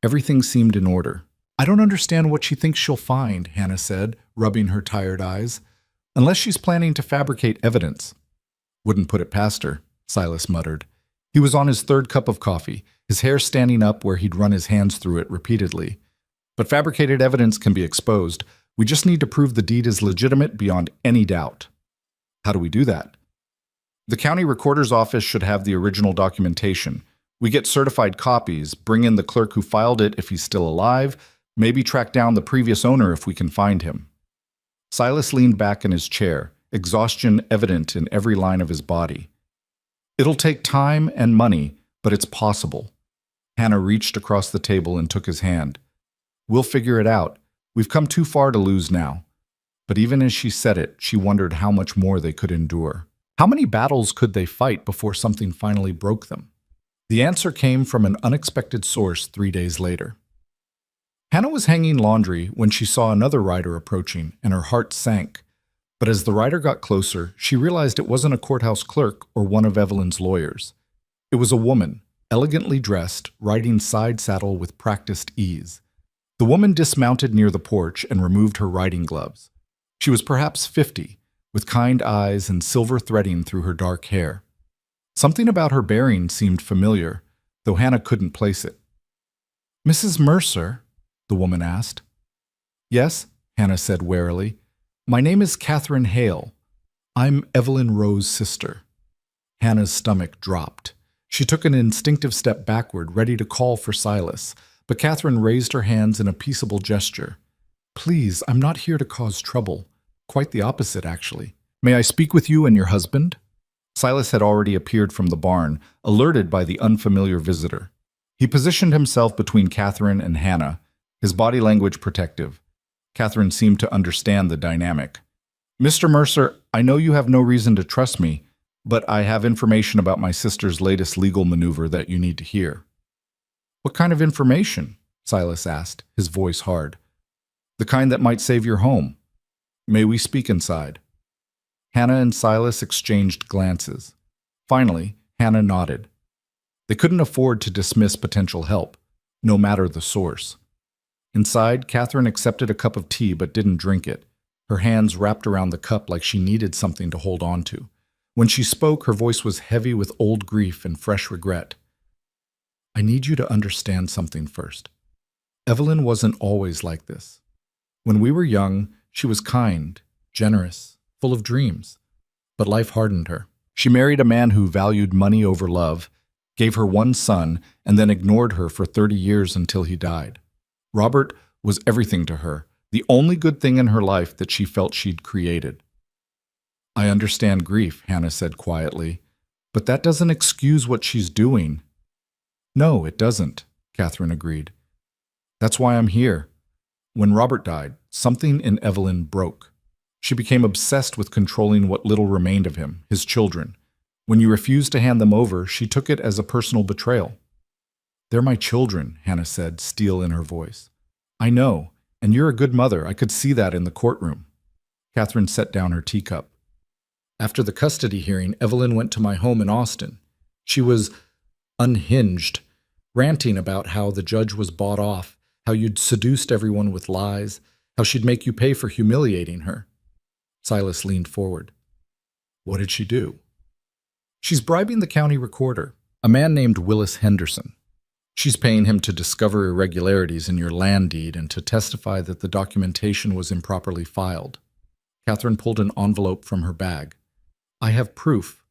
Everything seemed in order. "I don't understand what she thinks she'll find," Hannah said, rubbing her tired eyes. "Unless she's planning to fabricate evidence." "Wouldn't put it past her," Silas muttered. He was on his third cup of coffee, his hair standing up where he'd run his hands through it repeatedly. "But fabricated evidence can be exposed. We just need to prove the deed is legitimate beyond any doubt." "How do we do that?" "The county recorder's office should have the original documentation. We get certified copies, bring in the clerk who filed it if he's still alive, maybe track down the previous owner if we can find him." Silas leaned back in his chair, exhaustion evident in every line of his body. "It'll take time and money, but it's possible." Hannah reached across the table and took his hand. "We'll figure it out. We've come too far to lose now." But even as she said it, she wondered how much more they could endure. How many battles could they fight before something finally broke them? The answer came from an unexpected source 3 days later. Hannah was hanging laundry when she saw another rider approaching, and her heart sank. But as the rider got closer, she realized it wasn't a courthouse clerk or one of Evelyn's lawyers. It was a woman, elegantly dressed, riding side saddle with practiced ease. The woman dismounted near the porch and removed her riding gloves. She was perhaps 50, with kind eyes and silver threading through her dark hair. Something about her bearing seemed familiar, though Hannah couldn't place it. "Mrs. Mercer?" the woman asked. "Yes," Hannah said warily. "My name is Catherine Hale. I'm Evelyn Rowe's sister." Hannah's stomach dropped. She took an instinctive step backward, ready to call for Silas, but Catherine raised her hands in a peaceable gesture. "Please, I'm not here to cause trouble. Quite the opposite, actually. May I speak with you and your husband?" Silas had already appeared from the barn, alerted by the unfamiliar visitor. He positioned himself between Catherine and Hannah, his body language protective. Catherine seemed to understand the dynamic. "Mr. Mercer, I know you have no reason to trust me, but I have information about my sister's latest legal maneuver that you need to hear." "What kind of information?" Silas asked, his voice hard. "The kind that might save your home. May we speak inside?" Hannah and Silas exchanged glances. Finally, Hannah nodded. They couldn't afford to dismiss potential help, no matter the source. Inside, Catherine accepted a cup of tea but didn't drink it, her hands wrapped around the cup like she needed something to hold on to. When she spoke, her voice was heavy with old grief and fresh regret. "I need you to understand something first. Evelyn wasn't always like this. When we were young, she was kind, generous, full of dreams. But life hardened her. She married a man who valued money over love, gave her one son, and then ignored her for 30 years until he died. Robert was everything to her, the only good thing in her life that she felt she'd created." "I understand grief," Hannah said quietly, "but that doesn't excuse what she's doing." "No, it doesn't," Catherine agreed. "That's why I'm here. When Robert died, something in Evelyn broke. She became obsessed with controlling what little remained of him, his children. When you refused to hand them over, she took it as a personal betrayal." "They're my children," Hannah said, steel in her voice. "I know, and you're a good mother. I could see that in the courtroom." Catherine set down her teacup. "After the custody hearing, Evelyn went to my home in Austin. She was unhinged, ranting about how the judge was bought off, how you'd seduced everyone with lies, how she'd make you pay for humiliating her." Silas leaned forward. "What did she do?" "She's bribing the county recorder, a man named Willis Henderson. She's paying him to discover irregularities in your land deed and to testify that the documentation was improperly filed." Catherine pulled an envelope from her bag. "I have proof.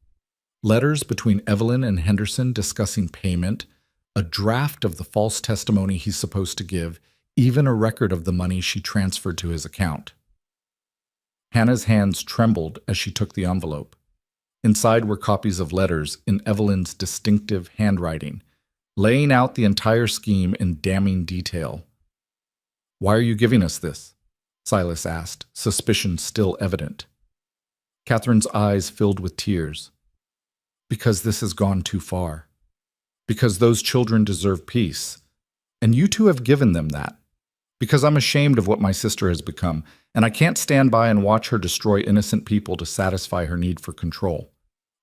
Letters between Evelyn and Henderson discussing payment, a draft of the false testimony he's supposed to give, even a record of the money she transferred to his account." Hannah's hands trembled as she took the envelope. Inside were copies of letters in Evelyn's distinctive handwriting, laying out the entire scheme in damning detail. "Why are you giving us this?" Silas asked, suspicion still evident. Catherine's eyes filled with tears. "Because this has gone too far. Because those children deserve peace. And you two have given them that. Because I'm ashamed of what my sister has become, and I can't stand by and watch her destroy innocent people to satisfy her need for control."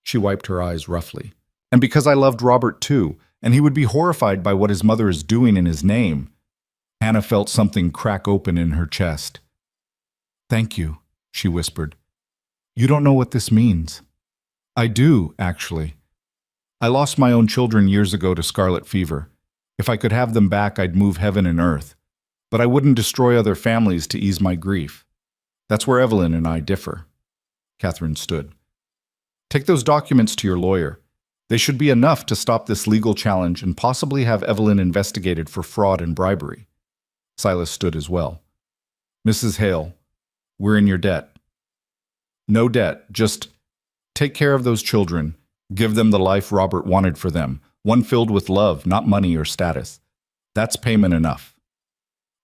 She wiped her eyes roughly. "And because I loved Robert too, and he would be horrified by what his mother is doing in his name." Hannah felt something crack open in her chest. "Thank you," she whispered. "You don't know what this means." "I do, actually. I lost my own children years ago to scarlet fever. If I could have them back, I'd move heaven and earth. But I wouldn't destroy other families to ease my grief. That's where Evelyn and I differ." Catherine stood. "Take those documents to your lawyer. They should be enough to stop this legal challenge and possibly have Evelyn investigated for fraud and bribery." Silas stood as well. "Mrs. Hale, we're in your debt." "No debt, just take care of those children. Give them the life Robert wanted for them, one filled with love, not money or status. That's payment enough."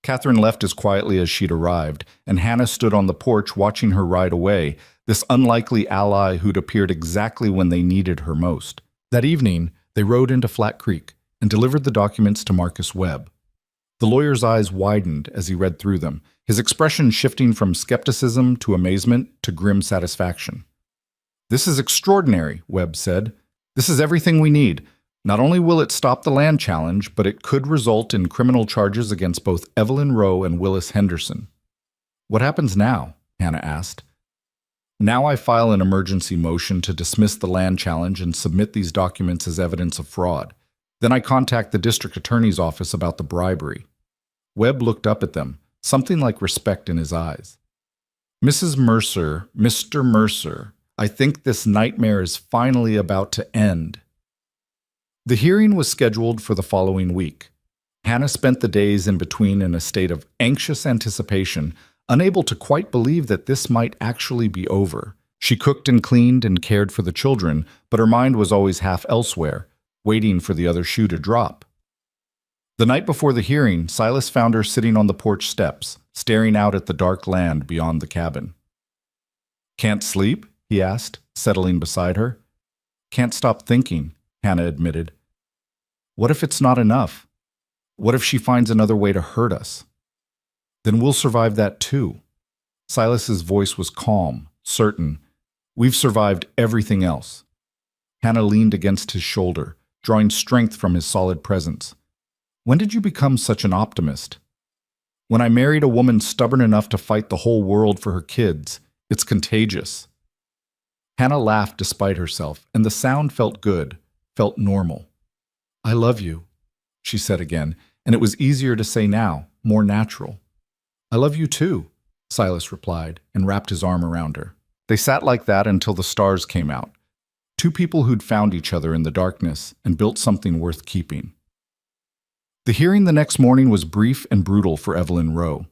Catherine left as quietly as she'd arrived, and Hannah stood on the porch watching her ride away, this unlikely ally who'd appeared exactly when they needed her most. That evening, they rode into Flat Creek and delivered the documents to Marcus Webb. The lawyer's eyes widened as he read through them, his expression shifting from skepticism to amazement to grim satisfaction. "This is extraordinary," Webb said. "This is everything we need. Not only will it stop the land challenge, but it could result in criminal charges against both Evelyn Rowe and Willis Henderson." "What happens now?" Hannah asked. "Now I file an emergency motion to dismiss the land challenge and submit these documents as evidence of fraud. Then I contact the district attorney's office about the bribery." Webb looked up at them, something like respect in his eyes. "Mrs. Mercer, Mr. Mercer, I think this nightmare is finally about to end." The hearing was scheduled for the following week. Hannah spent the days in between in a state of anxious anticipation, unable to quite believe that this might actually be over. She cooked and cleaned and cared for the children, but her mind was always half elsewhere, waiting for the other shoe to drop. The night before the hearing, Silas found her sitting on the porch steps, staring out at the dark land beyond the cabin. "Can't sleep?" he asked, settling beside her. "Can't stop thinking," Hannah admitted. "What if it's not enough? What if she finds another way to hurt us? Then we'll survive that too." Silas's voice was calm, certain. "We've survived everything else." Hannah leaned against his shoulder, drawing strength from his solid presence. "When did you become such an optimist?" "When I married a woman stubborn enough to fight the whole world for her kids. It's contagious." Hannah laughed despite herself, and the sound felt good, felt normal. "I love you," she said again, and it was easier to say now, more natural. "I love you too," Silas replied, and wrapped his arm around her. They sat like that until the stars came out. Two people who'd found each other in the darkness and built something worth keeping. The hearing the next morning was brief and brutal for Evelyn Rowe.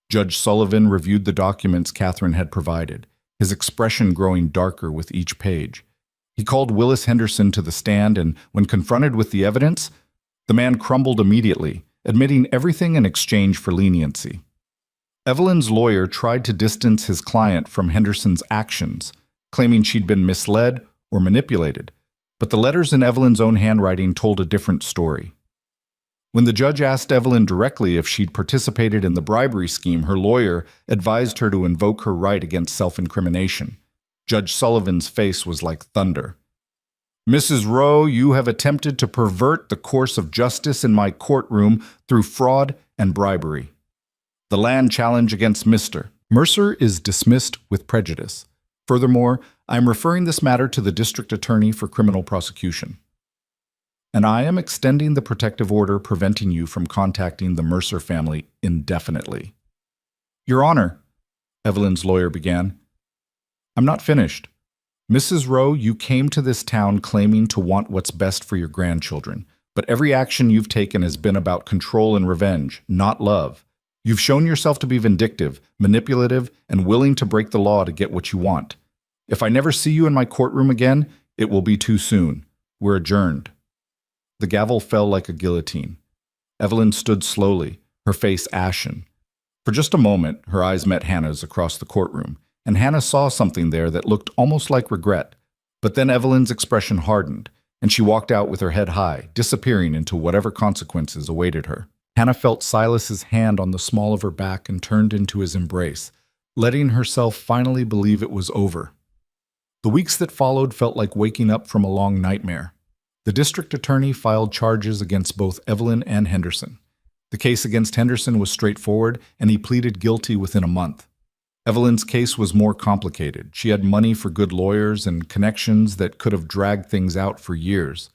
Judge Sullivan reviewed the documents Catherine had provided, his expression growing darker with each page. He called Willis Henderson to the stand, and when confronted with the evidence, the man crumbled immediately, admitting everything in exchange for leniency. Evelyn's lawyer tried to distance his client from Henderson's actions, claiming she'd been misled or manipulated, but the letters in Evelyn's own handwriting told a different story. When the judge asked Evelyn directly if she'd participated in the bribery scheme, her lawyer advised her to invoke her right against self-incrimination. Judge Sullivan's face was like thunder. "Mrs. Rowe, you have attempted to pervert the course of justice in my courtroom through fraud and bribery. The land challenge against Mr. Mercer is dismissed with prejudice. Furthermore, I am referring this matter to the district attorney for criminal prosecution. And I am extending the protective order preventing you from contacting the Mercer family indefinitely." "Your Honor," Evelyn's lawyer began. "I'm not finished. Mrs. Rowe, you came to this town claiming to want what's best for your grandchildren, but every action you've taken has been about control and revenge, not love. You've shown yourself to be vindictive, manipulative, and willing to break the law to get what you want. If I never see you in my courtroom again, it will be too soon. We're adjourned." The gavel fell like a guillotine. Evelyn stood slowly, her face ashen. For just a moment, her eyes met Hannah's across the courtroom, and Hannah saw something there that looked almost like regret. But then Evelyn's expression hardened, and she walked out with her head high, disappearing into whatever consequences awaited her. Hannah felt Silas's hand on the small of her back and turned into his embrace, letting herself finally believe it was over. The weeks that followed felt like waking up from a long nightmare. The district attorney filed charges against both Evelyn and Henderson. The case against Henderson was straightforward, and he pleaded guilty within a month. Evelyn's case was more complicated. She had money for good lawyers and connections that could have dragged things out for years.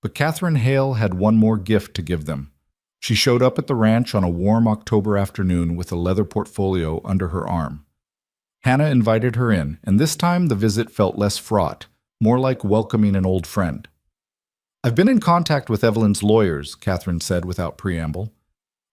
But Catherine Hale had one more gift to give them. She showed up at the ranch on a warm October afternoon with a leather portfolio under her arm. Hannah invited her in, and this time the visit felt less fraught, more like welcoming an old friend. "I've been in contact with Evelyn's lawyers," Catherine said without preamble.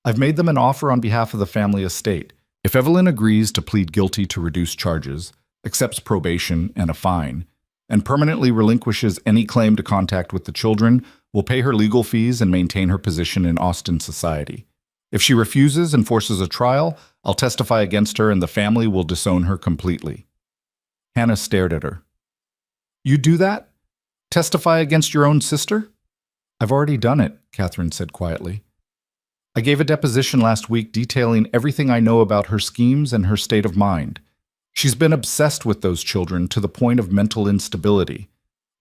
"I've made them an offer on behalf of the family estate. If Evelyn agrees to plead guilty to reduced charges, accepts probation and a fine, and permanently relinquishes any claim to contact with the children, we'll pay her legal fees and maintain her position in Austin society. If she refuses and forces a trial, I'll testify against her and the family will disown her completely." Hannah stared at her. "You'd do that? Testify against your own sister?" "I've already done it," Catherine said quietly. I gave a deposition last week detailing everything I know about her schemes and her state of mind. She's been obsessed with those children to the point of mental instability.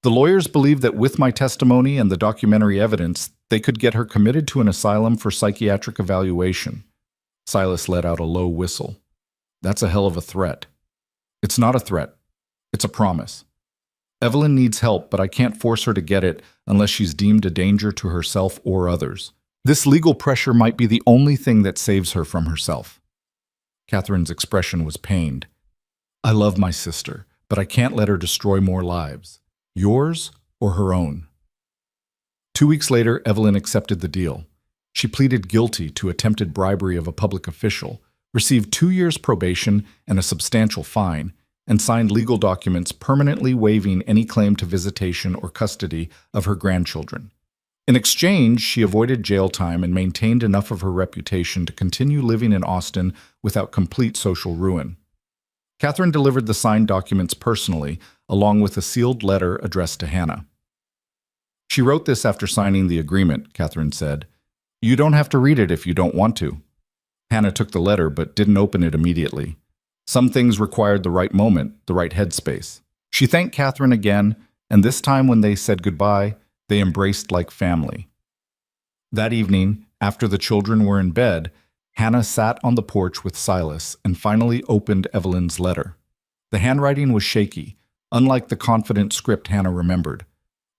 The lawyers believe that with my testimony and the documentary evidence, they could get her committed to an asylum for psychiatric evaluation. Silas let out a low whistle. That's a hell of a threat. It's not a threat. It's a promise. Evelyn needs help, but I can't force her to get it unless she's deemed a danger to herself or others. This legal pressure might be the only thing that saves her from herself. Catherine's expression was pained. I love my sister, but I can't let her destroy more lives. Yours or her own. 2 weeks later, Evelyn accepted the deal. She pleaded guilty to attempted bribery of a public official, received 2 years probation and a substantial fine, and signed legal documents permanently waiving any claim to visitation or custody of her grandchildren. In exchange, she avoided jail time and maintained enough of her reputation to continue living in Austin without complete social ruin. Catherine delivered the signed documents personally, along with a sealed letter addressed to Hannah. She wrote this after signing the agreement, Catherine said. You don't have to read it if you don't want to. Hannah took the letter but didn't open it immediately. Some things required the right moment, the right headspace. She thanked Catherine again, and this time when they said goodbye, they embraced like family. That evening, after the children were in bed, Hannah sat on the porch with Silas and finally opened Evelyn's letter. The handwriting was shaky, unlike the confident script Hannah remembered.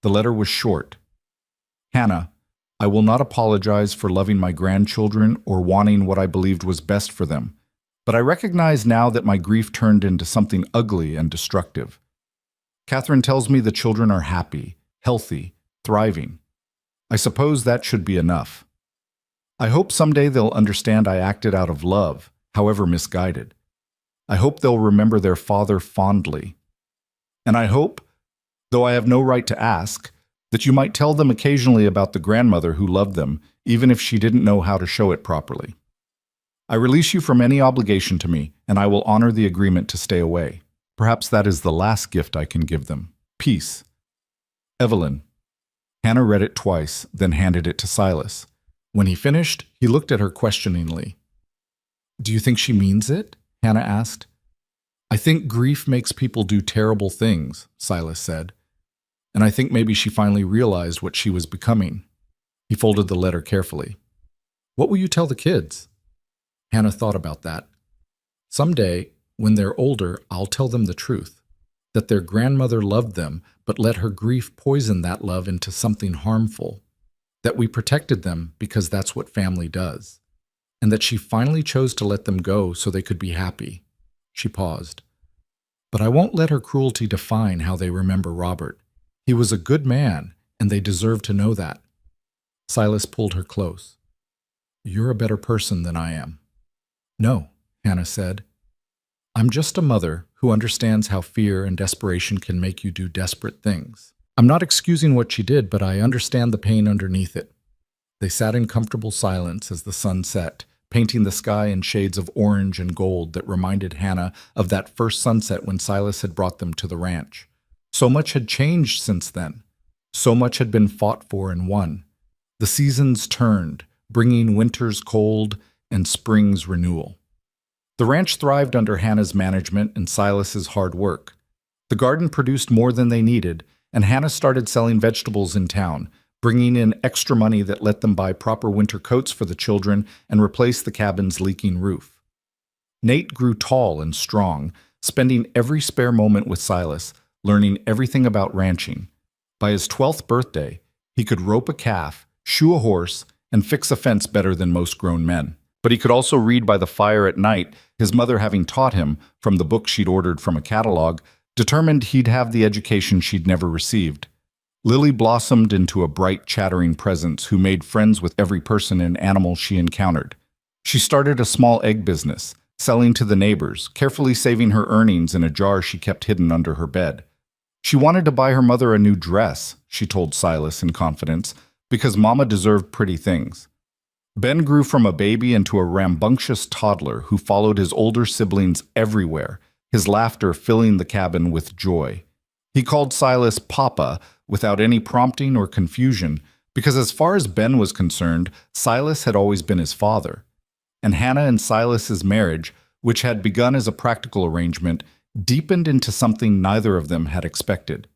The letter was short. Hannah, I will not apologize for loving my grandchildren or wanting what I believed was best for them, but I recognize now that my grief turned into something ugly and destructive. Catherine tells me the children are happy, healthy, thriving. I suppose that should be enough. I hope someday they'll understand I acted out of love, however misguided. I hope they'll remember their father fondly. And I hope, though I have no right to ask, that you might tell them occasionally about the grandmother who loved them, even if she didn't know how to show it properly. I release you from any obligation to me, and I will honor the agreement to stay away. Perhaps that is the last gift I can give them. Peace. Evelyn. Hannah read it twice, then handed it to Silas. When he finished, he looked at her questioningly. Do you think she means it? Hannah asked. I think grief makes people do terrible things, Silas said. And I think maybe she finally realized what she was becoming. He folded the letter carefully. What will you tell the kids? Hannah thought about that. Someday, when they're older, I'll tell them the truth. That their grandmother loved them, but let her grief poison that love into something harmful. That we protected them because that's what family does. And that she finally chose to let them go so they could be happy. She paused. But I won't let her cruelty define how they remember Robert. He was a good man, and they deserve to know that. Silas pulled her close. You're a better person than I am. No, Hannah said. I'm just a mother who understands how fear and desperation can make you do desperate things. I'm not excusing what she did, but I understand the pain underneath it. They sat in comfortable silence as the sun set, painting the sky in shades of orange and gold that reminded Hannah of that first sunset when Silas had brought them to the ranch. So much had changed since then. So much had been fought for and won. The seasons turned, bringing winter's cold and spring's renewal. The ranch thrived under Hannah's management and Silas's hard work. The garden produced more than they needed, and Hannah started selling vegetables in town, bringing in extra money that let them buy proper winter coats for the children and replace the cabin's leaking roof. Nate grew tall and strong, spending every spare moment with Silas, learning everything about ranching. By his 12th birthday, he could rope a calf, shoe a horse, and fix a fence better than most grown men. But he could also read by the fire at night, his mother having taught him, from the book she'd ordered from a catalog, determined he'd have the education she'd never received. Lily blossomed into a bright, chattering presence who made friends with every person and animal she encountered. She started a small egg business, selling to the neighbors, carefully saving her earnings in a jar she kept hidden under her bed. She wanted to buy her mother a new dress, she told Silas in confidence, because Mama deserved pretty things. Ben grew from a baby into a rambunctious toddler who followed his older siblings everywhere, his laughter filling the cabin with joy. He called Silas Papa without any prompting or confusion Because as far as Ben was concerned, Silas had always been his father, and Hannah and Silas's marriage, which had begun as a practical arrangement, deepened into something neither of them had expected.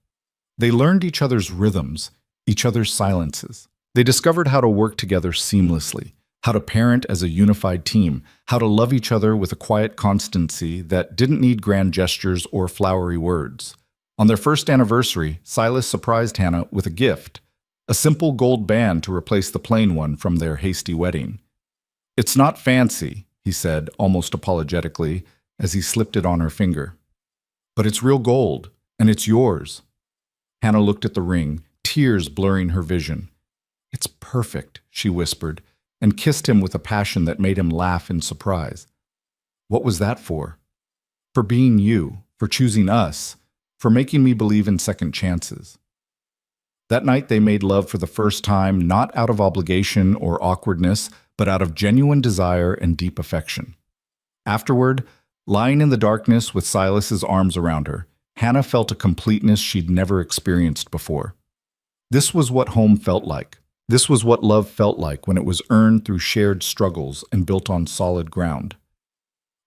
They learned each other's rhythms, each other's silences. They discovered how to work together seamlessly, how to parent as a unified team, how to love each other with a quiet constancy that didn't need grand gestures or flowery words. On their first anniversary, Silas surprised Hannah with a gift, a simple gold band to replace the plain one from their hasty wedding. "It's not fancy," he said, almost apologetically, as he slipped it on her finger. "But it's real gold, and it's yours." Hannah looked at the ring, tears blurring her vision. "It's perfect," she whispered, and kissed him with a passion that made him laugh in surprise. "What was that for?" "For being you, for choosing us, for making me believe in second chances." That night they made love for the first time, not out of obligation or awkwardness, but out of genuine desire and deep affection. Afterward, lying in the darkness with Silas's arms around her, Hannah felt a completeness she'd never experienced before. This was what home felt like. This was what love felt like when it was earned through shared struggles and built on solid ground.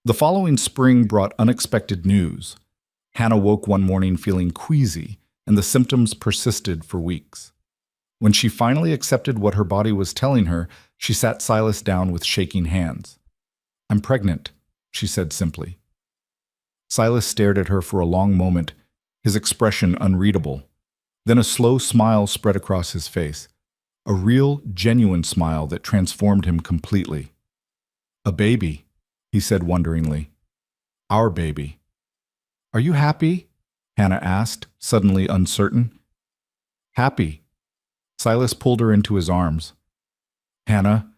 The following spring brought unexpected news. Hannah woke one morning feeling queasy, and the symptoms persisted for weeks. When she finally accepted what her body was telling her, she sat Silas down with shaking hands. "I'm pregnant," she said simply. Silas stared at her for a long moment, his expression unreadable. Then a slow smile spread across his face, a real, genuine smile that transformed him completely. "A baby," he said wonderingly. "Our baby." "Are you happy?" Hannah asked, suddenly uncertain. "Happy." Silas pulled her into his arms. "Hannah,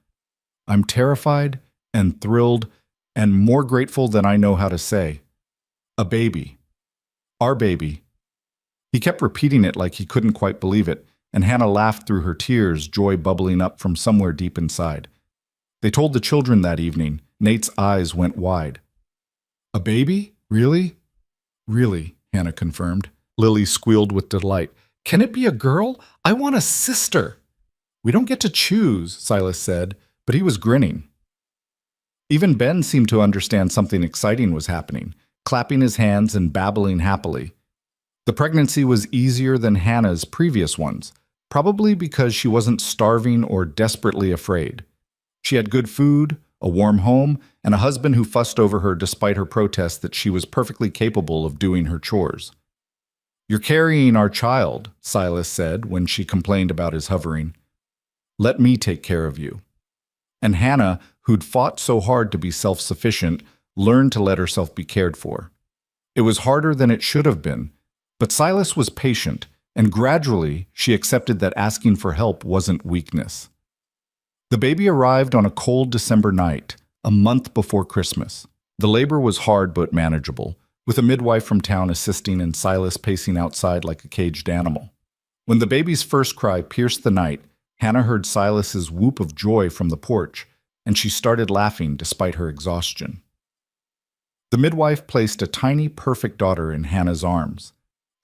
I'm terrified and thrilled and more grateful than I know how to say. A baby. Our baby." He kept repeating it like he couldn't quite believe it, and Hannah laughed through her tears, joy bubbling up from somewhere deep inside. They told the children that evening. Nate's eyes went wide. "A baby? Really?" "Really," Hannah confirmed. Lily squealed with delight. "Can it be a girl? I want a sister." "We don't get to choose," Silas said, but he was grinning. Even Ben seemed to understand something exciting was happening, clapping his hands and babbling happily. The pregnancy was easier than Hannah's previous ones, probably because she wasn't starving or desperately afraid. She had good food, a warm home, and a husband who fussed over her despite her protests that she was perfectly capable of doing her chores. "You're carrying our child," Silas said when she complained about his hovering. "Let me take care of you." And Hannah, who'd fought so hard to be self-sufficient, learned to let herself be cared for. It was harder than it should have been, but Silas was patient, and gradually she accepted that asking for help wasn't weakness. The baby arrived on a cold December night, a month before Christmas. The labor was hard but manageable, with a midwife from town assisting and Silas pacing outside like a caged animal. When the baby's first cry pierced the night, Hannah heard Silas's whoop of joy from the porch, and she started laughing despite her exhaustion. The midwife placed a tiny, perfect daughter in Hannah's arms.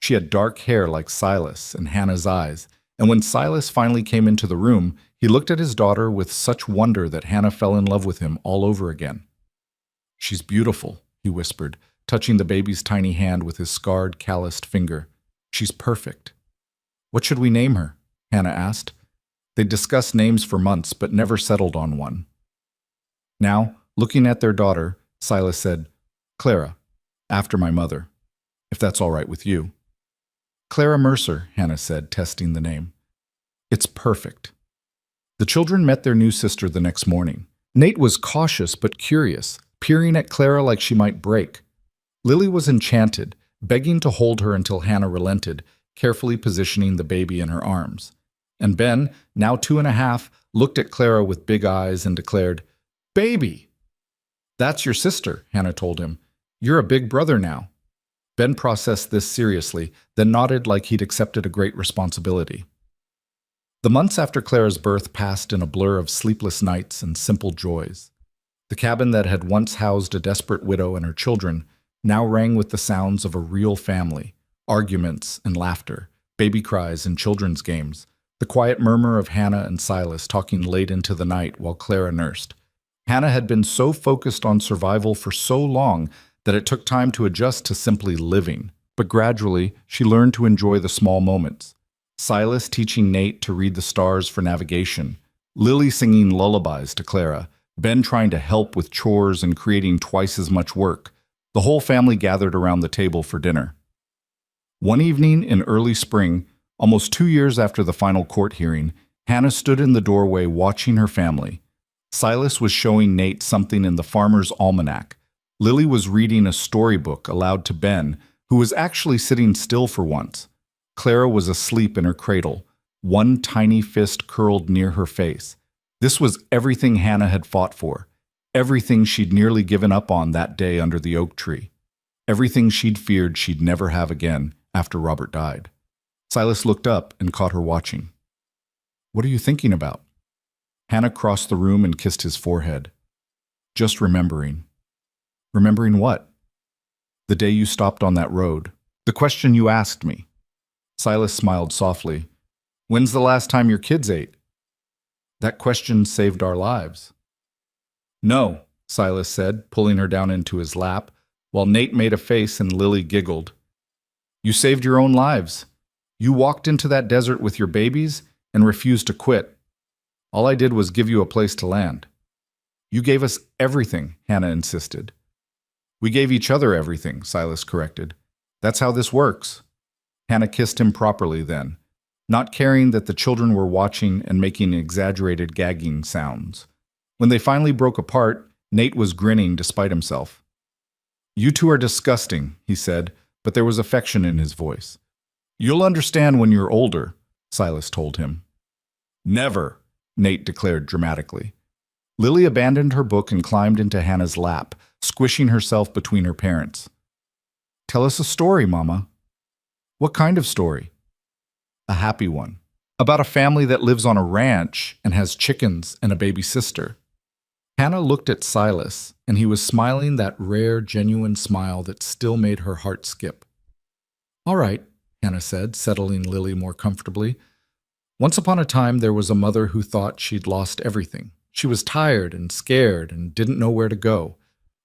She had dark hair like Silas and Hannah's eyes, and when Silas finally came into the room, he looked at his daughter with such wonder that Hannah fell in love with him all over again. "She's beautiful," he whispered, touching the baby's tiny hand with his scarred, calloused finger. "She's perfect." "What should we name her?" Hannah asked. They'd discussed names for months, but never settled on one. Now, looking at their daughter, Silas said, "Clara, after my mother, if that's all right with you." "Clara Mercer," Hannah said, testing the name. "It's perfect." The children met their new sister the next morning. Nate was cautious but curious, peering at Clara like she might break. Lily was enchanted, begging to hold her until Hannah relented, carefully positioning the baby in her arms. And Ben, now 2.5, looked at Clara with big eyes and declared, "Baby!" "That's your sister," Hannah told him. "You're a big brother now." Ben processed this seriously, then nodded like he'd accepted a great responsibility. The months after Clara's birth passed in a blur of sleepless nights and simple joys. The cabin that had once housed a desperate widow and her children now rang with the sounds of a real family, arguments and laughter, baby cries and children's games, The quiet murmur of Hannah and Silas talking late into the night while Clara nursed. Hannah had been so focused on survival for so long that it took time to adjust to simply living. But gradually, she learned to enjoy the small moments. Silas teaching Nate to read the stars for navigation, Lily singing lullabies to Clara, Ben trying to help with chores and creating twice as much work. The whole family gathered around the table for dinner. One evening in early spring, almost 2 years after the final court hearing, Hannah stood in the doorway watching her family. Silas was showing Nate something in the Farmer's Almanac. Lily was reading a storybook aloud to Ben, who was actually sitting still for once. Clara was asleep in her cradle, one tiny fist curled near her face. This was everything Hannah had fought for, everything she'd nearly given up on that day under the oak tree, everything she'd feared she'd never have again after Robert died. Silas looked up and caught her watching. "What are you thinking about?" Hannah crossed the room and kissed his forehead. "Just remembering." "Remembering what?" "The day you stopped on that road. The question you asked me." Silas smiled softly. "When's the last time your kids ate?" "That question saved our lives." "No," Silas said, pulling her down into his lap, while Nate made a face and Lily giggled. "You saved your own lives. You walked into that desert with your babies and refused to quit. All I did was give you a place to land." "You gave us everything," Hannah insisted. "We gave each other everything," Silas corrected. "That's how this works." Hannah kissed him properly then, not caring that the children were watching and making exaggerated gagging sounds. When they finally broke apart, Nate was grinning despite himself. "You two are disgusting," he said, but there was affection in his voice. "You'll understand when you're older," Silas told him. "Never," Nate declared dramatically. Lily abandoned her book and climbed into Hannah's lap, squishing herself between her parents. "Tell us a story, Mama." "What kind of story?" "A happy one. About a family that lives on a ranch and has chickens and a baby sister." Hannah looked at Silas, and he was smiling that rare, genuine smile that still made her heart skip. "All right," Hannah said, settling Lily more comfortably. "Once upon a time, there was a mother who thought she'd lost everything. She was tired and scared and didn't know where to go.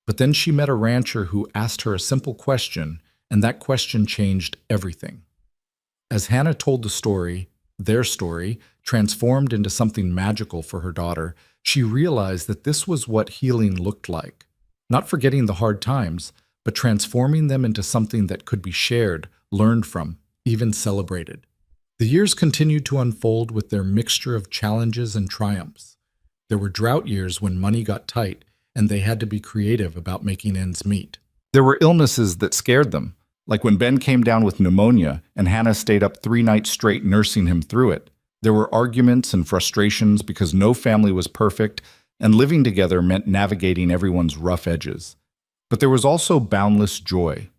But then she met a rancher who asked her a simple question, and that question changed everything." As Hannah told the story, their story, transformed into something magical for her daughter, she realized that this was what healing looked like. Not forgetting the hard times, but transforming them into something that could be shared, learned from, even celebrated. The years continued to unfold with their mixture of challenges and triumphs. There were drought years when money got tight, and they had to be creative about making ends meet. There were illnesses that scared them, like when Ben came down with pneumonia and Hannah stayed up 3 nights straight nursing him through it. There were arguments and frustrations because no family was perfect, and living together meant navigating everyone's rough edges. But there was also boundless joy.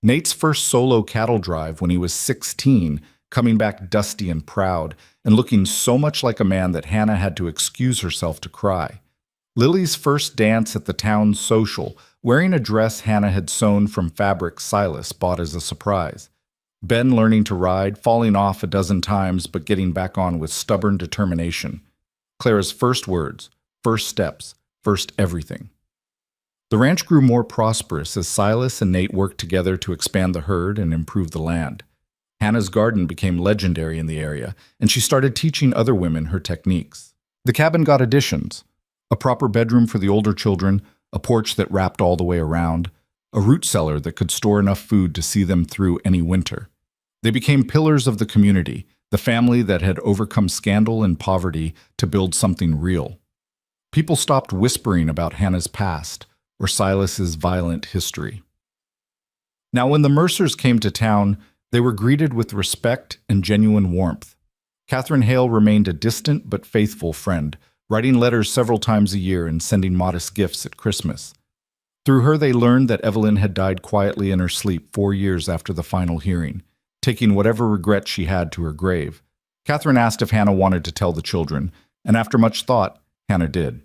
Nate's first solo cattle drive when he was 16, coming back dusty and proud, and looking so much like a man that Hannah had to excuse herself to cry. Lily's first dance at the town social, wearing a dress Hannah had sewn from fabric Silas bought as a surprise. Ben learning to ride, falling off a dozen times but getting back on with stubborn determination. Clara's first words, first steps, first everything. The ranch grew more prosperous as Silas and Nate worked together to expand the herd and improve the land. Hannah's garden became legendary in the area, and she started teaching other women her techniques. The cabin got additions: a proper bedroom for the older children, a porch that wrapped all the way around, a root cellar that could store enough food to see them through any winter. They became pillars of the community, the family that had overcome scandal and poverty to build something real. People stopped whispering about Hannah's past or Silas's violent history. Now, when the Mercers came to town, they were greeted with respect and genuine warmth. Catherine Hale remained a distant but faithful friend, writing letters several times a year and sending modest gifts at Christmas. Through her, they learned that Evelyn had died quietly in her sleep 4 years after the final hearing, taking whatever regret she had to her grave. Catherine asked if Hannah wanted to tell the children, and after much thought, Hannah did.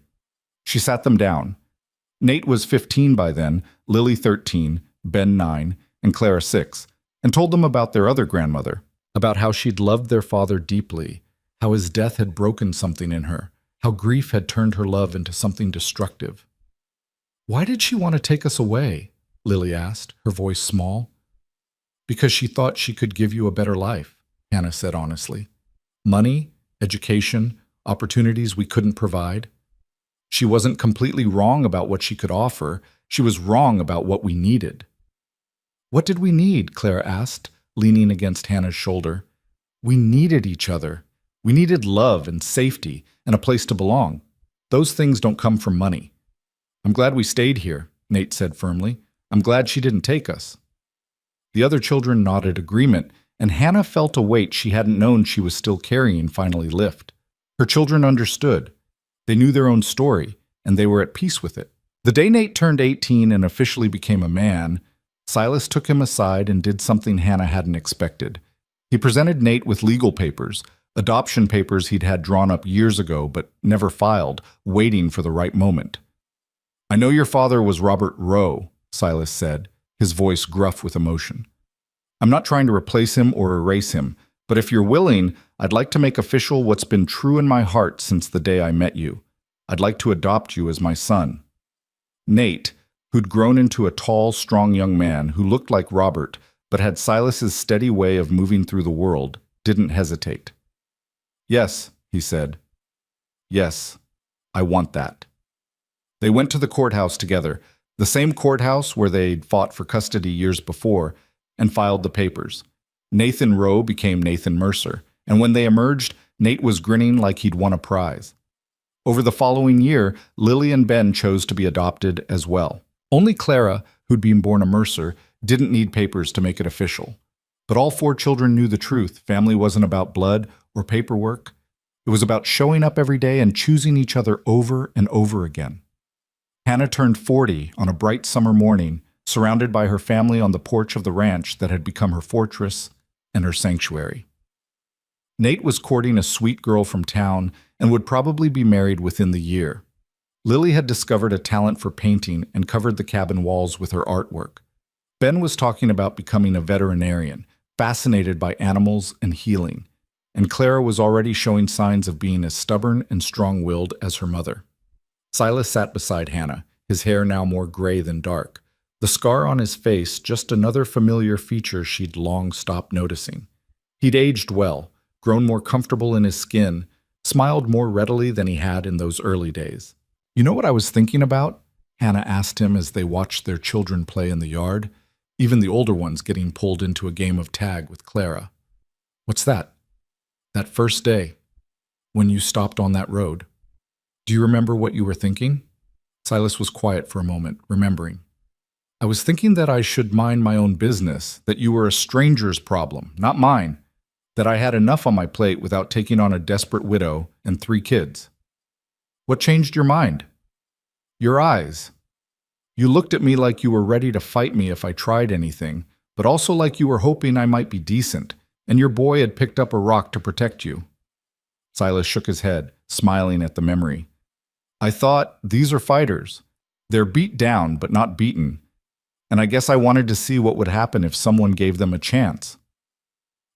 She sat them down. Nate was 15 by then, Lily 13, Ben 9, and Clara 6, and told them about their other grandmother, about how she'd loved their father deeply, how his death had broken something in her, how grief had turned her love into something destructive. "Why did she want to take us away?" Lily asked, her voice small. "Because she thought she could give you a better life," Hannah said honestly. "Money, education, opportunities we couldn't provide. She wasn't completely wrong about what she could offer. She was wrong about what we needed." "What did we need?" Clara asked, leaning against Hannah's shoulder. "We needed each other. We needed love and safety and a place to belong. Those things don't come from money." "I'm glad we stayed here," Nate said firmly. "I'm glad she didn't take us." The other children nodded agreement, and Hannah felt a weight she hadn't known she was still carrying finally lift. Her children understood. They knew their own story, and they were at peace with it. The day Nate turned 18 and officially became a man, Silas took him aside and did something Hannah hadn't expected. He presented Nate with legal papers, adoption papers he'd had drawn up years ago but never filed, waiting for the right moment. "I know your father was Robert Rowe," Silas said, his voice gruff with emotion. "I'm not trying to replace him or erase him, but if you're willing, I'd like to make official what's been true in my heart since the day I met you. I'd like to adopt you as my son." Nate, who'd grown into a tall, strong young man who looked like Robert but had Silas's steady way of moving through the world, didn't hesitate. "Yes," he said. "Yes, I want that." They went to the courthouse together, the same courthouse where they'd fought for custody years before, and filed the papers. Nathan Rowe became Nathan Mercer, and when they emerged, Nate was grinning like he'd won a prize. Over the following year, Lily and Ben chose to be adopted as well. Only Clara, who'd been born a Mercer, didn't need papers to make it official. But all 4 children knew the truth. Family wasn't about blood or paperwork. It was about showing up every day and choosing each other over and over again. Hannah turned 40 on a bright summer morning, surrounded by her family on the porch of the ranch that had become her fortress and her sanctuary. Nate was courting a sweet girl from town and would probably be married within the year. Lily had discovered a talent for painting and covered the cabin walls with her artwork. Ben was talking about becoming a veterinarian, fascinated by animals and healing, and Clara was already showing signs of being as stubborn and strong-willed as her mother. Silas sat beside Hannah, his hair now more gray than dark, the scar on his face just another familiar feature she'd long stopped noticing. He'd aged well, grown more comfortable in his skin, smiled more readily than he had in those early days. "You know what I was thinking about?" Hannah asked him as they watched their children play in the yard, even the older ones getting pulled into a game of tag with Clara. "What's that?" "That first day, when you stopped on that road. Do you remember what you were thinking?" Silas was quiet for a moment, remembering. "I was thinking that I should mind my own business, that you were a stranger's problem, not mine, that I had enough on my plate without taking on a desperate widow and 3 kids. What changed your mind?" "Your eyes. You looked at me like you were ready to fight me if I tried anything, but also like you were hoping I might be decent, and your boy had picked up a rock to protect you." Silas shook his head, smiling at the memory. "I thought, these are fighters. They're beat down, but not beaten. And I guess I wanted to see what would happen if someone gave them a chance."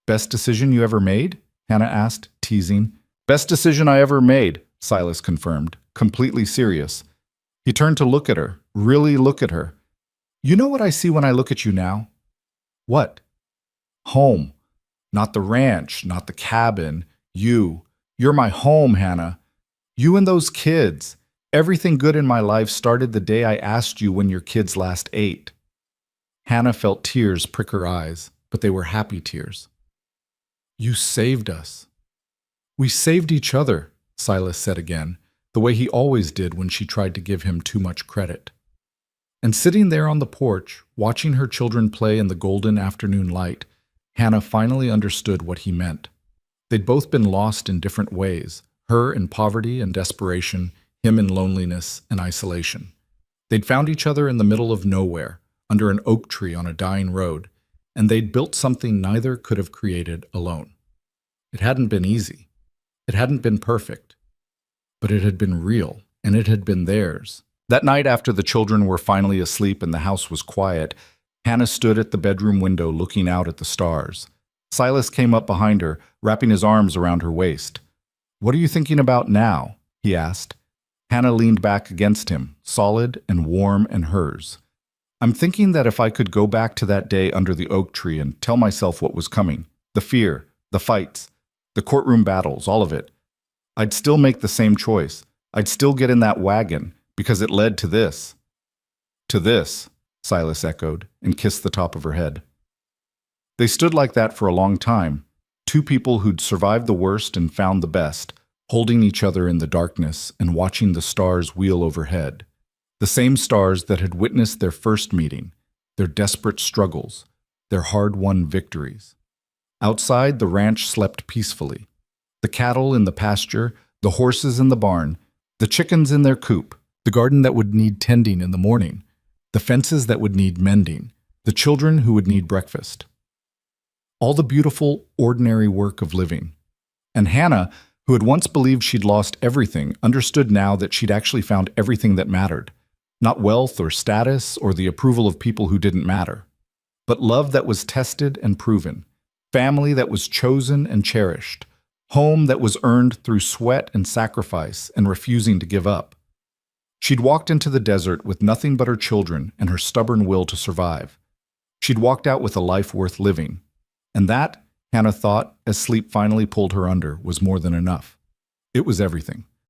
"Best decision you ever made?" Hannah asked, teasing. "Best decision I ever made," Silas confirmed, completely serious. He turned to look at her, really look at her. "You know what I see when I look at you now?" "What?" "Home. Not the ranch, not the cabin. You. You're my home, Hannah. You and those kids. Everything good in my life started the day I asked you when your kids last ate." Hannah felt tears prick her eyes, but they were happy tears. "You saved us." "We saved each other," Silas said again, the way he always did when she tried to give him too much credit. And sitting there on the porch, watching her children play in the golden afternoon light, Hannah finally understood what he meant. They'd both been lost in different ways, her in poverty and desperation, him in loneliness and isolation. They'd found each other in the middle of nowhere, under an oak tree on a dying road, and they'd built something neither could have created alone. It hadn't been easy. It hadn't been perfect. But it had been real, and it had been theirs. That night after the children were finally asleep and the house was quiet, Hannah stood at the bedroom window looking out at the stars. Silas came up behind her, wrapping his arms around her waist. "What are you thinking about now?" he asked. Hannah leaned back against him, solid and warm and hers. "I'm thinking that if I could go back to that day under the oak tree and tell myself what was coming, the fear, the fights, the courtroom battles, all of it, I'd still make the same choice. I'd still get in that wagon, because it led to this." "To this," Silas echoed, and kissed the top of her head. They stood like that for a long time, two people who'd survived the worst and found the best, holding each other in the darkness and watching the stars wheel overhead. The same stars that had witnessed their first meeting, their desperate struggles, their hard-won victories. Outside, the ranch slept peacefully. The cattle in the pasture, the horses in the barn, the chickens in their coop, the garden that would need tending in the morning, the fences that would need mending, the children who would need breakfast. All the beautiful, ordinary work of living. And Hannah, who had once believed she'd lost everything, understood now that she'd actually found everything that mattered. Not wealth or status or the approval of people who didn't matter, but love that was tested and proven, family that was chosen and cherished, home that was earned through sweat and sacrifice and refusing to give up. She'd walked into the desert with nothing but her children and her stubborn will to survive. She'd walked out with a life worth living. And that, Hannah thought, as sleep finally pulled her under, was more than enough. It was everything.